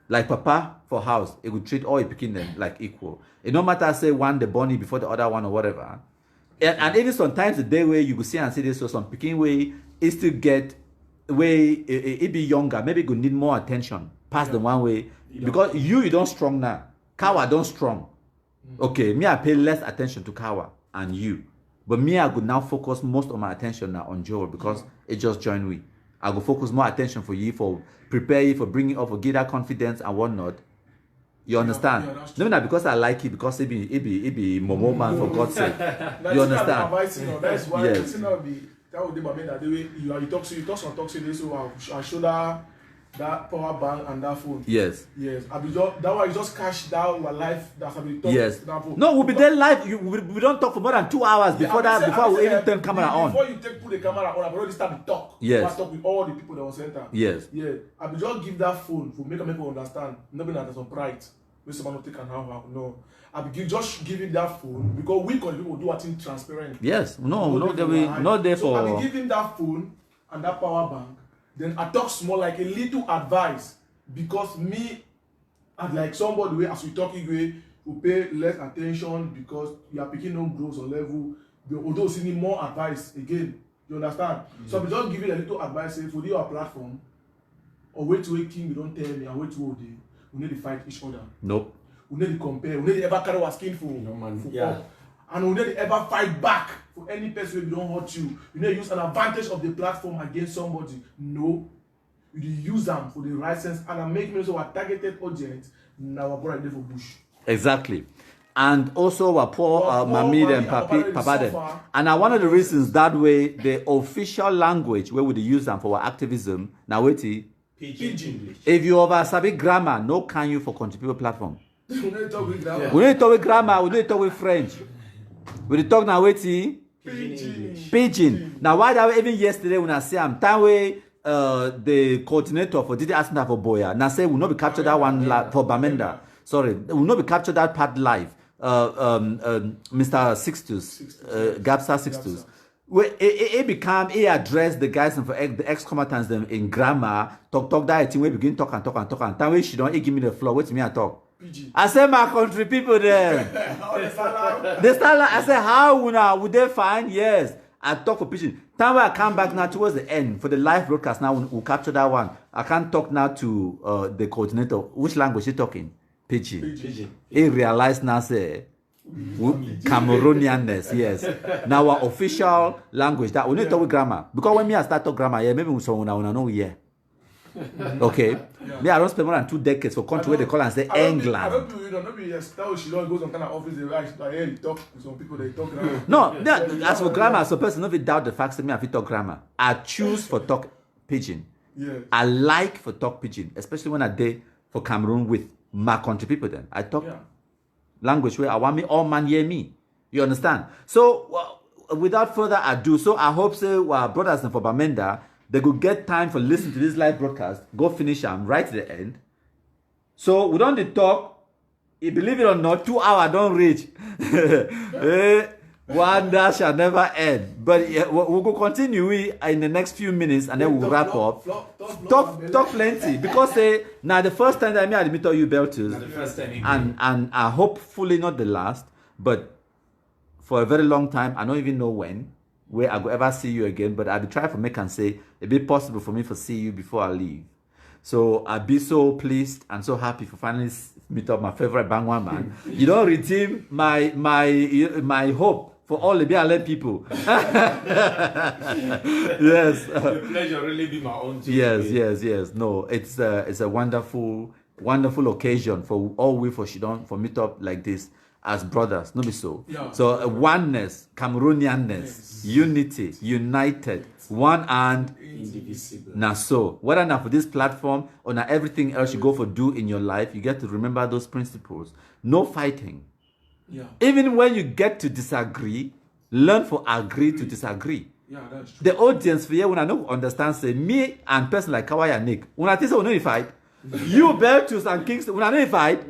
Speaker 1: Like papa for house, it would treat all picking them like equal. It no matter say one the bunny before the other one or whatever. And even sometimes the day where you go see and see this, so some picking way is to get way it be younger, maybe go need more attention past the one way because you don't strong now. Kawa don't strong. Okay, me I pay less attention to Kawa and you. But me, I could now focus most of my attention now on Joel because it just joined me. I go focus more attention for you, for prepare you, for bringing up, for give that confidence and whatnot. You understand? No, not because I like it, because it be Momo man for God's sake. You understand?
Speaker 3: That's why
Speaker 1: yes.
Speaker 3: That would be Bamenda. The way you talk to this, so I show that power bank and that phone.
Speaker 1: Yes.
Speaker 3: Yes. I be just that one you just cash down my life. That's how we talk.
Speaker 1: Yes.
Speaker 3: That phone.
Speaker 1: No, we'll be there live. We don't talk for more than 2 hours before we even turn camera on.
Speaker 3: Before you put the camera on, I've already started to talk.
Speaker 1: Yes.
Speaker 3: I talk with all the people that was center.
Speaker 1: Yes.
Speaker 3: Yeah. I be just give that phone for make people understand. Nobody that some pride. When someone not take an how no. I be just giving that phone because we can people do a thing transparent.
Speaker 1: Yes. No, not there
Speaker 3: so
Speaker 1: for.
Speaker 3: I be giving that phone and that power bank. Then I talk small like a little advice because me and like somebody way as we talking way will pay less attention because you are picking on growth or level. Although seeing more advice again, you understand? So I just give you a little advice say for your platform or wait to wait king, you don't tell me and wait to hold day. We need to fight each other.
Speaker 1: Nope.
Speaker 3: We need to compare. We need to ever carry our skin for
Speaker 2: Yeah.
Speaker 3: and we need to ever fight back for any person who don't hurt you. You need to use an advantage of the platform against somebody. No. You use them for the right sense and I'm making so our targeted audience now we're there for bush.
Speaker 1: Exactly. And also our poor Mamid and Papa them. And now one of the reasons that way the official language where we use them for our activism now wait
Speaker 2: Pidgin.
Speaker 1: if you over sabi grammar, no can you for contribute platform.
Speaker 3: We need to talk with grammar.
Speaker 1: We need to talk with grammar, we need to talk with French. We talk now wait Pidgin. Now why that way even yesterday when I say I'm time way the coordinator for Didi Asna for Boya now say will not be captured that one for Bamenda. Sorry, will not be captured that part live. Mr. Sixtus, Gapsa Sixtus. It become he address the guys for the ex-combatants them in grammar, talk that thing we begin talk and that way she don't give me the floor. Wait me I talk. PG. I say my country people there. They start like I say how would they find? Yes. I talk for Pidgin. Time when I come back now towards the end for the live broadcast now we'll capture that one. I can't talk now to the coordinator. Which language he talking? Pidgin. He realized now say Cameroonianness, yes. Now our official language that we need to talk with grammar. Because when me I start talk grammar, yeah, maybe we so know yeah. Okay. Yeah. Me I don't spend more than 2 decades for country where they call and say England.
Speaker 3: I don't do not be a style she don't go some kind of office they hear talk to some people they talk grammar.
Speaker 1: No, as for grammar, so person not doubt the fact that me I fit talk grammar. I choose for talk Pidgin.
Speaker 3: Yeah.
Speaker 1: I like for talk Pidgin, especially when I day for Cameroon with my country people then. I talk language where I want me all man hear me. You understand? So without further ado, so I hope so our brothers and for Bamenda they could get time for listening to this live broadcast, go finish them right to the end. So we don't talk, believe it or not, 2 hours don't reach. Wonder shall never end. But we'll go continue in the next few minutes and then we'll wrap up. Talk plenty. Because now the first time that I meet all you Beltus,
Speaker 2: The first time
Speaker 1: and I hopefully not the last, but for a very long time, I don't even know when, where I will ever see you again, but I'll be trying to make and say it be possible for me to see you before I leave. So I'll be so pleased and so happy for finally meet up my favorite Bangwa man. You don't redeem my hope for all the BLM people. Yes.
Speaker 2: The pleasure really be my own too.
Speaker 1: Yes. No, it's a wonderful occasion for all we for Shidon for meet up like this as brothers. No be so.
Speaker 3: Yeah.
Speaker 1: So oneness, Cameroonianness, unity, united, one and
Speaker 2: Indivisible.
Speaker 1: now so whether now for this platform or now everything else you go for do in your life, you get to remember those principles. No fighting.
Speaker 3: Yeah.
Speaker 1: Even when you get to disagree, learn for agree to disagree.
Speaker 3: Yeah, that's true.
Speaker 1: The audience for here when I don't understand say me and person like Kawaya Nick. When I think so we no fight. You Beltus and Kingston, when I no fight.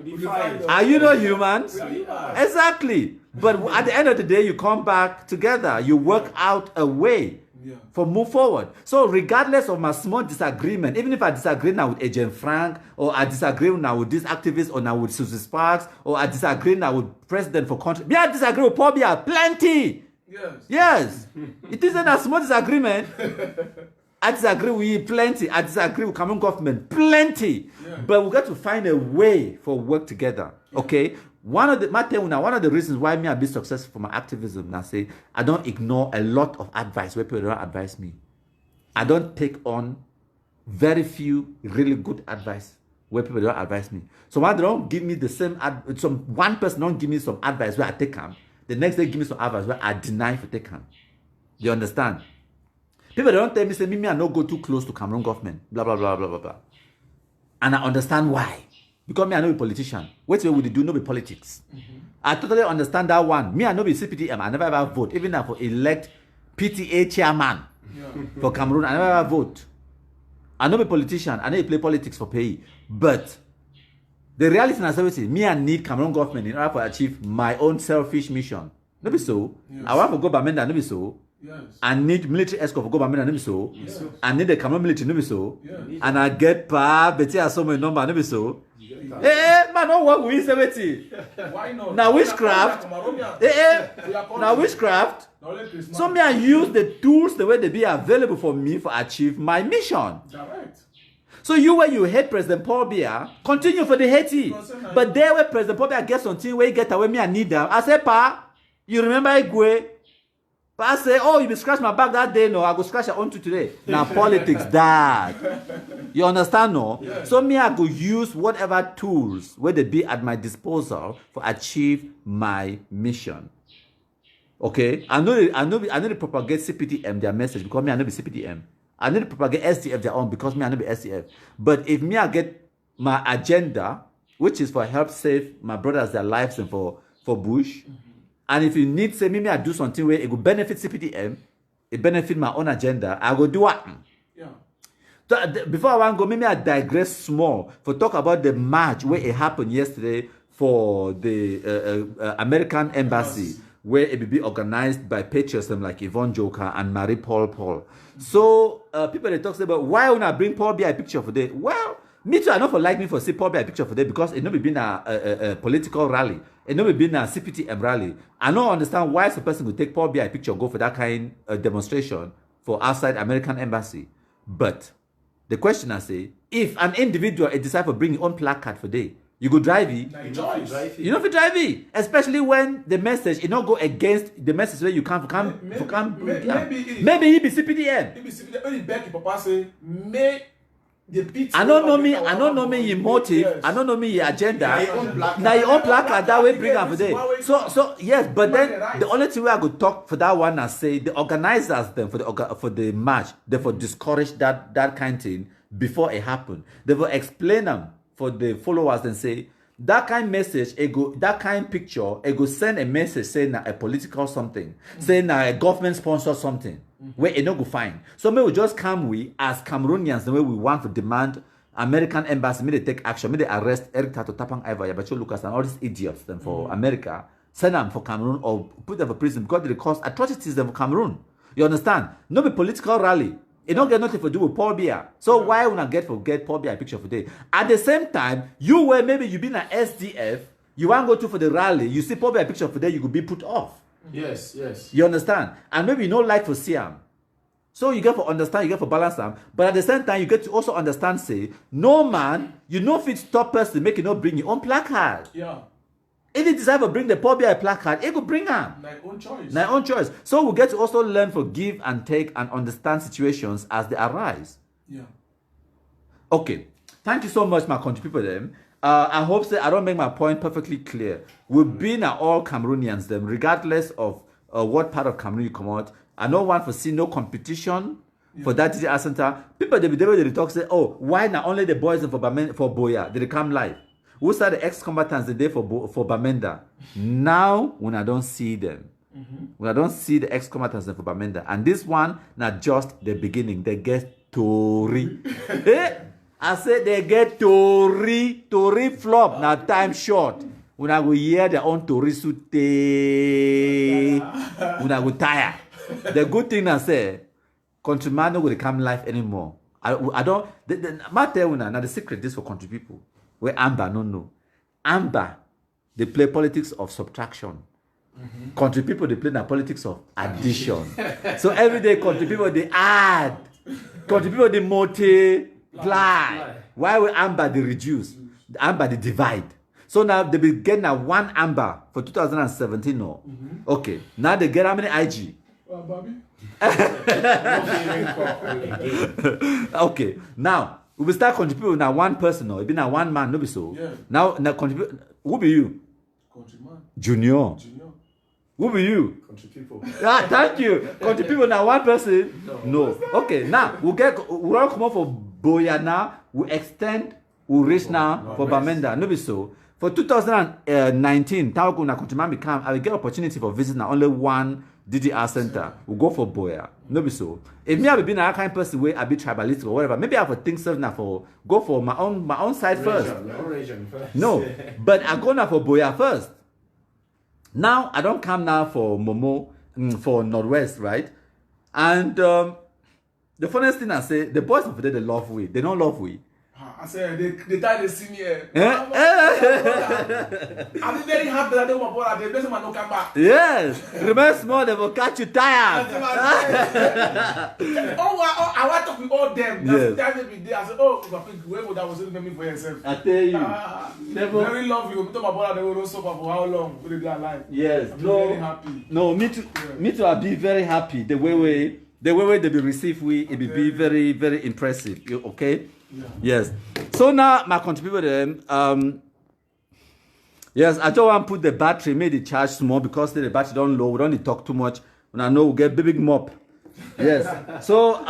Speaker 1: Are you not human? Exactly. But at the end of the day, you come back together. You work out a way for move forward. So regardless of my small disagreement, even if I disagree now with Agent Frank, or I disagree now with this activist, or now with Susie Sparks, or I disagree now with President for country, me I disagree with Paul Biya plenty. Yes. It isn't a small disagreement. I disagree with you plenty. I disagree with Cameroon government plenty. But we got to find a way for work together. Okay? One of the reasons why me I be successful for my activism, I say I don't ignore a lot of advice where people don't advise me. I don't take on very few really good advice where people don't advise me. So when they don't give me the same one person don't give me some advice where I take them, the next day give me some advice where I deny for take them. You understand? People don't tell me, say, me I not go too close to Cameroon government, blah, blah, blah, blah, blah, blah. And I understand why. Because me I know be politician. What way would you do? No be politics. I totally understand that one. Me I know be CPDM. I never ever vote. Even if I elect PTA chairman for Cameroon, I never ever vote. I know be politician. I know you play politics for pay. But the reality is, me I need Cameroon government in order to achieve my own selfish mission. No be so. I want to go Bamenda. No be so. I need military escort for go Bamenda. No be so. I need the Cameroon military. No be so. And I get Betty has so many number. No be so. Man, don't work with 70.
Speaker 3: Why not?
Speaker 1: Now witchcraft. Now witchcraft. So me I use the tools the way they be available for me for achieve my mission.
Speaker 3: Direct.
Speaker 1: So you when you hate President Paul Biya, continue for the hating. But there where President Paul Biya gets something where he get away me I need them. I say, Pa, you remember Igwe? But I say, oh, you be scratch my back that day, no, I go scratch your own too today. Now politics, that. You understand, no? So me, I go use whatever tools where they be at my disposal for achieve my mission. Okay? I know they propagate CPDM their message because me, I know be CPDM. I need to propagate SDF their own because me, I know be SDF. But if me, I get my agenda, which is for help save my brothers their lives and for Bush, and if you need, say, maybe I do something where it will benefit CPDM, it benefit my own agenda, I go do what? So, before I want to go, maybe I digress small for talk about the march where it happened yesterday for the American embassy, where it will be organized by patriots like Yvonne Joker and Marie Paul. So people they talk about why when I bring Paul Biya a picture for day. Well, me too, I not for like me for see Paul Biya a picture for day because it not be been a political rally. It never been a CPTM rally. I don't understand why some person would take Paul Biya a picture go for that kind of demonstration for outside American embassy. But the question I say, if an individual decide to bring his own placard for day, you go drive it. You know if you drive it, especially when the message you not go against the message where you can't maybe he be CPDM.
Speaker 3: Maybe CPDM. Maybe Papa say may.
Speaker 1: I don't know me your motive. I don't know me your agenda. Now your own placard that way bring up today. So yes, but then the only thing we are going to talk for that one, I say the organizers them for the march, they for discourage that kind of thing before it happened. They will explain them for the followers and say that kind message, that kind picture, it go send a message saying a political something, saying a government sponsor something. Where it no go fine. So may we just come as Cameroonians the way we want to demand American embassy, may they take action, may they arrest Eric Tato Tapang Iva, Yabacho Lucas and all these idiots them for America, send them for Cameroon or put them for prison because they cause atrocities them for Cameroon. You understand? No be political rally. It don't get nothing to do with Paul Biya. So why would I get Paul Biya a picture for day? At the same time, you were maybe you been an SDF, you want to go to for the rally, you see Paul Biya a picture for day, you could be put off.
Speaker 2: Yes.
Speaker 1: You understand? And maybe you don't like for Siam. So you get for understand, you get for balance them. But at the same time, you get to also understand, say, no man, you know if it's stop person, make you not bring your own placard.
Speaker 3: Yeah.
Speaker 1: If you decide to bring the Paul Biya placard, it could bring them. My own choice. So we get to also learn for give and take and understand situations as they arise.
Speaker 3: Yeah.
Speaker 1: Okay. Thank you so much, my country people them. I hope that I don't make my point perfectly clear. We've been all Cameroonians them, regardless of what part of Cameroon you come out. I don't want to see no competition for that DDR center. People they talk say, oh, why not only the boys for Boya they come live? Who are the ex-combatants the day for Bamenda? Now when I don't see them, when I don't see the ex-combatants for Bamenda, and this one not just the beginning. They get Tory. I said they get Tory flop. Now time short. When I go hear their own Tory suit, when I go tire. The good thing I say, countryman no go come life anymore. I don't. Matter una now the secret this for country people. Where Amber no know. Amber, they play politics of subtraction. Country people they play the politics of addition. So every day country people they add. Country people they multiply. Why will Amber they reduce? The Amber they divide. So now they be getting a 1 Amber for 2017 no. Okay. Now they get how many IG?
Speaker 3: Bobby.
Speaker 1: Okay. Now we will start contributing now 1 person or it be now 1 man, no be so.
Speaker 3: Yeah.
Speaker 1: Now contribute. Who be you?
Speaker 3: Countryman.
Speaker 1: Junior. Who be you?
Speaker 2: Country people.
Speaker 1: Ah, thank you. Country people now 1 person? No. Okay, now we'll all come up for Boya now. We extend, we reach now for Bamenda. No be so. For 2019, Tawaku na countryman become, I will get opportunity for visiting only 1 DDR center. We'll go for Boya. No be so. If me have been a kind of person where I be tribalistic or whatever, maybe I have to think something now for go for my own side first.
Speaker 2: Your own region first.
Speaker 1: No, but I go now for Boya first. Now I don't come now for Momo for Northwest, right? And the funniest thing I say, the boys of today they love we. They don't love we.
Speaker 3: I said they try to see me here.
Speaker 1: Eh?
Speaker 3: I'll be very happy that they want to the best man no come back.
Speaker 1: Yes. Remember small, they will catch you tired.
Speaker 3: I want to talk with all them.
Speaker 1: Yes.
Speaker 3: That's the time they be there. I said, oh, whoever that was me for yourself.
Speaker 1: I tell you.
Speaker 3: Very love you. Talk about they will suffer for how long will they be alive?
Speaker 1: Yes.
Speaker 3: I'm very happy.
Speaker 1: No, me too.
Speaker 3: Yeah.
Speaker 1: Me too. I'll be very happy. The way they be received, it will be very, very impressive. Okay.
Speaker 3: Yeah.
Speaker 1: Yes. So now my contributor yes, I just want to put the battery, made the charge small because the battery don't low. We don't need to talk too much. And I know we get big mop. Yes. So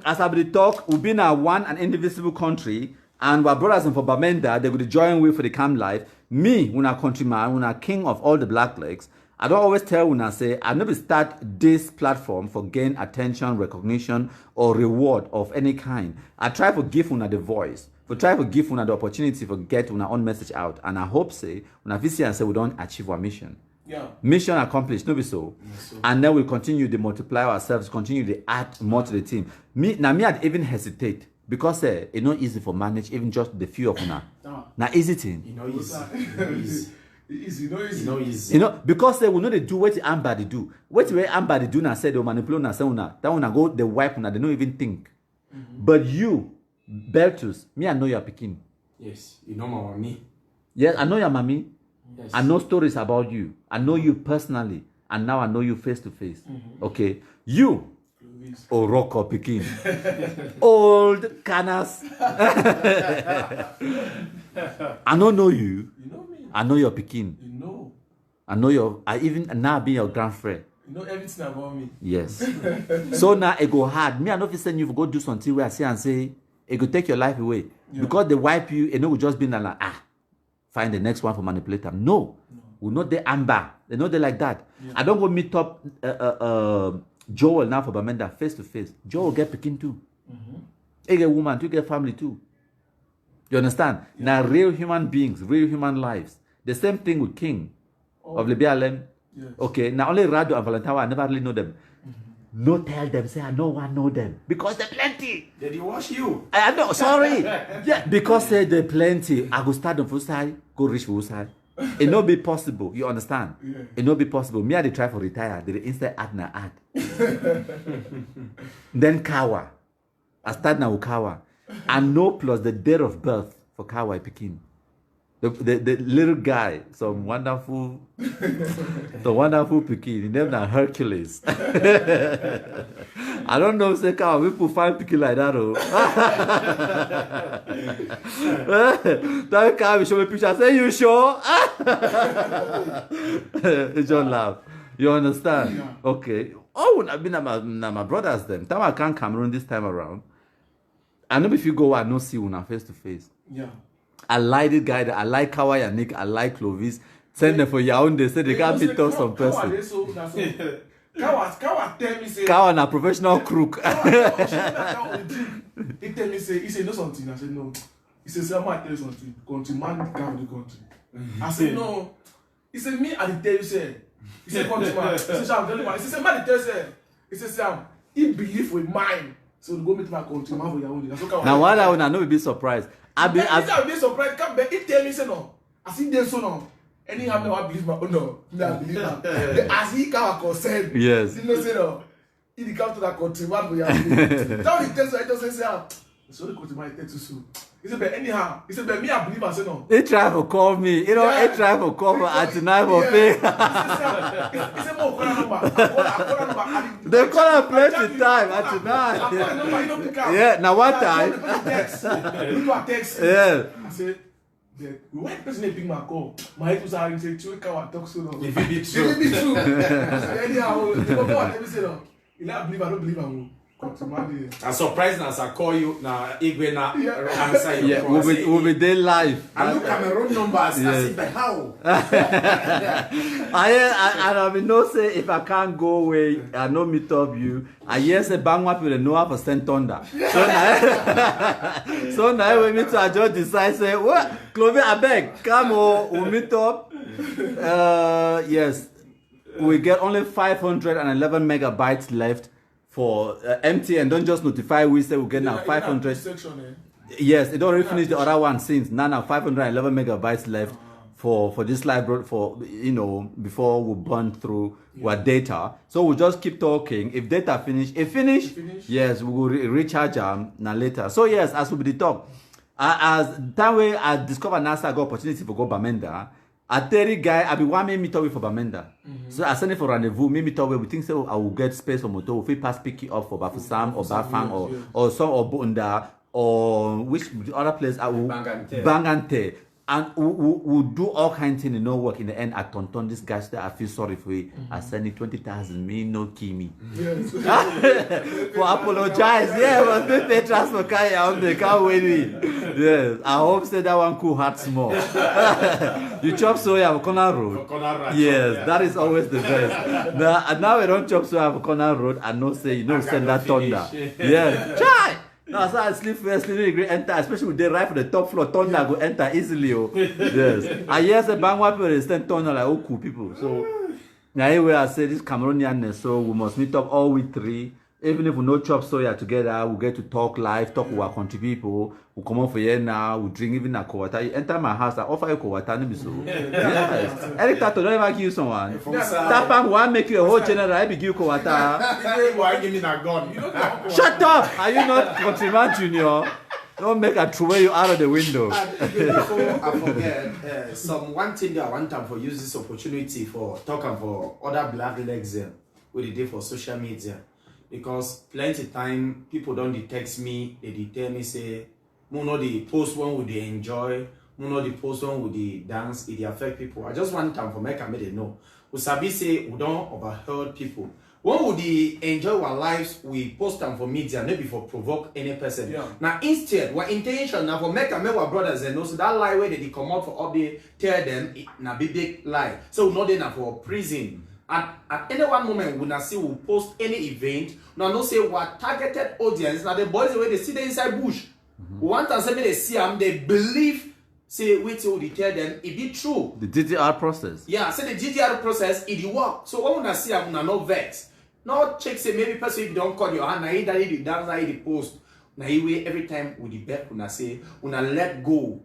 Speaker 1: as I be talk, we've been an indivisible country, and our brothers and for Bamenda, they would join with for the camp life. Me, when I countryman, when I king of all the black legs, I don't always tell when I say I never start this platform for gain attention, recognition, or reward of any kind. I try to give una the voice, for try to give una the opportunity for get una own message out. And I hope say when I visit and say we don't achieve our mission.
Speaker 3: Yeah.
Speaker 1: Mission accomplished, no be so. Yes, and then we'll continue to multiply ourselves, continue to add more to the team. Me I'd even hesitate because it's not easy for manage even just the few of una. Now easy thing.
Speaker 2: You know easy.
Speaker 3: Easy, no easy.
Speaker 2: You know easy.
Speaker 1: You know, because they will know they do what Amber they do. What way Amber they do now say they manipulate now say una. That una go they wipe una, they don't even think. But you, Beltus, me I know you're picking.
Speaker 2: Yes, you know my mommy.
Speaker 1: Yes, I know your mommy.
Speaker 2: Yes.
Speaker 1: I know stories about you. I know you personally. And now I know you face to face. Okay. You, Oroko picking. Old canas. I don't know you.
Speaker 3: You know me.
Speaker 1: I know your Pekin.
Speaker 3: You know.
Speaker 1: I know I even now be your grandfriend.
Speaker 3: You know everything about me.
Speaker 1: Yes. So now it go hard. Me, I know if send you for go do something where I say and say it go take your life away. Yeah. Because they wipe you, and it will just be like find the next one for manipulate them. No. We not the Amber. They know they like that. Yeah. I don't go meet up Joel now for Bamenda face to face. Joel will get Pekin too. He get woman too, get family too. You understand? Yeah. Now, real human beings, real human lives. The same thing with King of Libialem. Yes. Okay, now only Rado and Valentine, I never really know them. No tell them, say, I no one know them. Because they're plenty.
Speaker 2: Did he wash you?
Speaker 1: I know, sorry. Yeah, because they're plenty. I go start on full side, go reach full side. It not be possible, you understand? Yeah. It not be possible. Me, I dey try for retire. They instead add na add. Then Kawa. I start now with Kawa. And no plus the date of birth for Kawa Pekin. The little guy, some wonderful Pekin. His name is Hercules. I don't know, say Kawa, people find Pekin like that. That Kawa show me picture. I say, you sure? You just laugh. You understand? Yeah. Okay. Oh, I've been my brothers then. Time I can't Cameroon this time around. I know if you go, I don't see una face to face.
Speaker 3: Yeah.
Speaker 1: I like the guy. I like Kawai and Nick. I like Clovis. Send them for Yaoundé. Say they can't be tough some person.
Speaker 3: Kawa tell me say.
Speaker 1: Kawa na professional crook.
Speaker 3: He tell me say he say no something. I said no. He said I might tell you something. Country man can't the country. I said no. He said me I tell you say. He said country man. He said Sam tell you man. He said man tell you say. He said Sam. he believe with mine. So go meet my country, man for your own.
Speaker 1: Now what I will not be surprised.
Speaker 3: I've been surprised. Come back, he tell me say no. I see them so no. Anyhow, me I believe my no. Me I believe that. As he come concern.
Speaker 1: Yes.
Speaker 3: He no say no. He come to that country, man for your own. Now he tells I just say sorry, country man take too soon. He said, but anyhow, he said, but me I believe I say no.
Speaker 1: He tried to call me, he tried to call me at tonight for pay.
Speaker 3: He said, more call number. I call number.
Speaker 1: They call a place the time at tonight.
Speaker 3: I call the number, you don't pick up.
Speaker 1: Yeah, now what time?
Speaker 3: You do a text.
Speaker 1: Yeah.
Speaker 3: I said, when person they pick my call, my head was out and say, "Chui kawa talk so long."
Speaker 2: If it be true.
Speaker 3: If it be true. I said, anyhow, they go what? Let me say no. You not believe, I don't believe I'm
Speaker 2: I'm surprised as I call you now. Igwe na answer your
Speaker 1: Yeah,
Speaker 2: call.
Speaker 1: we'll be there live.
Speaker 2: I look Cameroon numbers. I see, but how?
Speaker 1: I mean, no say if I can't go away, I no meet up you. I hear say Bangwa people know how to send thunder. So now when me to I just decide say what Clovis I beg come on we'll meet up. Yes, we get only 511 megabytes left for MTN. Don't just notify we say we get now 500. Yes, it already finished the other one since now 511 megabytes left for this live for before we burn through our data. So we'll just keep talking. If data finish, yes, we will recharge them now later. So yes, as we be the talk, as time way I discovered NASA got opportunity for go Bamenda. A 30 guy, I be one meet up with for Bamenda. So I send it for rendezvous, me meet up with, we think so I will get space for motor, if we pass pick it up for Bafusam or Bafang or some or Bunda or which other place I will Bangante. And we'll do all kinds of things and no work in the end. I tonton this guy that I feel sorry for you. I send it 20,000, me no kill me.
Speaker 3: Yes.
Speaker 1: For apologize, yeah, but they transfer carry on they can't win me. Yes, I hope say that one cool heart small. You chop soya for corner road. Yes, that is always the best. Now we don't chop soya for corner road and no say send that thunder. Yes, try. No, so I sleep first, enter, especially with the right for the top floor, thunder go enter easily. Yes. I hear the Bangwa people they stand thunder like cool people. So now here I say this Cameroonian, so we must meet up all we three. Even if we no chop soya together, we get to talk live, talk with our country people. We come up for here now, we drink even a kowata. You enter my house, I offer you kowata, no be so. Yes. Eric Tato don't ever give you someone. Tapang one make you a whole general, I be give you kowata.
Speaker 2: Why give me that gun?
Speaker 1: Shut up! Are you not countryman junior? Don't make a throw you out of the window.
Speaker 2: Before I forget, one thing that I want time for use this opportunity for talking for other black legs with the day for social media. Because plenty time people don't text me, they tell me say, "Mo know the post one would they enjoy, mo know the post one would they dance, it affect people." I just want time for make they know. We sabi say we don't overheard people. When would they enjoy our lives, we post them for media, maybe for provoke any person. Yeah. Now instead, our intention now for make our brothers and know so that lie where they come out for update, tell them it na big lie. So we know they na for prison. At any one moment, we not see we post any event. Now no say what targeted audience. Now the boys the way they see them inside bush. We want to say they see them, they believe. Say wait till they tell them it be true.
Speaker 1: The GDR process.
Speaker 2: Yeah, say the GDR process it work. So when we see them, we no vex. No check say maybe person if you don't call your hand. Now that the dance, now the post. Now way every time with the bet, we say we not let go.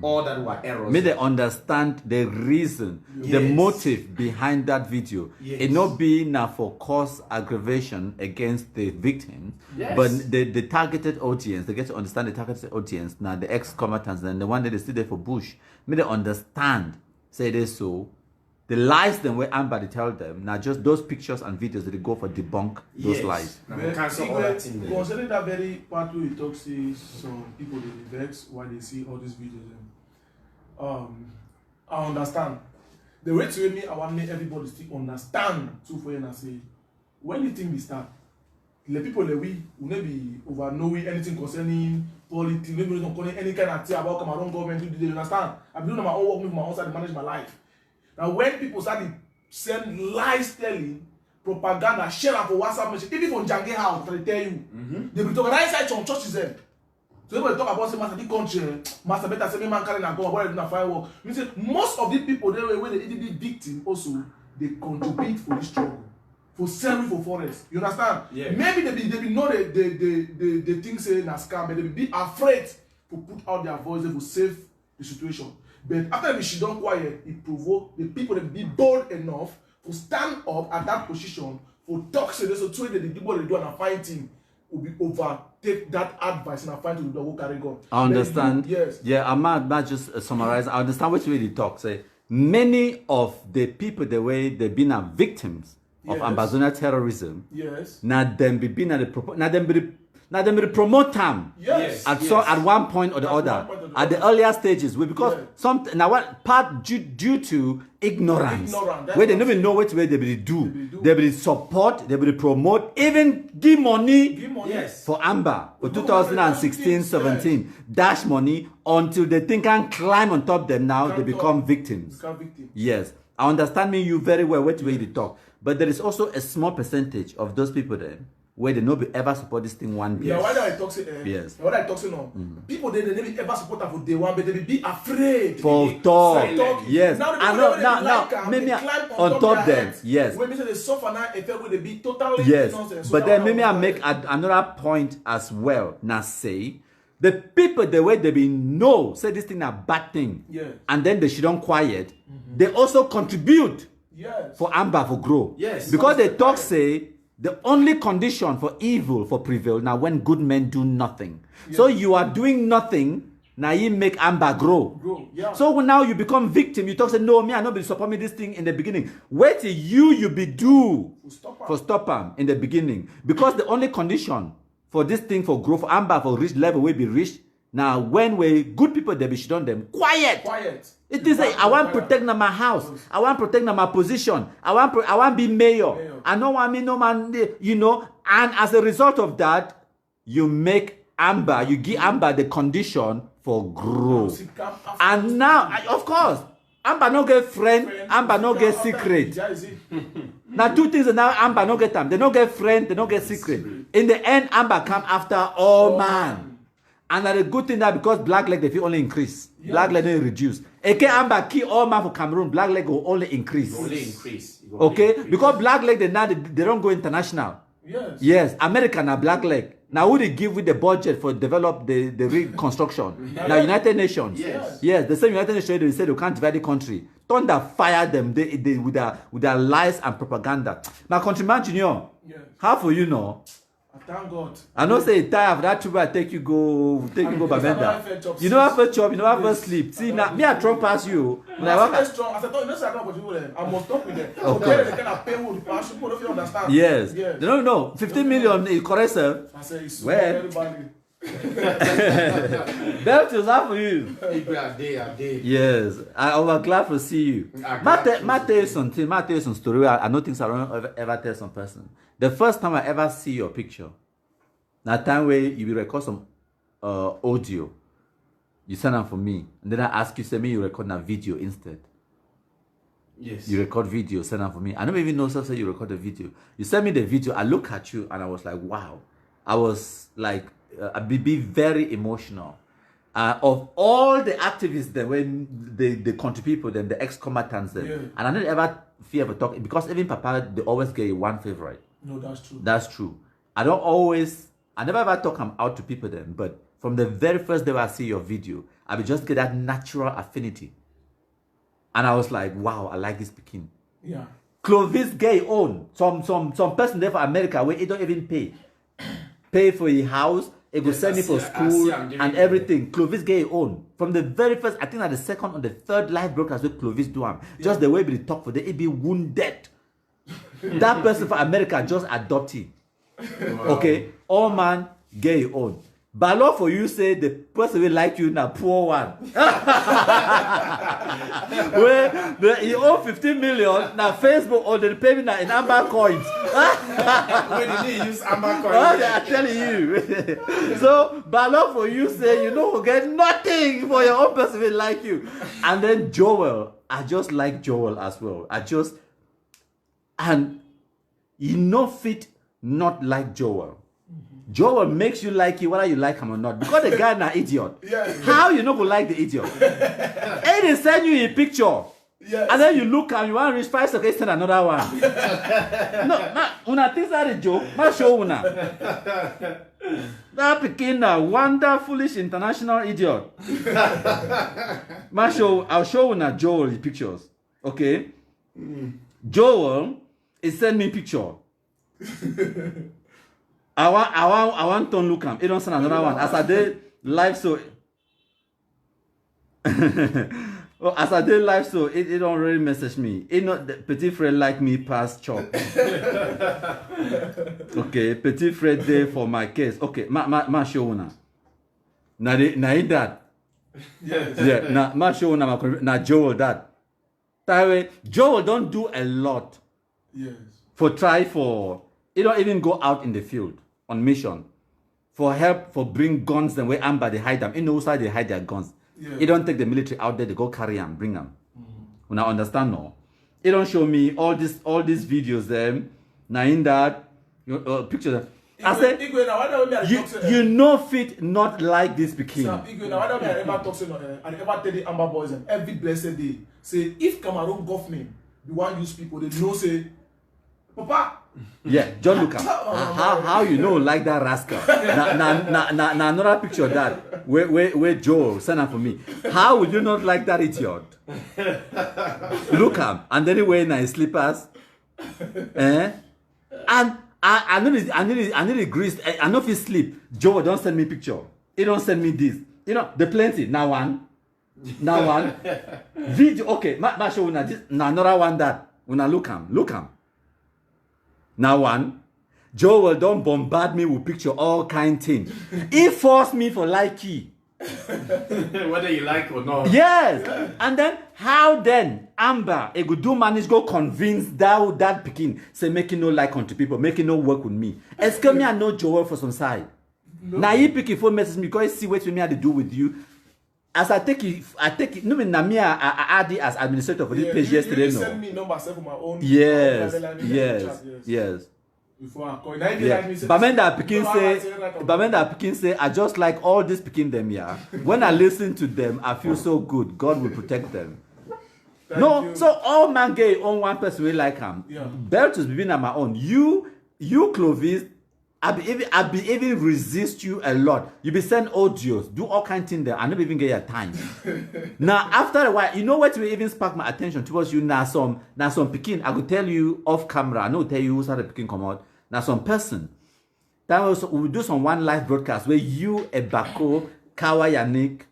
Speaker 2: All that were errors. May
Speaker 1: they understand the reason, the motive behind that video.
Speaker 2: Yes.
Speaker 1: It not be now for cause aggravation against the victim, but the targeted audience. They get to understand the targeted audience now, the ex-combatants and the one that is still there for Bush. May they understand, say this so. The lies them where Amber they tell them now just those pictures and videos that they go for debunk those lies.
Speaker 3: Concerning that very part where we talk, see some people they vex why they see all these videos. I understand. The way to me, I want make everybody still understand too for you and say when the thing we start, the people that we will not be over knowing anything concerning politics, maybe don't call any kind of thing about Cameroon government. You understand? I've been doing my own work with my own side to manage my life. Now, when people start to send lies telling, propaganda, share for WhatsApp message, even from Jange house, they tell you, they will talk about inside some churches. So when they talk about say, master, the country, master, better say, man, carrying a gun, why do firework? You say most of the people, when they be victim, also they contribute for this struggle. for sell for forest. You understand?
Speaker 2: Yeah.
Speaker 3: Maybe they be know the thing say na scam, but they be afraid to put out their voice to save the situation. But after she don't quiet, it provoke the people that be bold enough to stand up at that position for talk so that the people they do and fighting will be overtake that advice and fight to the who carry gun.
Speaker 1: I understand.
Speaker 3: Yes.
Speaker 1: Yeah, I might just summarize. I understand what you really talk. Say many of the people the way they've been victims of
Speaker 3: Yes.
Speaker 1: Ambazonia terrorism.
Speaker 3: Yes.
Speaker 1: Now them be been at the now them be promote them.
Speaker 3: Yes.
Speaker 1: At one point or the other, at the earlier stages, because
Speaker 3: Yeah.
Speaker 1: some now what part due to ignorance,
Speaker 3: Ignorance,
Speaker 1: where they
Speaker 3: that's
Speaker 1: don't even know what way they will do, they will support, they will promote, even give money.
Speaker 3: Give money.
Speaker 2: Yes.
Speaker 1: For Amber for
Speaker 3: Look at
Speaker 1: 2016,
Speaker 3: the
Speaker 1: 17, dash money until they think can climb on top them now, they
Speaker 3: Climb
Speaker 1: become
Speaker 3: top.
Speaker 1: victims.
Speaker 3: Become victim.
Speaker 1: Yes, I understand me you very well what way they talk, but there is also a small percentage of those people then where they never ever support this thing one day.
Speaker 3: Yeah, why do I talk say
Speaker 1: Yes.
Speaker 3: Why do I talk say no? People they never ever support her for day one, but they be afraid.
Speaker 1: For
Speaker 3: They
Speaker 1: talk.
Speaker 3: silent.
Speaker 1: Yes.
Speaker 3: Now the
Speaker 1: I
Speaker 3: people
Speaker 1: know,
Speaker 3: wey
Speaker 1: now-
Speaker 3: dey
Speaker 1: now,
Speaker 3: like am,
Speaker 1: maybe
Speaker 3: they
Speaker 1: I-
Speaker 3: climb
Speaker 1: on top
Speaker 3: their
Speaker 1: them,
Speaker 3: heads.
Speaker 1: yes.
Speaker 3: When they say they suffer now, a fair way they be totally
Speaker 1: Yes,
Speaker 3: nonsense.
Speaker 1: but
Speaker 3: So
Speaker 1: then
Speaker 3: now
Speaker 1: maybe I
Speaker 3: I'm
Speaker 1: make
Speaker 3: like,
Speaker 1: another point as well. Now say the people the way they be know say this thing a bad thing,
Speaker 3: Yes.
Speaker 1: and then they shouldn't quiet. They also contribute
Speaker 3: yes.
Speaker 1: for Amber for grow.
Speaker 2: Yes.
Speaker 1: Because they talk say the only condition for evil for prevail now when good men do nothing. So you are doing nothing, now you make Amber grow.
Speaker 3: Grow, yeah.
Speaker 1: So when now you become victim, you talk say no, me I not be support me this thing in the beginning. Wait till you be do for stop am in the beginning. Because the only condition for this thing for growth for Amber for reach level will be reached. Now when we good people they be should on them quiet.
Speaker 3: Quiet.
Speaker 1: It is like, I want to protect my house. I want to protect my position. I want be mayor. I don't want me no man, you know. And as a result of that, you make Amber, you give Amber the condition for growth. And now, of course, Amber no get friend, Amber no get secret. Now two things now Amber no get them. They no get friend, they no get secret. In the end, Amber come after all man. And the good thing that because black leg they feel only increase, black leg don't reduce. Again, Amber key all man for Cameroon, black leg will only increase.
Speaker 2: Only increase.
Speaker 1: Okay, because black leg they now they don't go international.
Speaker 3: Yes.
Speaker 1: Yes, America now black leg. Now who they give with the budget for develop the reconstruction? Now United Nations.
Speaker 2: Yes.
Speaker 1: Yes, the same United Nations they say they can't divide the country. Thunder fire them they with their lies and propaganda. Now countryman Junior,
Speaker 3: Yes.
Speaker 1: how for you know?
Speaker 3: I thank God.
Speaker 1: I know say tired of that trip I take you go Bamenda. You know have a job, you know have a sleep. See now me I Trump pass you. Like,
Speaker 3: As strong as I thought, you know, say I don't want to I must talk with them.
Speaker 1: Of
Speaker 3: Okay,
Speaker 1: course.
Speaker 3: they kind of pay wood. People don't understand.
Speaker 1: yes.
Speaker 3: Yes.
Speaker 1: No. 15 million is correct, sir.
Speaker 3: I say it's
Speaker 1: Well.
Speaker 3: everybody.
Speaker 1: Beltus, how for you?
Speaker 2: People are there.
Speaker 1: Yes, I was glad to see you.
Speaker 2: I'm glad to
Speaker 1: Might tell you something. Might tell you some story. I know things I don't ever tell some person. The first time I ever see your picture, that time where you will record some audio, you send them for me, and then I ask you, send me you record a video instead.
Speaker 2: Yes.
Speaker 1: You record video, send them for me. I don't even know so say you record the video. You send me the video. I look at you and I was like, wow. I was like, I be very emotional. Of all the activists that when the country people, then the ex-combatants, then, and I don't ever fear of talking because even Papa they always get one favorite.
Speaker 3: No, that's true.
Speaker 1: That's true. I never ever talk out to people then, but from the very first day I see your video, I will just get that natural affinity. And I was like, wow, I like this Pekin.
Speaker 3: Yeah.
Speaker 1: Clovis gay own. Some person there for America where he don't even pay for his house, he go send me for school and everything. Clovis gay own. From the very first, I think at the second or the third live broadcast with Clovis do him. Just the way we talk for them, he be wounded. That person for America just adopt him. Okay? All man gay own. But law for you say the person will like you now poor one. Where he owe 15 million now Facebook or the payment in Amber coins.
Speaker 2: When did he use Amber coin?
Speaker 1: Oh, I'm telling you. So but law for you say you don't get nothing for your own person will like you. And then Joel, I just like Joel as well. And you know fit not like Joel. Joel makes you like you whether you like him or not. Because the guy na idiot.
Speaker 3: Yeah.
Speaker 1: How you not go like the idiot? And they send you a picture.
Speaker 3: Yes.
Speaker 1: And then you look and you want to reach 5 seconds, send another one. No, una think that a joke. Ma show una. That became a wonder foolish international idiot. Ma show, I'll show una Joel the pictures. Okay? Joel is send me picture. I want to look him. He don't send another one. As I did live so. Oh, as I did live so, it don't really message me. It not the petit frère like me past chop. Okay, petit frère there for my case. Okay, ma show una. Na that.
Speaker 3: Yes.
Speaker 1: Yeah, ma show una na Joel that. That way, Joel don't do a lot.
Speaker 3: Yes.
Speaker 1: He don't even go out in the field on mission for help for bring guns and where Amber they hide them. In the side they hide their guns.
Speaker 3: Yeah.
Speaker 1: He don't take the military out there to go carry them, bring them. When I understand no, he don't show me all these videos them. Now in that pictures. I said you know fit not like this Peking.
Speaker 3: Sir, now I ever talk to and ever tell the Amber boys and every blessed day say if Cameroon government the one use people they know say Papa.
Speaker 1: Yeah, John Lucas. How you know like that rascal? Na another picture of that where Joe sent up for me. How would you not like that idiot? Look him, and then he wearing his slippers. And I need the grease. I know if he sleep. Joe don't send me picture. He don't send me this. You know the plenty. Now one. Video. Okay, ma show una this. Now another one that. Una look him. Now one, Joel don't bombard me with picture all kind thing. He forced me for likey.
Speaker 2: Whether you like or not.
Speaker 1: Yes. And then how then Amber a good do manage go convince that Peking say making no like unto people, making no work with me. Excuse me, I know Joel for some side. No. Now he pick your phone message me because he see what me had to do with you. As I take it. No, me I add it as administrator for this page yesterday.
Speaker 3: You send me number for my own.
Speaker 1: Yes.
Speaker 3: Before I call.
Speaker 1: Bamenda Pekin say, I just like all these Pekin them here. When I listen to them, I feel so good. God will protect them.
Speaker 3: You.
Speaker 1: So all man gay on one person will like him.
Speaker 3: Yeah.
Speaker 1: Beltus be on my own. You Clovis. I be even resist you a lot. You be send audios, do all kind of things there. I never even get your time. Now after a while, you know what will even spark my attention towards you. Now some Pekin. I could tell you off camera. I know tell you who's how the Pekin come out. Now some person. That was we will do some one live broadcast where you, Ebako, Kawa, Yannick,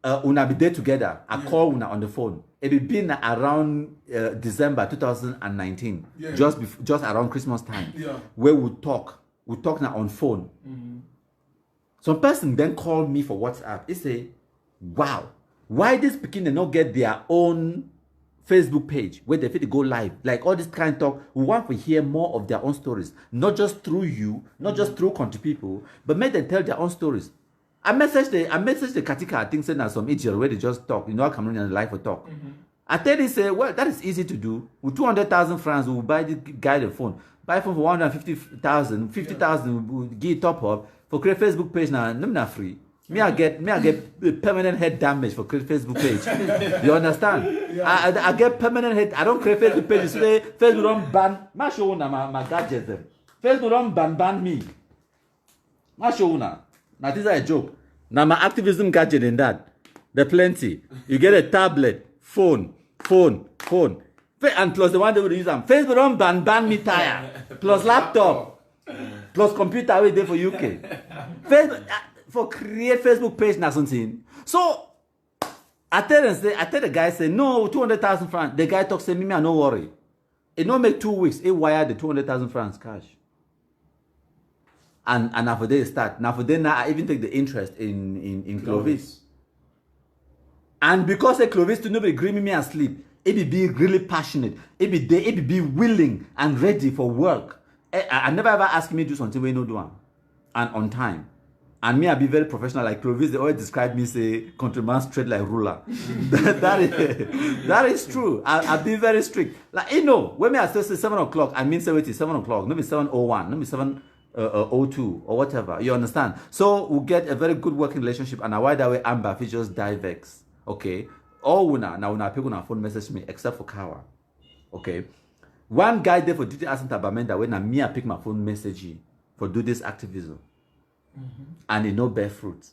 Speaker 1: una be there together. I call una on the phone. It be been around December 2019, just around Christmas time, where we talk. We talk now on phone. Some person then called me for WhatsApp. He say, wow, why this Pekin they not get their own Facebook page where they fit go live? Like all this kind of talk, we want to hear more of their own stories. Not just through you, not just through country people, but make them tell their own stories. I messaged the Katika, I think saying that some idiot where they just talk, you know, Cameroonian live for talk. I tell him, say, well, that is easy to do. With 200,000 francs, we will buy the guy the phone. Buy phone for 150,000, 50,000, we'll give top up for create Facebook page now. No, not free. Me I get permanent head damage for create Facebook page. You understand? I get permanent head. I don't create Facebook page. Say Facebook don't ban. Ma show una my gadgets them. Facebook don't ban me. Ma show una. Now this is a joke. Now my activism gadget in that. There plenty. You get a tablet, phone. And plus the one they would use them. Facebook don't ban me tire. Plus laptop. Plus computer we there for UK. Facebook for create Facebook page now something. So I tell the guy say no 200,000 francs. The guy talks say me I no worry. It don't make 2 weeks. It wired the 200,000 francs cash. And after they start. Now for then I even take the interest in Clovis. And because Clovis to nobody agree with me and sleep. It be really passionate. It be willing and ready for work. I never ever ask me to do something we no do and on time. And me, I be very professional. Like Clovis, they always describe me say countryman straight like ruler. that is true. I be very strict. Like you know, when me I say 7 o'clock, I mean 7 o'clock. No be 7:01. No be 7:02 or whatever. You understand? So we get a very good working relationship. And why that way Amber if just die vex. Okay. all una pick on phone message me except for Kawa. Okay. One guy there for duty asking Bamenda when me I pick my phone message for do this activism. And it no bear fruit.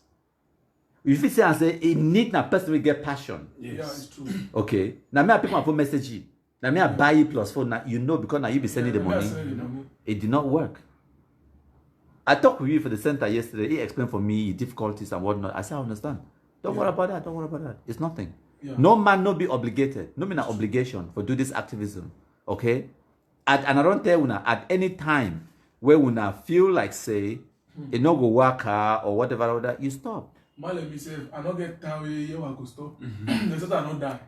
Speaker 1: If you say and say it need a person to get passion.
Speaker 3: Yes. Yeah, it's true.
Speaker 1: Okay. Now me I pick my phone message. Now me I buy it plus phone. Now you know because now you be sending the money. It did not work. I talked with you for the center yesterday. He explained for me difficulties and whatnot. I said, I understand. Don't worry about that. Don't worry about that. It's nothing. Yeah. No man no be obligated. No mean an obligation for do this activism. Okay? And I don't tell una at any time where una feel like say it no go work or whatever, you stop.
Speaker 3: Man, let me say, I don't get time where you want to stop. They said I don't die.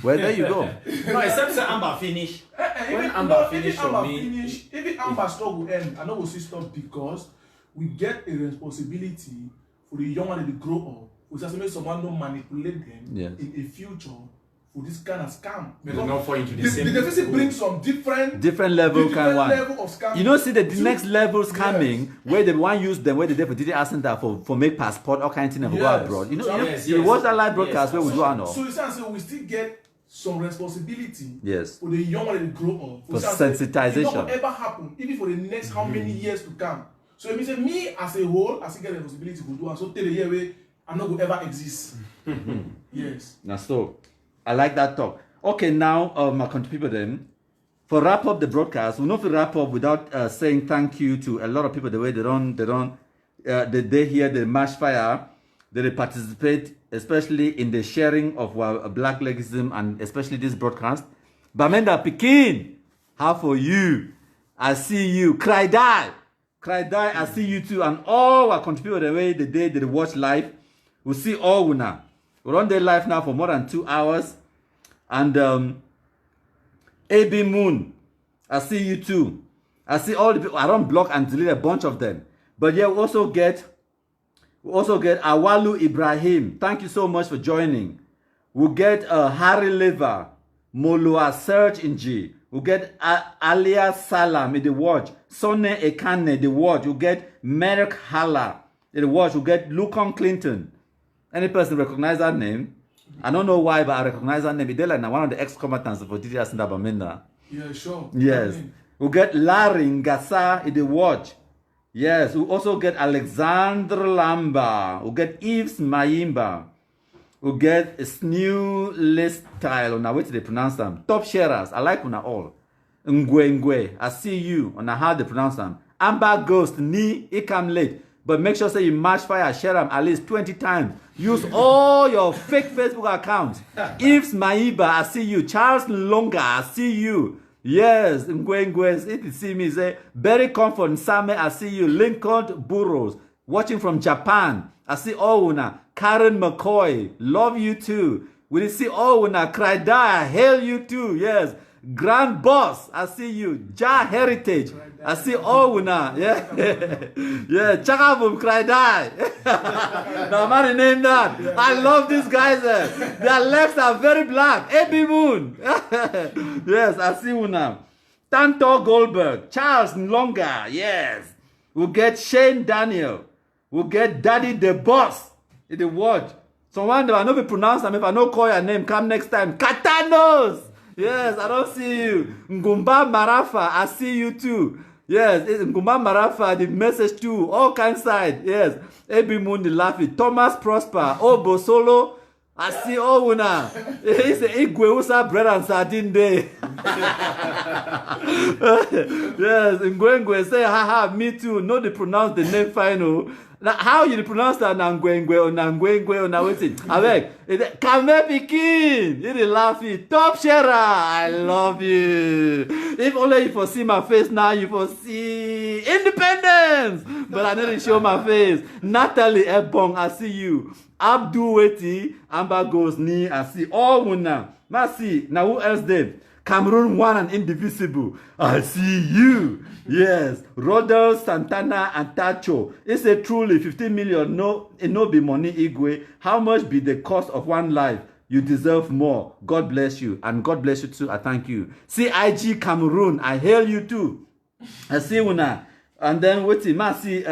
Speaker 1: Well, there you go.
Speaker 2: No, except say Amber finish. When Amber finish for me,
Speaker 3: if Amber struggle end, I know we'll see stop because we get a responsibility for the young one to grow up. We just make someone don't manipulate them in a future for this kind of scam.
Speaker 2: Because not fall into the same.
Speaker 3: The deficit brings some different
Speaker 1: level
Speaker 3: of scam.
Speaker 1: You know, see the next level scamming where they want use them where they for did ask center for make passport all kind of thing and go abroad. You know, you watch that live broadcast where we do our
Speaker 3: So you say we still get some responsibility
Speaker 1: for
Speaker 3: the young one to grow up.
Speaker 1: For sensitization.
Speaker 3: It not ever happen, even for the next how many years to come. So it means that me as a whole, I still get the responsibility to do and so tell the year where I'm not going to ever exist. Yes.
Speaker 1: Now so I like that talk. Okay, now my country people then. For wrap up the broadcast, we not to wrap up without saying thank you to a lot of people the way they hear the march fire, they participate, especially in the sharing of black legism and especially this broadcast. Bamenda Pekin, how for you? I see you. Cry die, I see you too. And all our contributors the way they watch live. We see all now. We're on their live now for more than 2 hours. And AB Moon, I see you too. I see all the people. I don't block and delete a bunch of them. But yeah, we also get Awalu Ibrahim. Thank you so much for joining. We'll get Harry Lever, Molua Search in G. We'll get Alia Salam in the watch. Sonne Ekane, the watch. We'll get Merrick Hala in the watch. We'll get Lucon Clinton. Any person recognize that name? I don't know why, but I recognize that name. They're like one of the ex-combatants for DDS in Bamenda.
Speaker 3: Yeah, sure.
Speaker 1: Yes. We'll get Larry Ngasa in the watch. Yes. We'll also get Alexander Lamba. We'll get Yves Mayimba. We'll get Snew List Style. Now, wait till they pronounce them. Top sharers. I like una all. Ngwe. I see you on how they pronounce them. Amber Ghost. Ni. It come late. But make sure say you match fire, share them at least 20 times. Use all your fake Facebook accounts. Yves Maiba, I see you. Charles Longa, I see you. Yes, Ngwe, if you see me, say, Berry Comfort, Same, I see you. Lincoln Burrows, watching from Japan. I see Ouna. Karen McCoy, love you too. We see Ouna. Cry die, hail you too. Yes. Grand Boss, I see you. Ja Heritage, I see Ouna. Yeah. Yeah. Chakabum Cry Die. Now, man, name that. I love these guys. Their legs are very black. Ebi Moon. Yes, I see Una. Tanto Goldberg. Charles Nlonga. Yes. We'll get Shane Daniel. We'll get Daddy the Boss in the watch. Someone I know we pronounce them. If I don't call your name, come next time. Katanos. Yes, I don't see you. Ngumba Marafa, I see you too. Yes, it's Ngumba Marafa, the message too. All kinds side. Yes. Ebi Mundi laughing. Thomas Prosper. Obo Solo. I see Ouna. It's a Igweusa bread and sardine day. Yes, Ngwengwe say haha, me too. No, they pronounce the name final. Now, how you pronounce that Nangwengwe or Nangwengwe or Naweti? Avec Kame Pikin, it is laughing. Top sharer, I love you. If only you see my face now, you see independence. But I didn't show my face. Natalie Ebong, I see you. Abdul Weti, Amber Goes Ni, I see all Wuna. Mercy. Now who else there? Cameroon one and indivisible. I see you. Yes. Rodel, Santana, and Tacho. It's a truly 15 million. No, it no be money, Igwe. How much be the cost of one life? You deserve more. God bless you. And God bless you too. I thank you. CIG Cameroon. I hail you too. I see you now. And then wait till see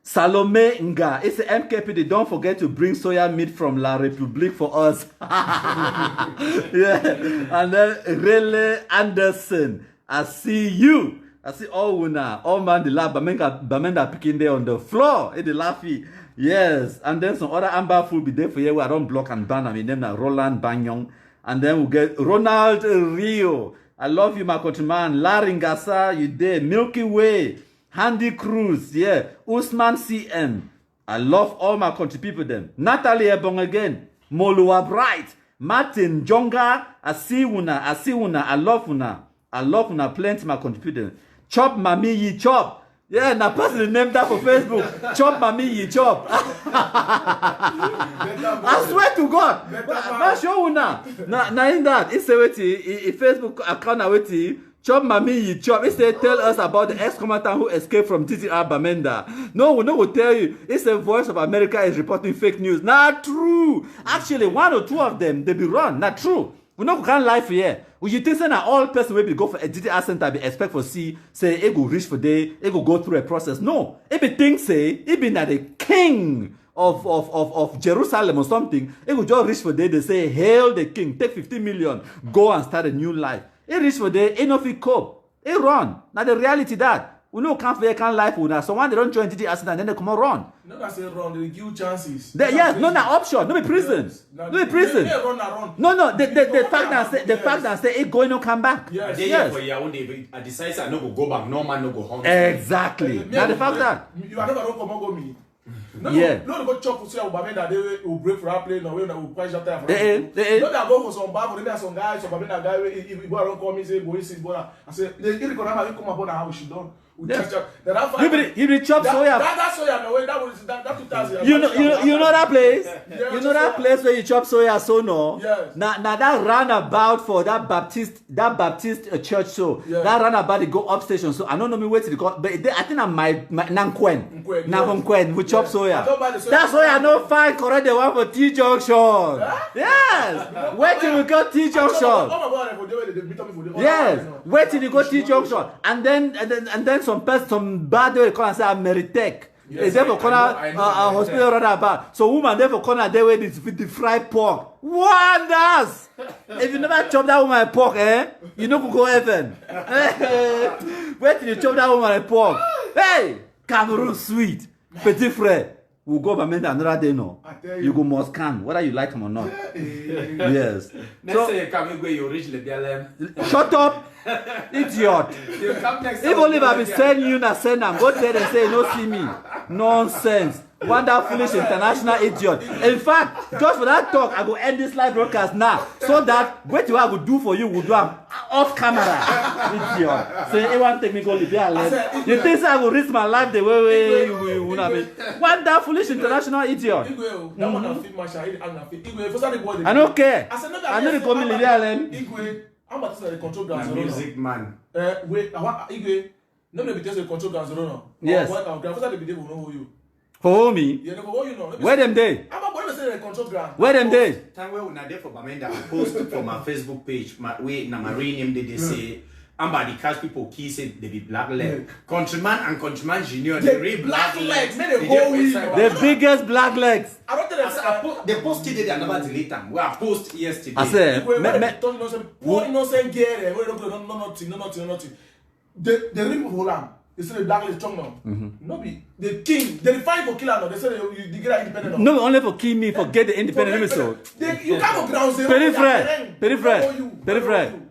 Speaker 1: Salome Nga. It's the MKPD. Don't forget to bring soya meat from La République for us. Yeah. And then Rele Anderson. I see you. I see all Una. All man the laugh. Bamenda picking there on the floor. In the laughy. Yes. And then some other amber food be there for you. I don't block and ban. I mean, them like Roland Banyong. And then we'll get Ronald Rio. I love you, my countryman. Larry Ngasa, you there. Milky Way. Handy Cruz, yeah. Usman CM. I love all my country people them. Natalie Ebong again. Molua Bright. Martin Jonga. I see una. I love una. I love una plenty my country people. Chop Mami Yi Chop. Yeah, na person name that for Facebook. Chop Mami Yi Chop. I swear to God. I show una. Na in that. It's a Facebook account away. Chop Mami Yi Chop. It say tell us about the ex-combatant who escaped from TTR Bamenda. No, we will tell you. It's the Voice of America is reporting fake news. Not true. Actually, one or two of them, they be wrong. Not true. We no can't lie for here. When you think that all person will be go for a DTR center, be expect for say it go reach for day, it go through a process. No. It be think say, it be not the king of Jerusalem or something. It go just reach for day, they say, hail the king, take 50 million, go and start a new life. It reach for day, it no fit cope. It run. Now the reality that we no can't lie for now. So when they don't join DTR center, then they come and run.
Speaker 3: No, that's a run. They give chances.
Speaker 1: Yes, no, na option. No be prison.
Speaker 3: Yes.
Speaker 1: No be prison.
Speaker 3: Run.
Speaker 1: No. The fact that say it going to come back.
Speaker 3: Yes.
Speaker 1: Yes.
Speaker 2: I decide I no go back. No man no go home.
Speaker 1: Exactly. Now the fact that.
Speaker 3: You are never don't come and go me. No,
Speaker 1: Yeah.
Speaker 3: No, go chop for say Bamenda they will break for that plane or when will price that time. No,
Speaker 1: Eh.
Speaker 3: they go for some bar for them some guys, some Bamenda guy. If you go around call me say boy see boy. I say they come about how she done.
Speaker 1: Yes. You be chop soya.
Speaker 3: That soya no way. That was that 2000.
Speaker 1: You know that place?
Speaker 3: Yeah,
Speaker 1: You know that place where you chop soya so no?
Speaker 3: Yes.
Speaker 1: Now that roundabout for that Baptist church so
Speaker 3: Yeah.
Speaker 1: that roundabout they go up station so I don't know me where to go but I think I'm my Nankwen. Nankwen we chop soya.
Speaker 3: I don't buy the soya.
Speaker 1: That's why I no find correct the one for T junction. Yes. Where till we go T junction? Yes. Wait till you go T junction and then some bad way come and say Ameritech.
Speaker 2: Yes,
Speaker 1: Is there for corner
Speaker 2: I know.
Speaker 1: hospital rather bad. So woman there for corner there where the fried pork. Wonders! If you never chop that woman pork, you know go heaven. Wait till you chop that woman pork. Hey, Cameroon sweet, petit frère. We'll go Bamenda another day no. You go must come, whether you like him or not. Yes.
Speaker 2: Next time you come, you reach the BLM.
Speaker 1: Shut up, idiot.
Speaker 2: You come next
Speaker 1: If only if I be send you na send them, go tell them say you no see me. Nonsense. Wonder foolish international idiot. In fact, just for that talk, I go end this live broadcast now. So that what I will do for you, will do off camera. Idiot. Say everyone take me go live here. You think I will risk my life the way you wanna be? Wonder foolish international idiot. I don't care. I know they call me live here.
Speaker 3: I'm about to say the control ground.
Speaker 2: Music man.
Speaker 3: Wait, Igwe. Nobody be telling the control ground zero.
Speaker 1: Yes.
Speaker 3: Grandfather be there will know who you.
Speaker 1: For me?
Speaker 3: Yeah, they go, you know.
Speaker 1: Where them day?
Speaker 3: I'm about to say the control ground.
Speaker 1: Where them day?
Speaker 2: Time where we not there for Bamenda, I post for my Facebook page. My name they say. I'm about to catch people key say they be black leg. Countryman and countryman junior, they read black legs.
Speaker 1: The biggest black legs.
Speaker 3: I don't tell them.
Speaker 2: They posted it and never delete them. We are post yesterday.
Speaker 1: I said,
Speaker 3: innocent gear, nothing. They read for Holland. They say the black leg strong now. No be the king. They fight for killer now. They say the get independent.
Speaker 1: no, only for kill me, for get the independent episode.
Speaker 3: You can't go ground zero.
Speaker 1: Peripheral.